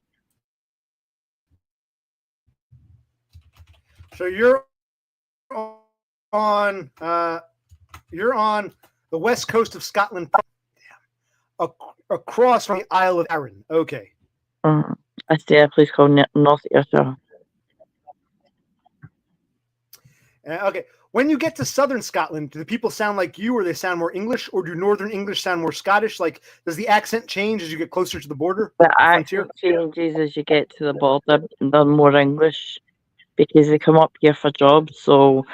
So on you're on the west coast of Scotland, across from the Isle of Arran. Okay. I stay at a place called North Ayrshire. Okay. When you get to southern Scotland, do the people sound like you, or they sound more English, or do northern English sound more Scottish? Like, does the accent change as you get closer to the border? The frontier? accent changes as you get to the border. They're more English because they come up here for jobs. So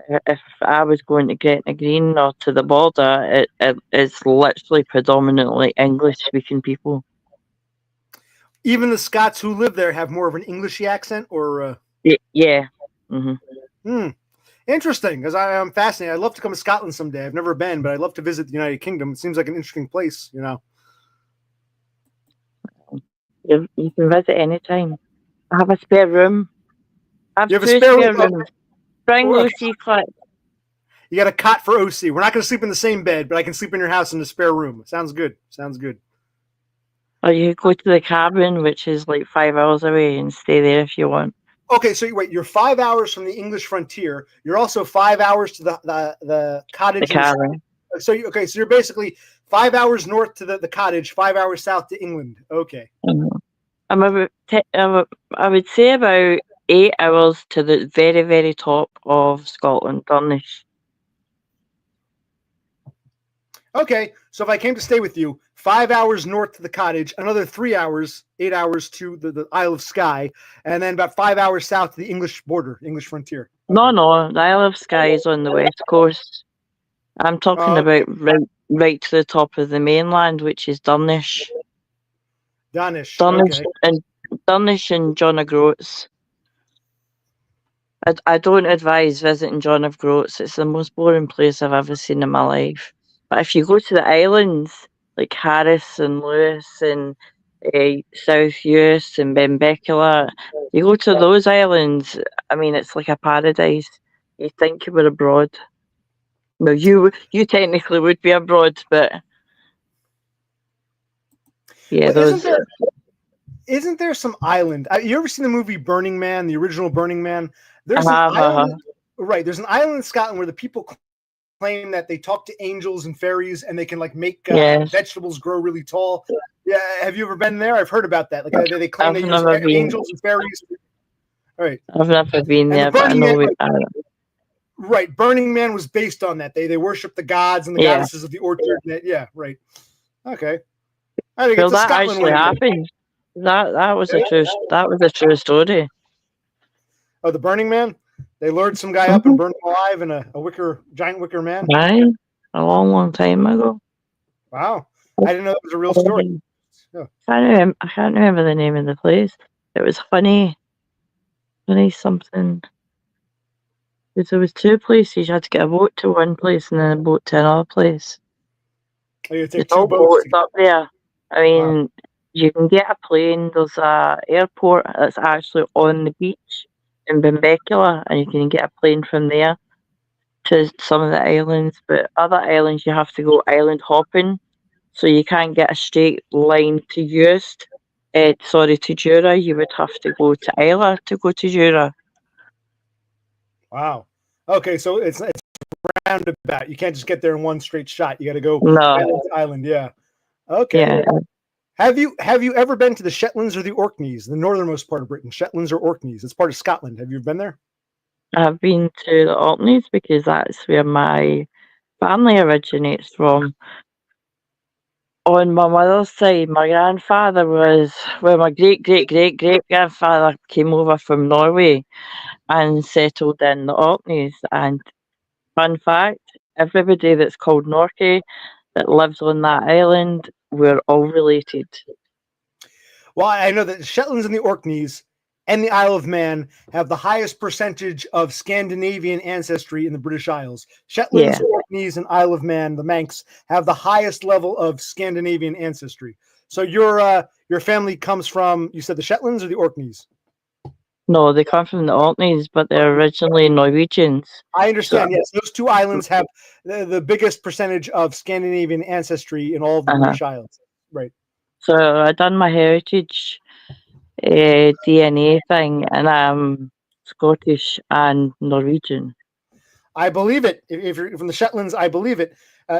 if I was going to Gretna Green or to the border, it's literally predominantly English-speaking people. Even the Scots who live there have more of an Englishy accent, or yeah. Mm-hmm. Interesting, because I'm fascinated. I'd love to come to Scotland someday. I've never been, but I'd love to visit the United Kingdom. It seems like an interesting place, you know. You can visit anytime. I have a spare room. I have You have a two spare spare room? rooms. Bring Lucy Clip. You got a cot for OC. We're not going to sleep in the same bed, but I can sleep in your house in the spare room. Sounds good. Sounds good. Or you could go to the cabin, which is like 5 hours away, and stay there if you want. Okay, so wait, you're 5 hours from the English frontier. You're also 5 hours to the cottage. The cabin. So you're basically 5 hours north to the cottage, 5 hours south to England. Okay. I'm about I would say about 8 hours to the very, very top of Scotland, Dunnish. Okay, so if I came to stay with you, 5 hours north to the cottage, another 3 hours, 8 hours to the Isle of Skye, and then about 5 hours south to the English border, English frontier. Okay. No, the Isle of Skye is on the west coast. I'm talking about right to the top of the mainland, which is Dunnish. Dunnish, okay. And Dunnish and John O'Groats. I don't advise visiting John of Groats. It's the most boring place I've ever seen in my life. But if you go to the islands, like Harris and Lewis and South Uist and Benbecula, you go to those islands, I mean, it's like a paradise. You think you were abroad. Well, you technically would be abroad, but yeah, well, isn't there some island? You ever seen the movie Burning Man, the original Burning Man? There's an island, right? There's an island in Scotland where the people claim that they talk to angels and fairies, and they can like make vegetables grow really tall. Yeah, have you ever been there? I've heard about that. Like they claim they use angels and fairies. All right, I've never been there, but I know it. Right, Burning Man was based on that. They worship the gods and the goddesses of the orchard. Yeah, right. Okay. Well, that actually happened. That was a true story. Oh, the Burning Man? They lured some guy up and burned him alive in a giant wicker man? Right. A long time ago. Wow. I didn't know that was a real story. Oh. I can't remember the name of the place. It was funny something. Because there was two places. You had to get a boat to one place and then a boat to another place. Oh, you take There's no boats up there. I mean, you can get a plane. There's a airport that's actually on the beach in Benbecula, and you can get a plane from there to some of the islands. But other islands, you have to go island hopping, so you can't get a straight line to Uist. To Jura. You would have to go to Islay to go to Jura. Wow. Okay, so it's roundabout. You can't just get there in one straight shot. You got to go island to island. Yeah. Okay. Yeah. Have you ever been to the Shetlands or the Orkneys, the northernmost part of Britain? Shetlands or Orkneys? It's part of Scotland. Have you been there? I've been to the Orkneys because that's where my family originates from. On my mother's side, my grandfather my great-great-great-great-grandfather came over from Norway and settled in the Orkneys. And fun fact, everybody that's called Norquoy that lives on that island, we're all related. Well, I know that the Shetlands and the Orkneys, and the Isle of Man have the highest percentage of Scandinavian ancestry in the British Isles. Shetlands, Orkneys, and Isle of Man, the Manx, have the highest level of Scandinavian ancestry. So your family comes from, you said the Shetlands or the Orkneys? No, they come from the Orkneys, but they're originally Norwegians. I understand. Yes, those two islands have the biggest percentage of Scandinavian ancestry in all of the British Isles. Right. So I done my heritage DNA thing, and I'm Scottish and Norwegian. I believe it. If you're from the Shetlands, I believe it.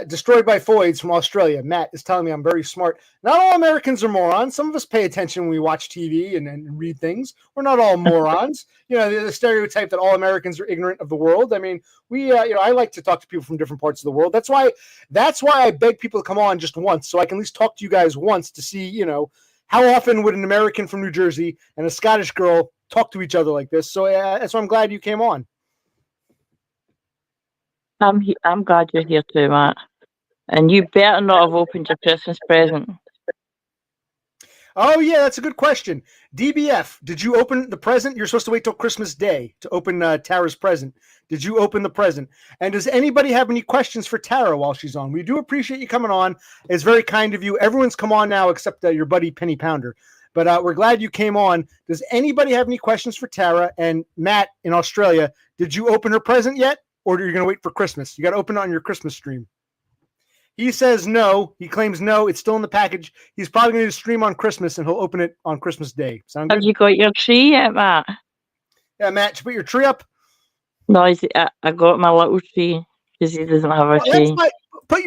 Destroyed by Foids from Australia. Matt is telling me I'm very smart. Not all Americans are morons. Some of us pay attention when we watch TV and read things. We're not all morons. You know, the stereotype that all Americans are ignorant of the world. I mean, I like to talk to people from different parts of the world. That's why I beg people to come on just once, so I can at least talk to you guys once to see, how often would an American from New Jersey and a Scottish girl talk to each other like this. So that's why I'm glad you came on. I'm glad you're here too, Matt. And you better not have opened your Christmas present. Oh, yeah, that's a good question. DBF, did you open the present? You're supposed to wait till Christmas Day to open Tara's present. Did you open the present? And does anybody have any questions for Tara while she's on? We do appreciate you coming on. It's very kind of you. Everyone's come on now except your buddy Penny Pounder. But we're glad you came on. Does anybody have any questions for Tara? And Matt in Australia, did you open her present yet? Or are you going to wait for Christmas? You got to open it on your Christmas stream. He says no. He claims no. It's still in the package. He's probably going to stream on Christmas, and he'll open it on Christmas Day. Sound good? Have you got your tree yet, Matt? Yeah, Matt, you put your tree up? No, I got my little tree because he doesn't have a tree. Put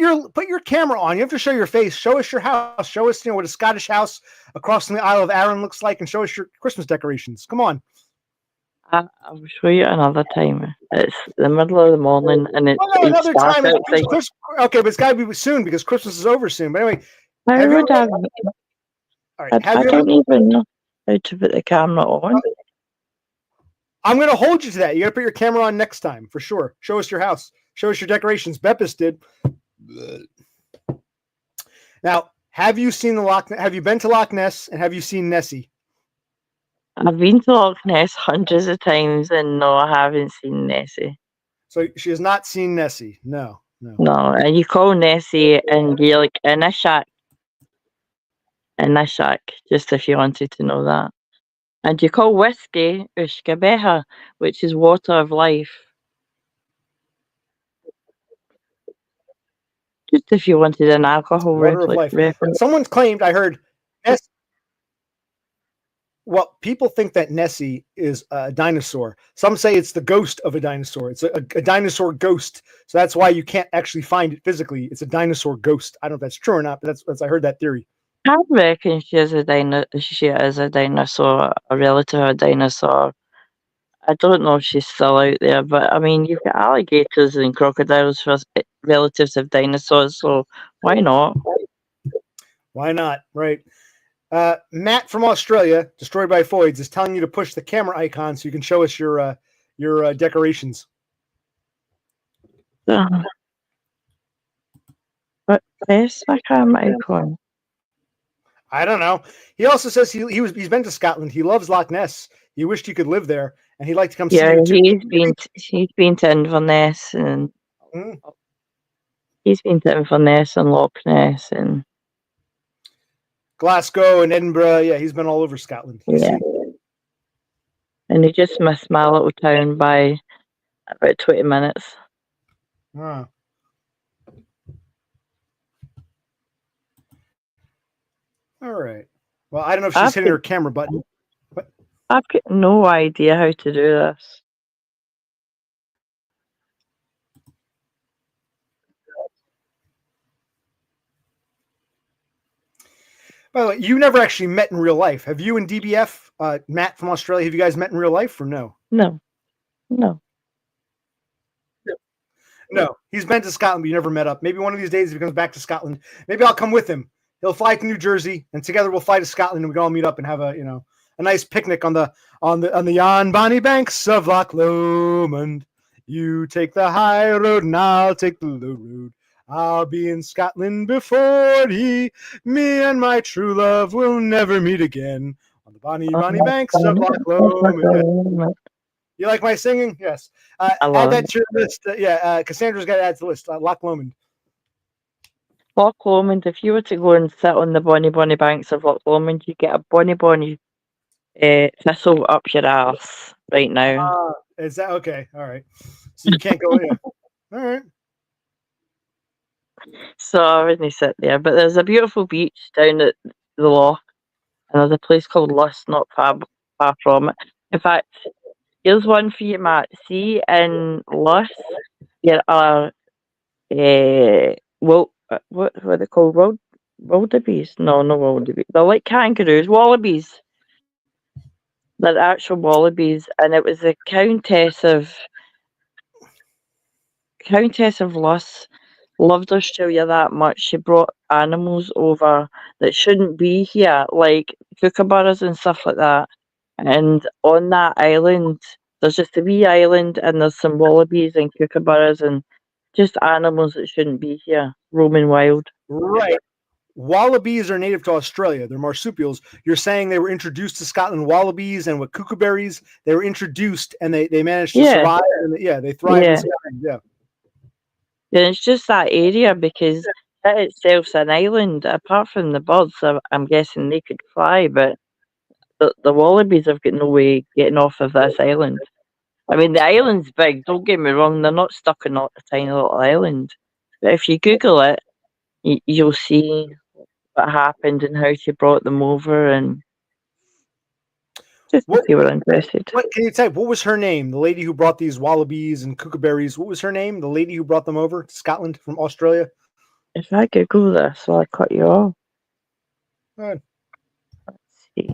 your camera on. You have to show your face. Show us your house. Show us, what a Scottish house across from the Isle of Arran looks like, and show us your Christmas decorations. Come on. I'll show you another time. It's the middle of the morning, and it's another time. Okay, but it's got to be soon because Christmas is over soon. But anyway, I don't even know how to put the camera on. I'm going to hold you to that. You got to put your camera on next time for sure. Show us your house. Show us your decorations. Beppis did. Now, have you seen have you been to Loch Ness, and have you seen Nessie? I've been to Loch Ness hundreds of times, and no, I haven't seen Nessie. So she has not seen Nessie? No. No, and you call Nessie, and you're like in a shack. Just if you wanted to know that. And you call whiskey Ushkabeha, which is water of life. Just if you wanted an alcohol reference. Someone claimed, I heard, Nessie. Well, people think that Nessie is a dinosaur. Some say it's the ghost of a dinosaur. It's a dinosaur ghost. So that's why you can't actually find it physically. It's a dinosaur ghost. I don't know if that's true or not, but that's I heard that theory. I reckon she is a dinosaur, a relative of a dinosaur. I don't know if she's still out there, but I mean, you've got alligators and crocodiles for relatives of dinosaurs, so why not? Why not? Right. Matt from Australia, Destroyed by Foids, is telling you to push the camera icon so you can show us your decorations. But press my camera icon. I don't know. He also says he's been to Scotland. He loves Loch Ness. He wished he could live there, and he'd like to come see you too. He's been to Inverness, and he's been to Inverness and Loch Ness and Glasgow and Edinburgh. Yeah, he's been all over Scotland. Yeah. And he just missed my little town by about 20 minutes. Huh. All right. Well, I don't know if she's hitting her camera button. But I've got no idea how to do this. By the way, you never actually met in real life. Have you and DBF, Matt from Australia, have you guys met in real life or no? No. No. He's been to Scotland, but you never met up. Maybe one of these days if he comes back to Scotland, maybe I'll come with him. He'll fly to New Jersey, and together we'll fly to Scotland, and we can all meet up and have a nice picnic on the yon bonny banks of Loch Lomond. You take the high road, and I'll take the low road. I'll be in Scotland before me and my true love will never meet again. On the bonny banks of Loch Lomond. You like my singing? Yes. I Add love that it. to your list. Cassandra's got to add to the list. Loch Lomond. Loch Lomond, if you were to go and sit on the bonny banks of Loch Lomond, you get a bonny thistle up your ass right now. Is that okay? All right. So you can't go in. All right. So I wouldn't sit there. But there's a beautiful beach down at the loch, and there's a place called Luss not far from it. In fact, here's one for you, Matt. See, in Luss, there are what are they called? Wildebeest? No, no wildebeest. They're like kangaroos, wallabies. They're actual wallabies, and it was the Countess of Luss loved Australia that much. She brought animals over that shouldn't be here, like kookaburras and stuff like that. And on that island, there's just a wee island, and there's some wallabies and kookaburras and just animals that shouldn't be here, roaming wild. Right. Wallabies are native to Australia. They're marsupials. You're saying they were introduced to Scotland. Wallabies and with kookaburras, they were introduced and they managed to survive. And they thrive in Scotland. Yeah. And it's just that area because it itself's an island. Apart from the birds, I'm guessing they could fly, but the wallabies have got no way getting off of this island. I mean, the island's big, don't get me wrong, they're not stuck on a tiny little island. But if you Google it, you'll see what happened and how she brought them over, and just if you were interested. What can you type? What was her name? The lady who brought these wallabies and kookaburras. What was her name? The lady who brought them over to Scotland from Australia. If I Google this, will I cut you off? Good. Let's see.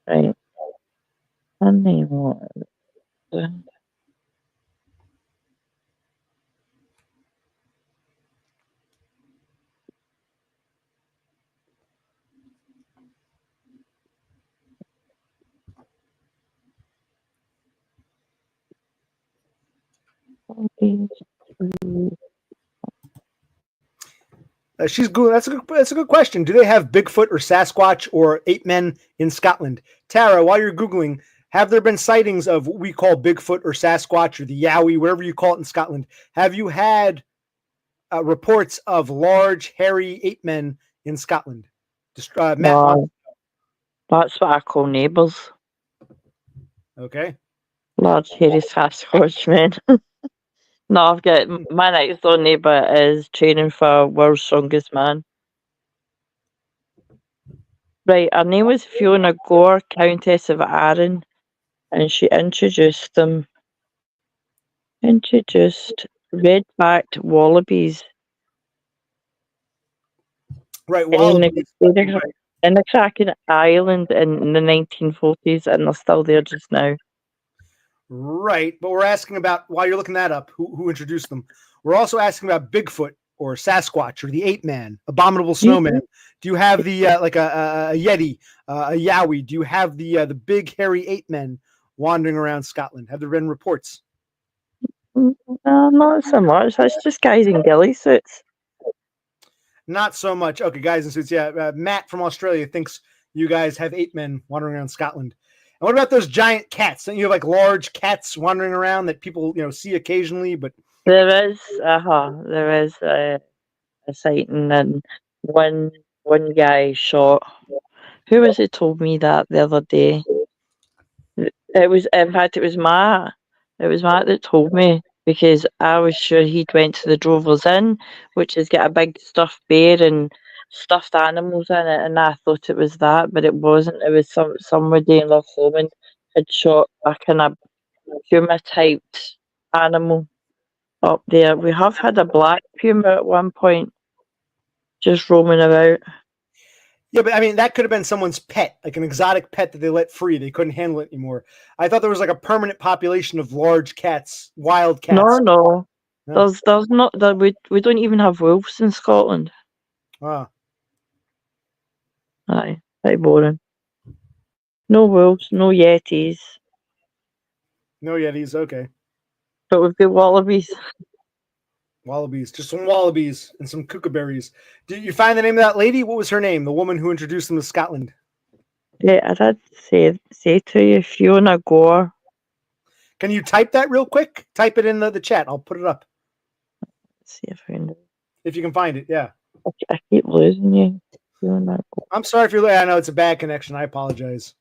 Right. Her name was. She's good. That's a good question. Do they have Bigfoot or Sasquatch or ape men in Scotland? Tara, while you're Googling, have there been sightings of what we call Bigfoot or Sasquatch or the Yowie, whatever you call it in Scotland? Have you had reports of large, hairy ape men in Scotland? No, that's what I call neighbours. Okay. Large, hairy Sasquatch men. No, I've got my next door neighbour is training for World's Strongest Man. Right, her name was Fiona Gore, Countess of Arran, and she introduced red-backed wallabies. Right, wallabies. In the Kraken Island in the 1940s, and they're still there just now. Right, but we're asking about, while you're looking that up, who introduced them. We're also asking about Bigfoot or Sasquatch or the Ape Man, Abominable Snowman. Do you have the like a Yeti, a Yowie? Do you have the big hairy ape men wandering around Scotland? Have there been reports? Not so much. That's just guys in ghillie suits. Not so much. Okay, guys in suits. Yeah, Matt from Australia thinks you guys have ape men wandering around Scotland. And what about those giant cats? Don't you have like large cats wandering around that people see occasionally? But there is a sighting, and one guy shot. Who was it told me that the other day? It was Matt. It was Matt that told me, because I was sure he'd went to the Drovers Inn, which has got a big stuffed bear and stuffed animals in it, and I thought it was that, but it wasn't. It was somebody in Loch Lomond had shot a kind of puma typed animal up there. We have had a black puma at one point just roaming about. yeah, but I mean, that could have been someone's pet, like an exotic pet that they let free. They couldn't handle it anymore. I thought there was like a permanent population of large cats, wild cats. No. There's not. We don't even have wolves in Scotland. Ah. Aye, pretty boring. No wolves, no yetis. No yetis, okay. But we've got wallabies. Wallabies, just some wallabies and some kookaburras. Did you find the name of that lady? What was her name? The woman who introduced them to Scotland. Yeah, I did say to you, Fiona Gore. Can you type that real quick? Type it in the chat. I'll put it up Let's see if I can. if you can find it. Yeah. I keep losing you. Fiona Gore. I'm sorry if you're. I know it's a bad connection. I apologize.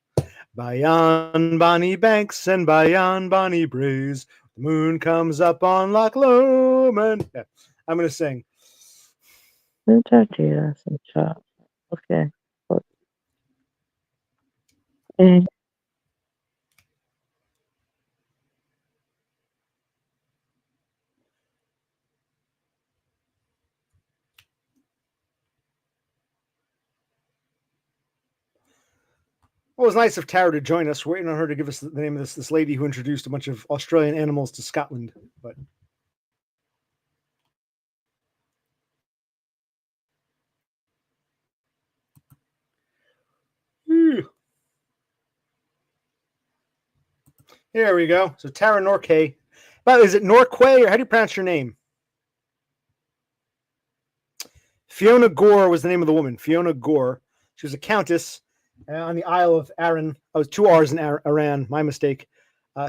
By yon bonny banks and by yon bonny breeze, the moon comes up on Loch Lomond. Yeah, I'm gonna sing. Did I do this in chat? Okay. Uh, Well, it was nice of Tara to join us. We're waiting on her to give us the name of this lady who introduced a bunch of Australian animals to Scotland. But here we go. So Tara Norquoy. But is it Norquoy or how do you pronounce your name? Fiona Gore was the name of the woman. Fiona Gore. She was a countess on the Isle of Arran. I was 2 R's in Arran. My mistake.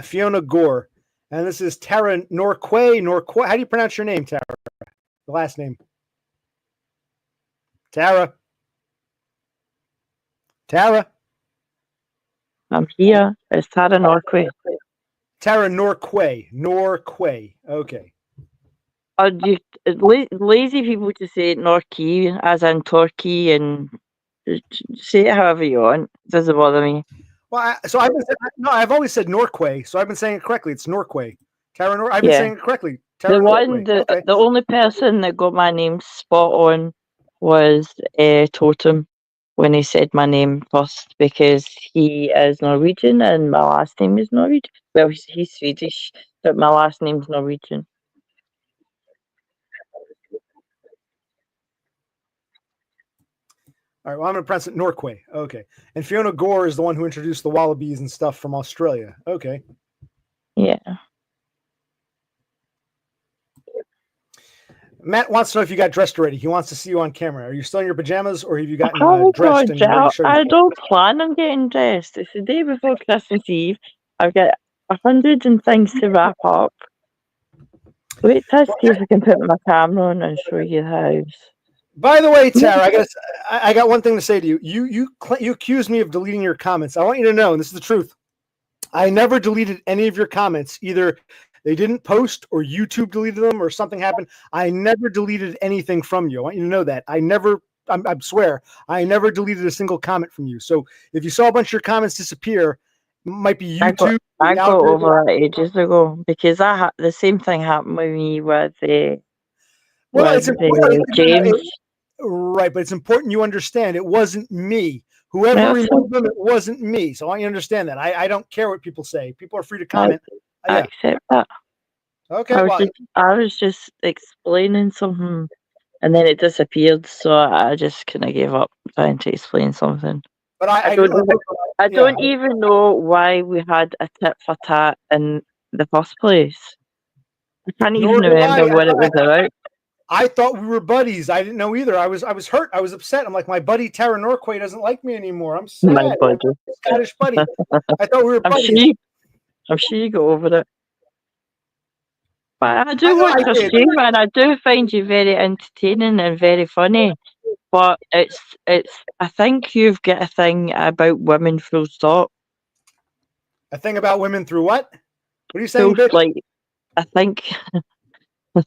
Fiona Gore. And this is Tara Norquoy. Norquoy. How do you pronounce your name, Tara? The last name. Tara. Tara. I'm here. It's Tara Norquoy. Tara Norquoy. Norquoy. Okay. Lazy people to say Norquay, as in Torquay, and say it however you want. It doesn't bother me. Well, I've always said Norquoy, so I've been saying it correctly. It's Norquoy. Tara I've been saying it correctly. Tara The only person that got my name spot on was Totem when he said my name first, because he is Norwegian and my last name is Norwegian. Well, he's Swedish, but my last name's Norwegian. All right, well, I'm going to pronounce it Norquoy. Okay. And Fiona Gore is the one who introduced the wallabies and stuff from Australia. Okay. Yeah. Matt wants to know if you got dressed already. He wants to see you on camera. Are you still in your pajamas or have you gotten dressed? I don't plan on getting dressed. It's the day before Christmas Eve. I've got 100 and things to wrap up. Wait, let's see if I can put my camera on and show you the house. By the way, Tara, I got one thing to say to you. You accused me of deleting your comments. I want you to know, and this is the truth, I never deleted any of your comments. Either they didn't post or YouTube deleted them or something happened. I never deleted anything from you. I want you to know that. I swear, I never deleted a single comment from you. So if you saw a bunch of your comments disappear, it might be YouTube. I got over that ages ago because the same thing happened with me with James. Right, but it's important you understand it wasn't me. Whoever removed them, it wasn't me. So I want you to understand that. I don't care what people say. People are free to comment. I accept that. Okay. I was just explaining something and then it disappeared, so I just kind of gave up trying to explain something. But I don't even know why we had a tit for tat in the first place. I can't even remember what it was about. I thought we were buddies. I didn't know either. I was hurt. I was upset. I'm like, my buddy Tara Norquoy doesn't like me anymore. I'm sad. My buddy. Scottish buddy. I thought we were buddies. I'm sure you got over it. But I do watch your stream and I do find you very entertaining and very funny. But it's I think you've got a thing about women full stop. A thing about women through what? What are you saying, bitch? Like, I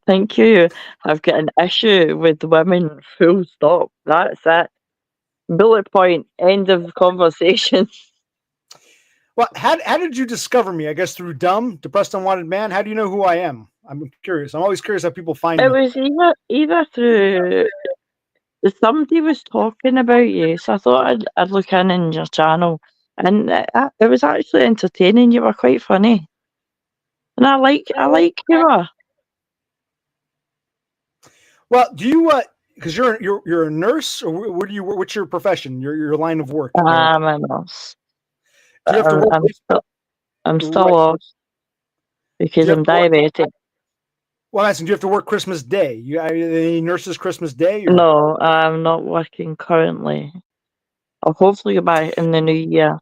think you have got an issue with women full stop. That's it. Bullet point, end of conversation. Well, how did you discover me? I guess through Dumb, Depressed Unwanted Man. How do you know who I am? I'm curious. I'm always curious how people find me. It was either through somebody was talking about you, so I thought I'd look in your channel, and it was actually entertaining. You were quite funny, and I like humor. Well, do you because you're a nurse, or what do you? What's your profession? Your line of work? I'm a nurse. Do you have to work I'm still off because I'm diabetic. Well, do you have to work Christmas Day? Are any nurses Christmas Day? No, I'm not working currently. I'll hopefully go back in the new year.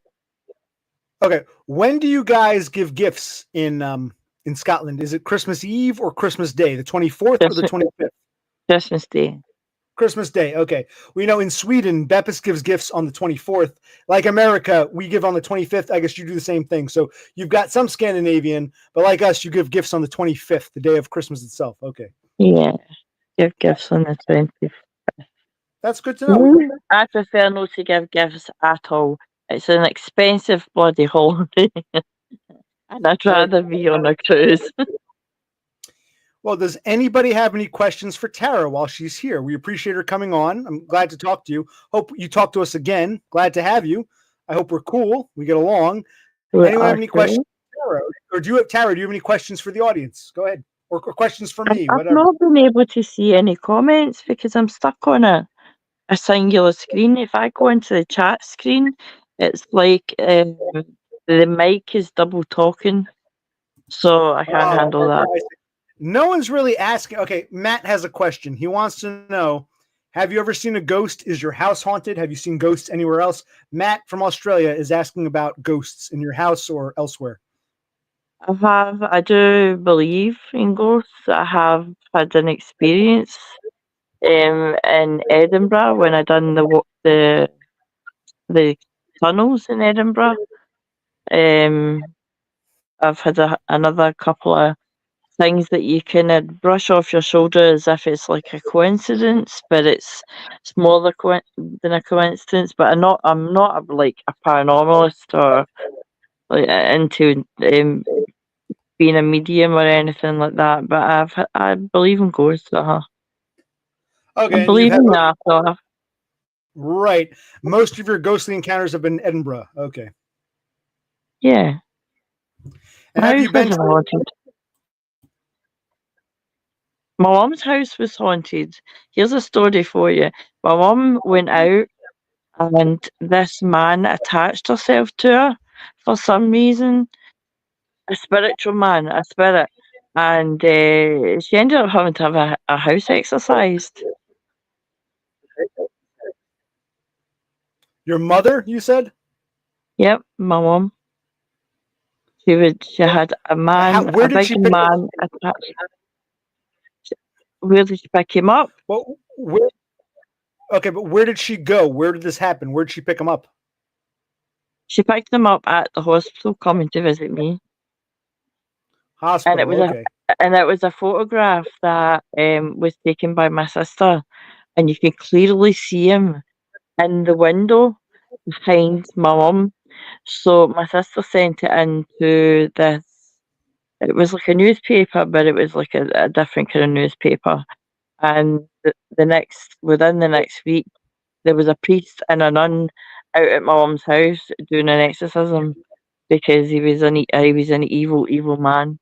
Okay. When do you guys give gifts in Scotland? Is it Christmas Eve or Christmas Day? The 24th or the 25th? Christmas Day. Christmas Day. Okay. We know in Sweden, Beppis gives gifts on the 24th. Like America, we give on the 25th. I guess you do the same thing. So you've got some Scandinavian, but like us, you give gifts on the 25th, the day of Christmas itself. Okay. Yeah, give gifts on the 20th. That's good to know. I prefer not to give gifts at all. It's an expensive bloody holiday. And I'd rather be on a cruise. Well, does anybody have any questions for Tara while she's here? We appreciate her coming on. I'm glad to talk to you. Hope you talk to us again. Glad to have you. I hope we're cool. We get along. Anyone have any questions for Tara? Or do you have any questions for the audience? Go ahead. Or questions for me, I've whatever. not been able to see any comments because I'm stuck on a singular screen. If I go into the chat screen, it's like the mic is double talking. So I can't handle that. No one's really asking. Okay, Matt has a question. He wants to know, have you ever seen a ghost? Is your house haunted? Have you seen ghosts anywhere else? Matt from Australia is asking about ghosts in your house or elsewhere. I do believe in ghosts. I have had an experience in Edinburgh when I done the tunnels in Edinburgh. I've had another couple of things that you can brush off your shoulder as if it's like a coincidence, but it's more than a coincidence. But I'm not like a paranormalist or like into being a medium or anything like that. But I believe in ghosts. Okay, I believe in that. Right. Most of your ghostly encounters have been in Edinburgh. Okay. Yeah. And have you been haunted? My mum's house was haunted. Here's a story for you. My mum went out and this man attached herself to her for some reason. A spiritual man, a spirit. And she ended up having to have a house exorcised. Your mother, you said? Yep, my mum. She had a man, a big man attached. Where did she pick him up? Well, okay, but where did she go? Where did this happen? Where did she pick him up? She picked him up at the hospital coming to visit me. Hospital, and it was a photograph that was taken by my sister, and you can clearly see him in the window behind my mum. So my sister sent it into this. It was like a newspaper, but it was like a different kind of newspaper. And within the next week, there was a priest and a nun out at my mum's house doing an exorcism because he was an evil man.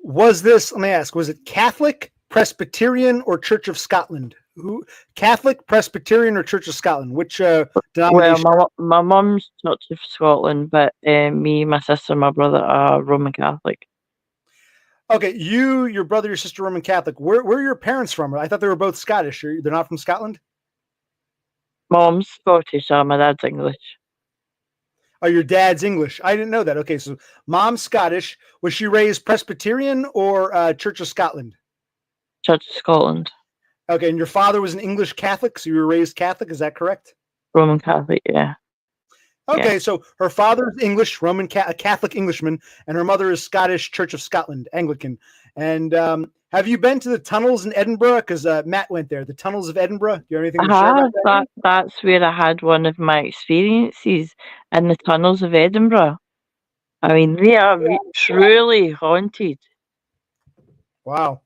Was this? Let me ask: was it Catholic, Presbyterian, or Church of Scotland? Who? Catholic, Presbyterian, or Church of Scotland? Which denomination? Well, my mum's Church of Scotland, but me, my sister, my brother are Roman Catholic. Okay, your brother, your sister, Roman Catholic. Where are your parents from? I thought they were both Scottish. They're not from Scotland? Mom's Scottish, my dad's English. Oh, your dad's English. I didn't know that. Okay, so mom's Scottish. Was she raised Presbyterian or Church of Scotland? Church of Scotland. Okay, and your father was an English Catholic, so you were raised Catholic. Is that correct? Roman Catholic, yeah. Okay, so her father is English, a Catholic Englishman, and her mother is Scottish, Church of Scotland, Anglican. And have you been to the tunnels in Edinburgh? Because Matt went there. The tunnels of Edinburgh. Do you have anything to share about that? That's where I had one of my experiences in the tunnels of Edinburgh. I mean, they are truly haunted. Wow.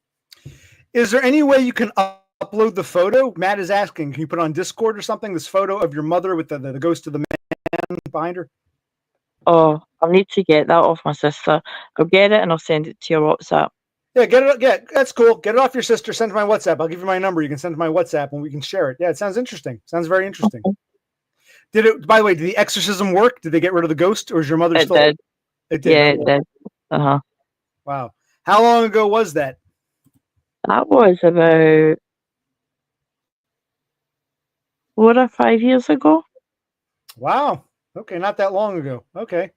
Is there any way you can upload the photo? Matt is asking, can you put on Discord or something, this photo of your mother with the ghost of the man behind her? Oh, I'll need to get that off my sister. I'll get it and I'll send it to your WhatsApp. Yeah, get it. Yeah, that's cool. Get it off your sister. Send it to my WhatsApp. I'll give you my number. You can send it to my WhatsApp and we can share it. Yeah, it sounds interesting. Sounds very interesting. Okay. By the way, did the exorcism work? Did they get rid of the ghost, or is your mother still? Did. It did. Yeah, it did. Uh-huh. Wow. How long ago was that? That was about 4 or 5 years ago. Wow. Okay, not that long ago. Okay.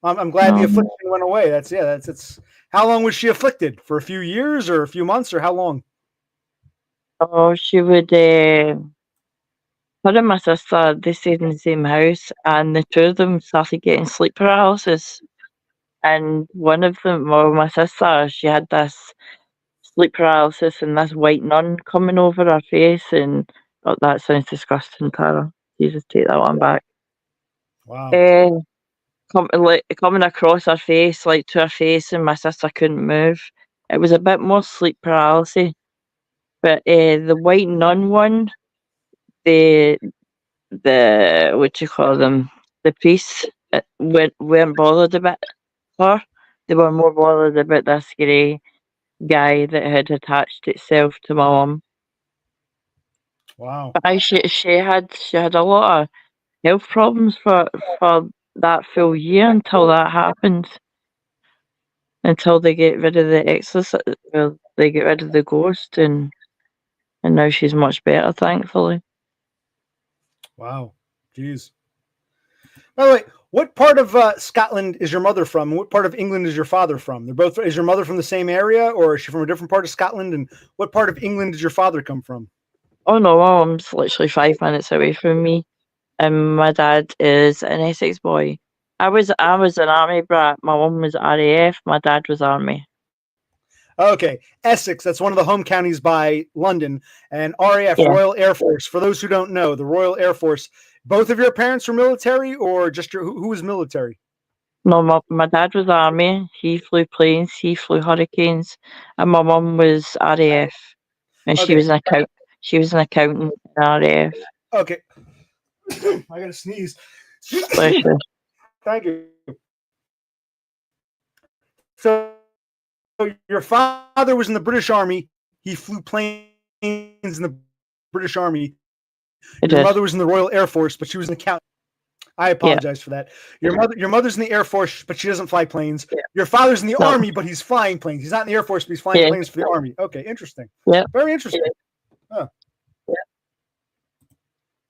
I'm glad the No. affliction went away. That's how long was she afflicted? For a few years or a few months or how long? Oh, she would. Her and my sister, they stayed in the same house, and the two of them started getting sleep paralysis. And one of them, well, my sister, she had this sleep paralysis and this white nun coming over her face, and oh, that sounds disgusting, Tara. Jesus, take that one back. Wow. Coming across her face, like to her face, and my sister couldn't move. It was a bit more sleep paralysis, but the white nun one, the what you call them, the priests weren't bothered about her. They were more bothered about this grey guy that had attached itself to my mum. Wow. But she had a lot of health problems for that full year until that happened. Until they get rid of the exorcist, well, they get rid of the ghost, and now she's much better, thankfully. Wow. Jeez. By the way, what part of Scotland is your mother from? And what part of England is your father from? They're both. Is your mother from the same area, or is she from a different part of Scotland? And what part of England did your father come from? Oh no, my mum's literally 5 minutes away from me, and my dad is an Essex boy. I was an army brat. My mum was RAF. My dad was army. Okay, Essex. That's one of the home counties by London, and RAF, Yeah. Royal Air Force. For those who don't know, the Royal Air Force. Both of your parents were military, or just who was military? No, my dad was army. He flew planes. He flew Hurricanes, and my mum was RAF, and she Okay. was an account. She was an accountant in RAF. Okay. I gotta sneeze. Bless you. Thank you. So your father was in the British Army. He flew planes in the British Army. It Your is. mother was in the Royal Air Force, but she was an accountant. I apologize for that. Your mother's in the Air Force, but she doesn't fly planes. Yeah. Your father's in the No. Army, but he's flying planes. He's not in the Air Force, but he's flying Yeah. planes for the Army. Okay, interesting. Yeah. Very interesting. Huh. Yeah.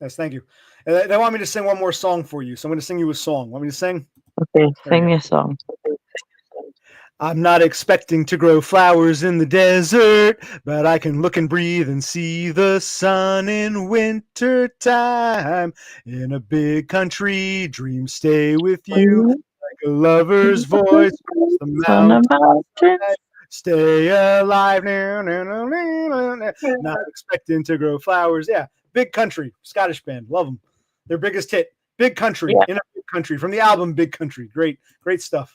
Yes, thank you. They want me to sing one more song for you, so I'm going to sing you a song. Want me to sing? Okay, There sing you me a song. I'm not expecting to grow flowers in the desert, but I can look and breathe and see the sun in winter time. In a big country, dreams stay with you like a lover's voice across the On the mountain. mountains. Stay alive. Not expecting to grow flowers. Yeah, big country, Scottish band, love them. Their biggest hit, Big Country, Yeah. in a big country, from the album Big Country. Great stuff.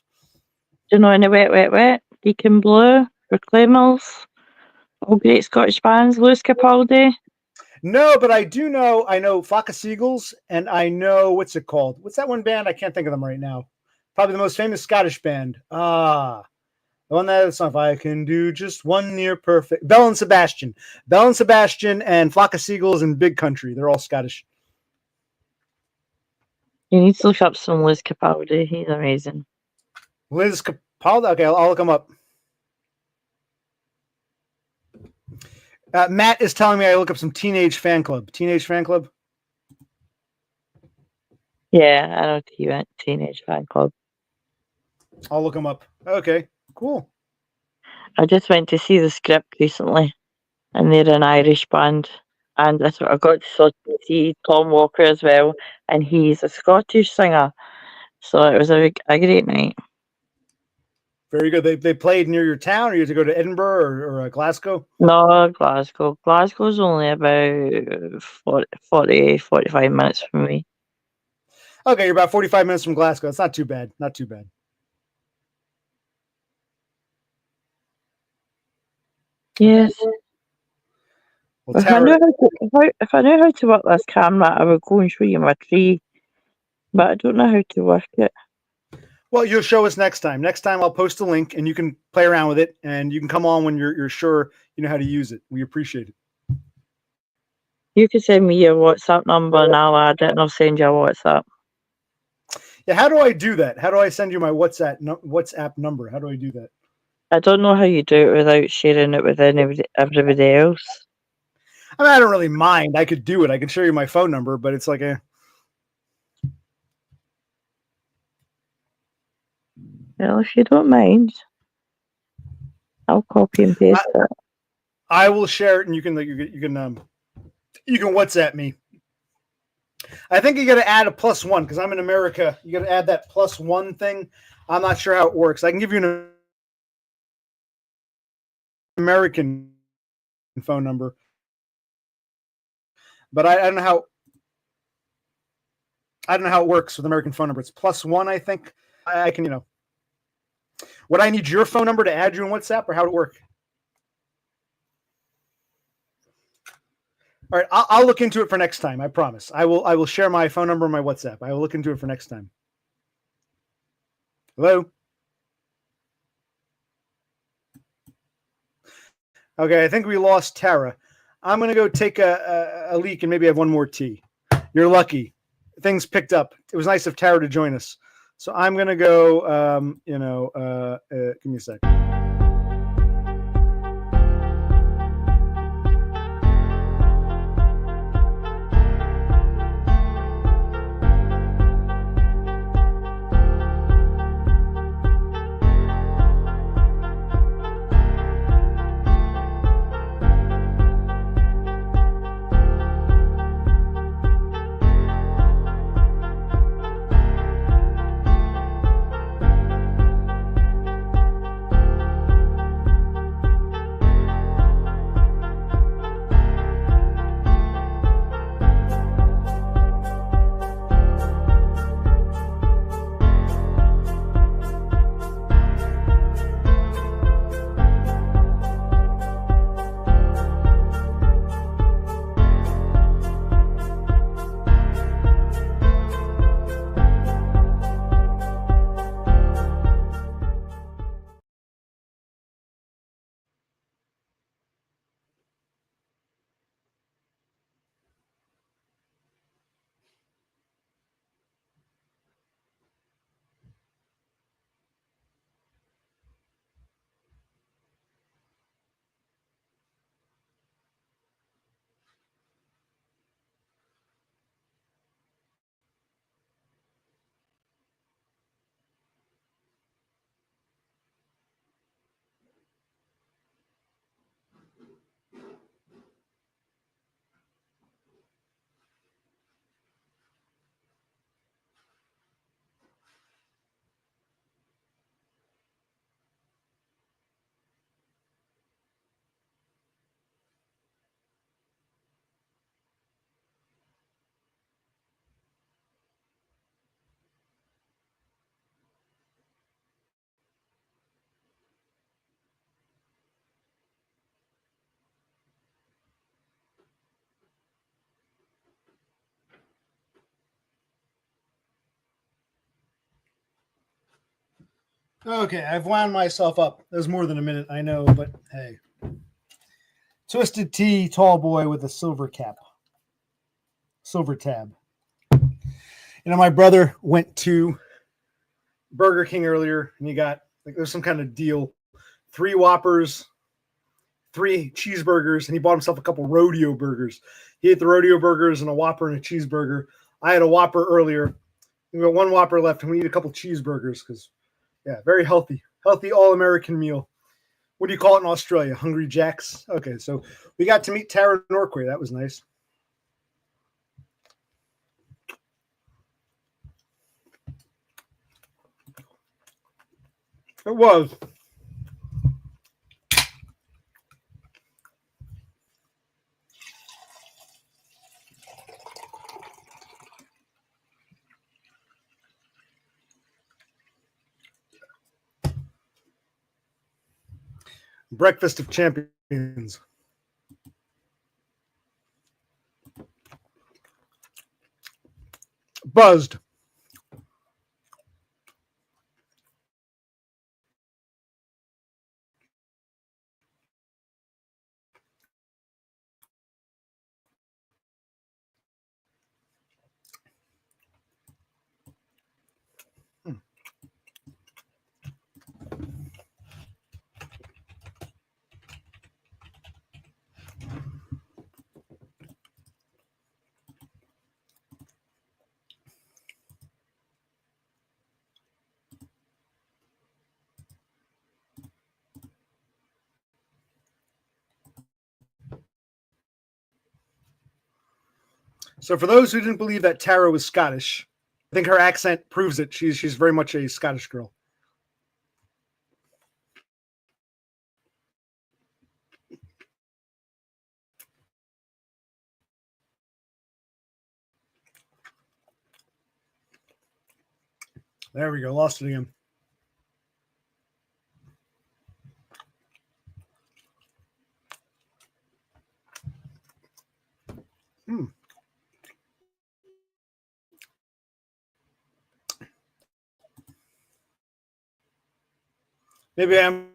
Do you know any Wet, Wet, Wet? Deacon Blue, Reclaimers, all great Scottish bands, Lewis Capaldi. No, but I know Flock of Seagulls, and I know, what's it called? What's that one band? I can't think of them right now. Probably the most famous Scottish band. The one that's on, if I can do just one near perfect. Bell and Sebastian. Bell and Sebastian and Flock of Seagulls and Big Country. They're all Scottish. You need to look up some Lewis Capaldi. He's amazing. Liz Capaldi. Okay, I'll look him up. Matt is telling me I look up some Teenage Fan Club. Teenage Fan Club? Yeah, I know he went Teenage Fan Club. I'll look him up. Okay, cool. I just went to see the Script recently, and they're an Irish band. And that's what I got to see Tom Walker as well, and he's a Scottish singer. So it was a great night. Very good. They played near your town, or you had to go to Edinburgh or Glasgow? No, Glasgow. Glasgow's only about 45 minutes from me. Okay, you're about 45 minutes from Glasgow. It's not too bad. Not too bad. Yes. Well, If I knew how to work this camera, I would go and show you my tree. But I don't know how to work it. Well, you'll show us next time. Next time I'll post a link and you can play around with it, and you can come on when you're sure you know how to use it. We appreciate it. You can send me your WhatsApp number and I'll add it and I'll send you a WhatsApp. Yeah, how do I do that? How do I send you my WhatsApp number? How do I do that? I don't know how you do it without sharing it with everybody else. I mean, I don't really mind. I could do it. I can share you my phone number, but it's like Well, if you don't mind, I'll copy and paste it. I will share it, and you can WhatsApp me. I think you got to add a +1 because I'm in America. You got to add that +1 thing. I'm not sure how it works. I can give you an American phone number, but I don't know how. I don't know how it works with American phone number. It's +1, I think. I can, Would I need your phone number to add you in WhatsApp, or how would it work? All right, I'll look into it for next time. I promise. I will share my phone number and my WhatsApp. I will look into it for next time. Hello? Okay, I think we lost Tara. I'm going to go take a leak and maybe have one more tea. You're lucky. Things picked up. It was nice of Tara to join us. So I'm going to go, give me a sec. Okay, I've wound myself up. That was more than a minute, I know, but hey. Twisted Tea, tall boy with a silver cap. Silver tab. My brother went to Burger King earlier, and he got, there's some kind of deal. 3 Whoppers, 3 cheeseburgers, and he bought himself a couple rodeo burgers. He ate the rodeo burgers and a Whopper and a cheeseburger. I had a Whopper earlier. We got 1 Whopper left, and we need a couple cheeseburgers because, very healthy all-American meal. What do you call it in Australia? Hungry Jacks? Okay, so we got to meet Tara Norquoy. That was nice. It was. Breakfast of Champions. Buzzed. So for those who didn't believe that Tara was Scottish, I think her accent proves it. She's very much a Scottish girl. There we go. Lost it again. Maybe I'm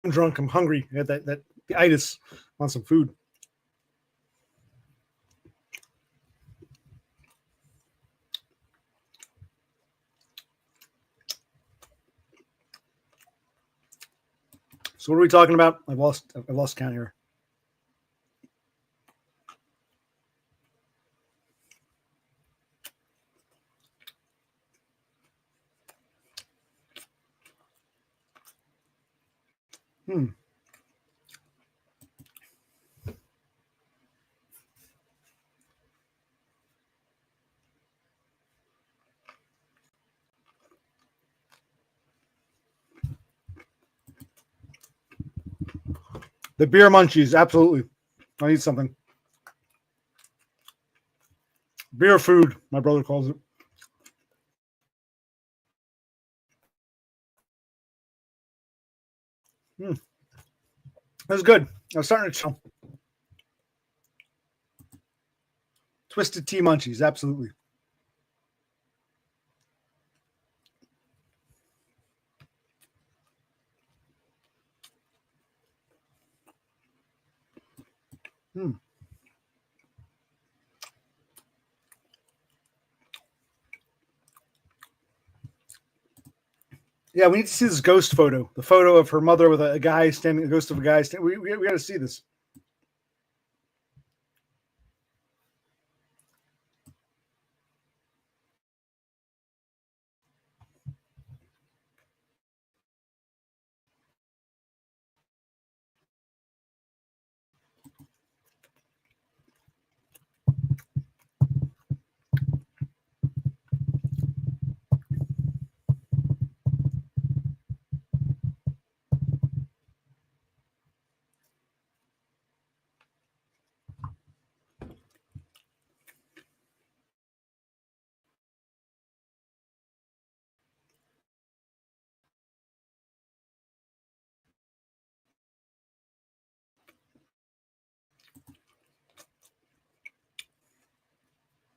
drunk. I'm hungry. I had that itis. Want some food. So what are we talking about? I've lost count here. The beer munchies, absolutely. I need something. Beer food, my brother calls it. That's good. I was starting to chill. Twisted tea munchies, absolutely. Yeah, we need to see this ghost photo. The photo of her mother with a guy standing, a ghost of a guy standing. We got to see this.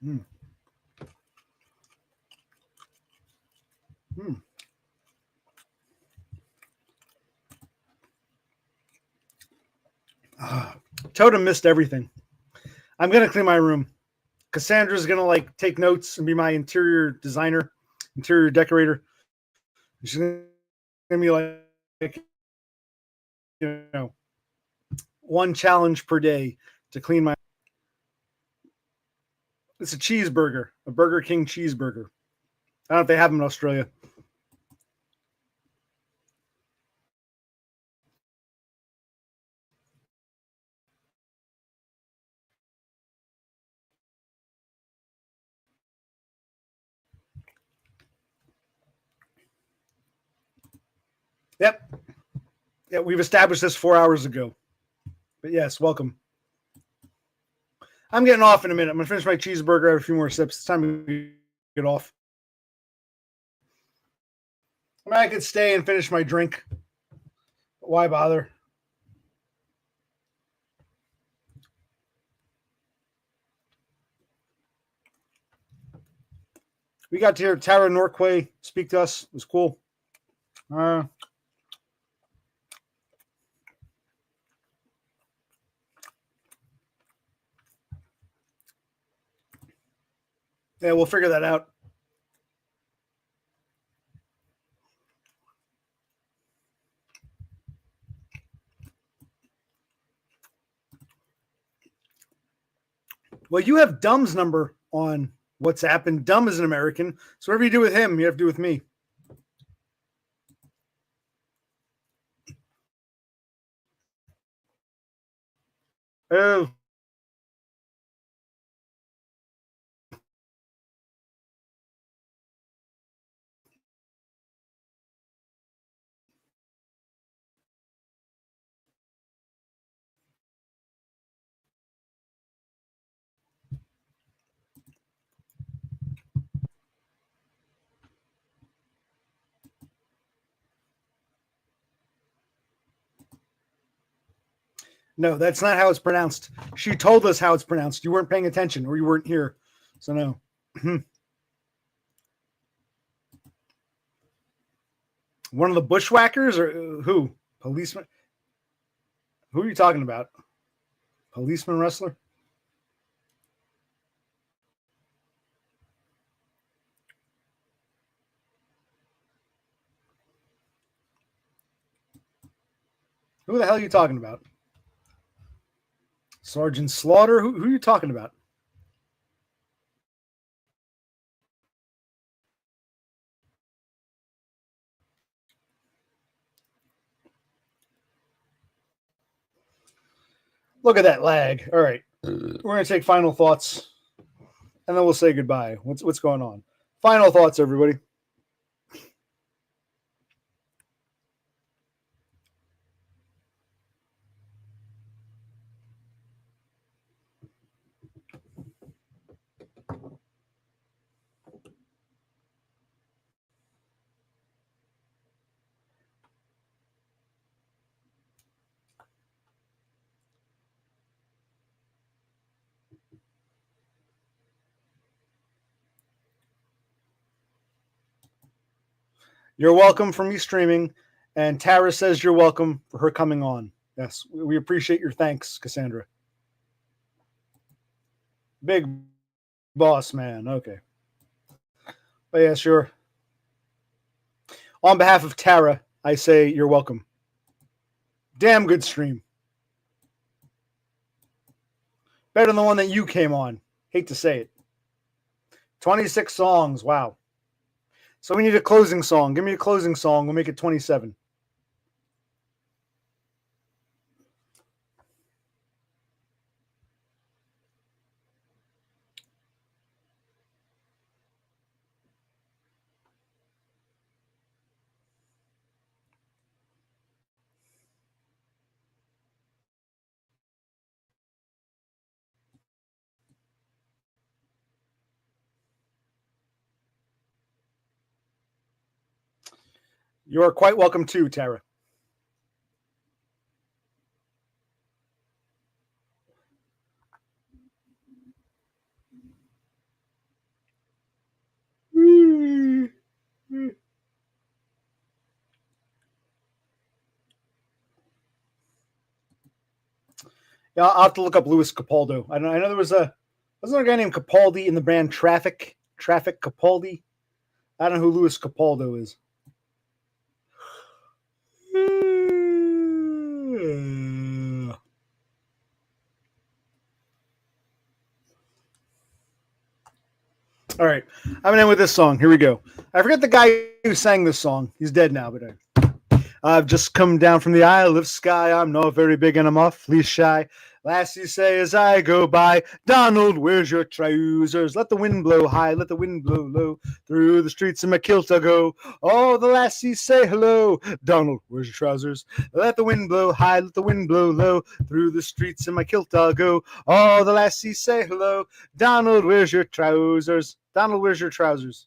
Mm. Mm. Totem missed everything. I'm gonna clean my room. Cassandra's gonna like take notes and be my interior designer, interior decorator. She's gonna be like, you know, one challenge per day to clean my. It's a cheeseburger, a Burger King cheeseburger. I don't know if they have them in Australia. Yep. Yeah, we've established this 4 hours ago. But yes, welcome. I'm getting off in a minute. I'm gonna finish my cheeseburger. I have a few more sips. It's time to get off. I mean, I could stay and finish my drink. But why bother? We got to hear Tara Norquoy speak to us. It was cool. Yeah, we'll figure that out. Well, you have Dumb's number on WhatsApp, and Dumb is an American. So whatever you do with him, you have to do with me. Oh. No, that's not how it's pronounced. She told us how it's pronounced. You weren't paying attention or you weren't here. So no. One of the bushwhackers or who? Policeman? Who are you talking about? Policeman wrestler? Who the hell are you talking about? Sergeant Slaughter? Who are you talking about? Look at that lag. All right. We're going to take final thoughts and then we'll say goodbye. What's going on? Final thoughts, everybody. You're welcome for me streaming. And Tara says you're welcome for her coming on. Yes, we appreciate your thanks, Cassandra. Big boss man. Okay. But yeah, sure. On behalf of Tara, I say you're welcome. Damn good stream. Better than the one that you came on. Hate to say it. 26 songs. Wow. So we need a closing song. Give me a closing song. We'll make it 27. You are quite welcome too, Tara. Yeah, I'll have to look up Louis Capaldo. I know there was wasn't there a guy named Capaldi in the band Traffic Capaldi. I don't know who Louis Capaldo is. All right, I'm gonna end with this song. Here we go. I forget the guy who sang this song. He's dead now, but I've just come down from the Isle of Skye. I'm not very big and I'm awfully shy. Lassies say as I go by, Donald, where's your trousers? Let the wind blow high, let the wind blow low. Through the streets in my kilt I'll go. Oh, the lassies say hello. Donald, where's your trousers? Let the wind blow high, let the wind blow low. Through the streets in my kilt I'll go. Oh, the lassies say hello. Donald, where's your trousers? Donald, where's your trousers?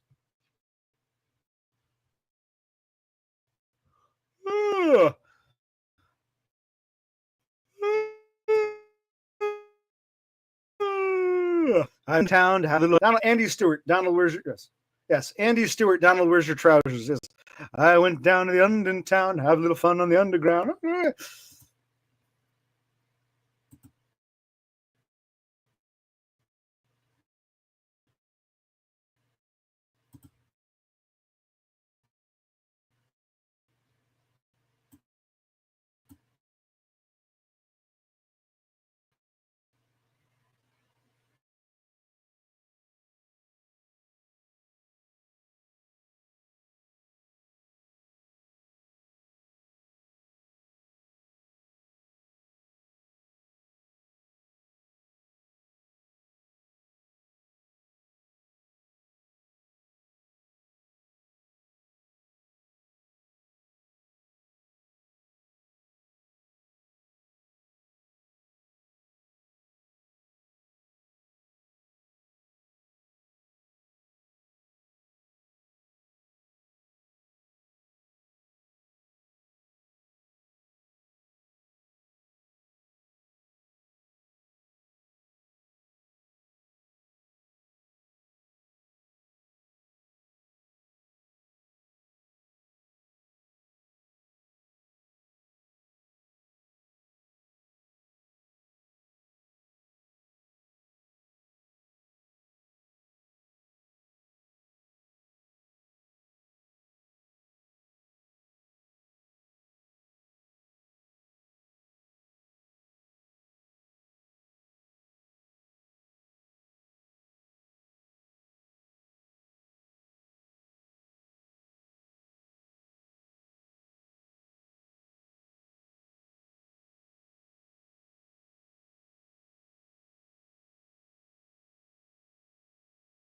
I'm in town to have a little Donald, Andy Stewart. Donald, where's your yes? Andy Stewart. Donald, where's your trousers? Yes. I went down to the London town, have a little fun on the underground.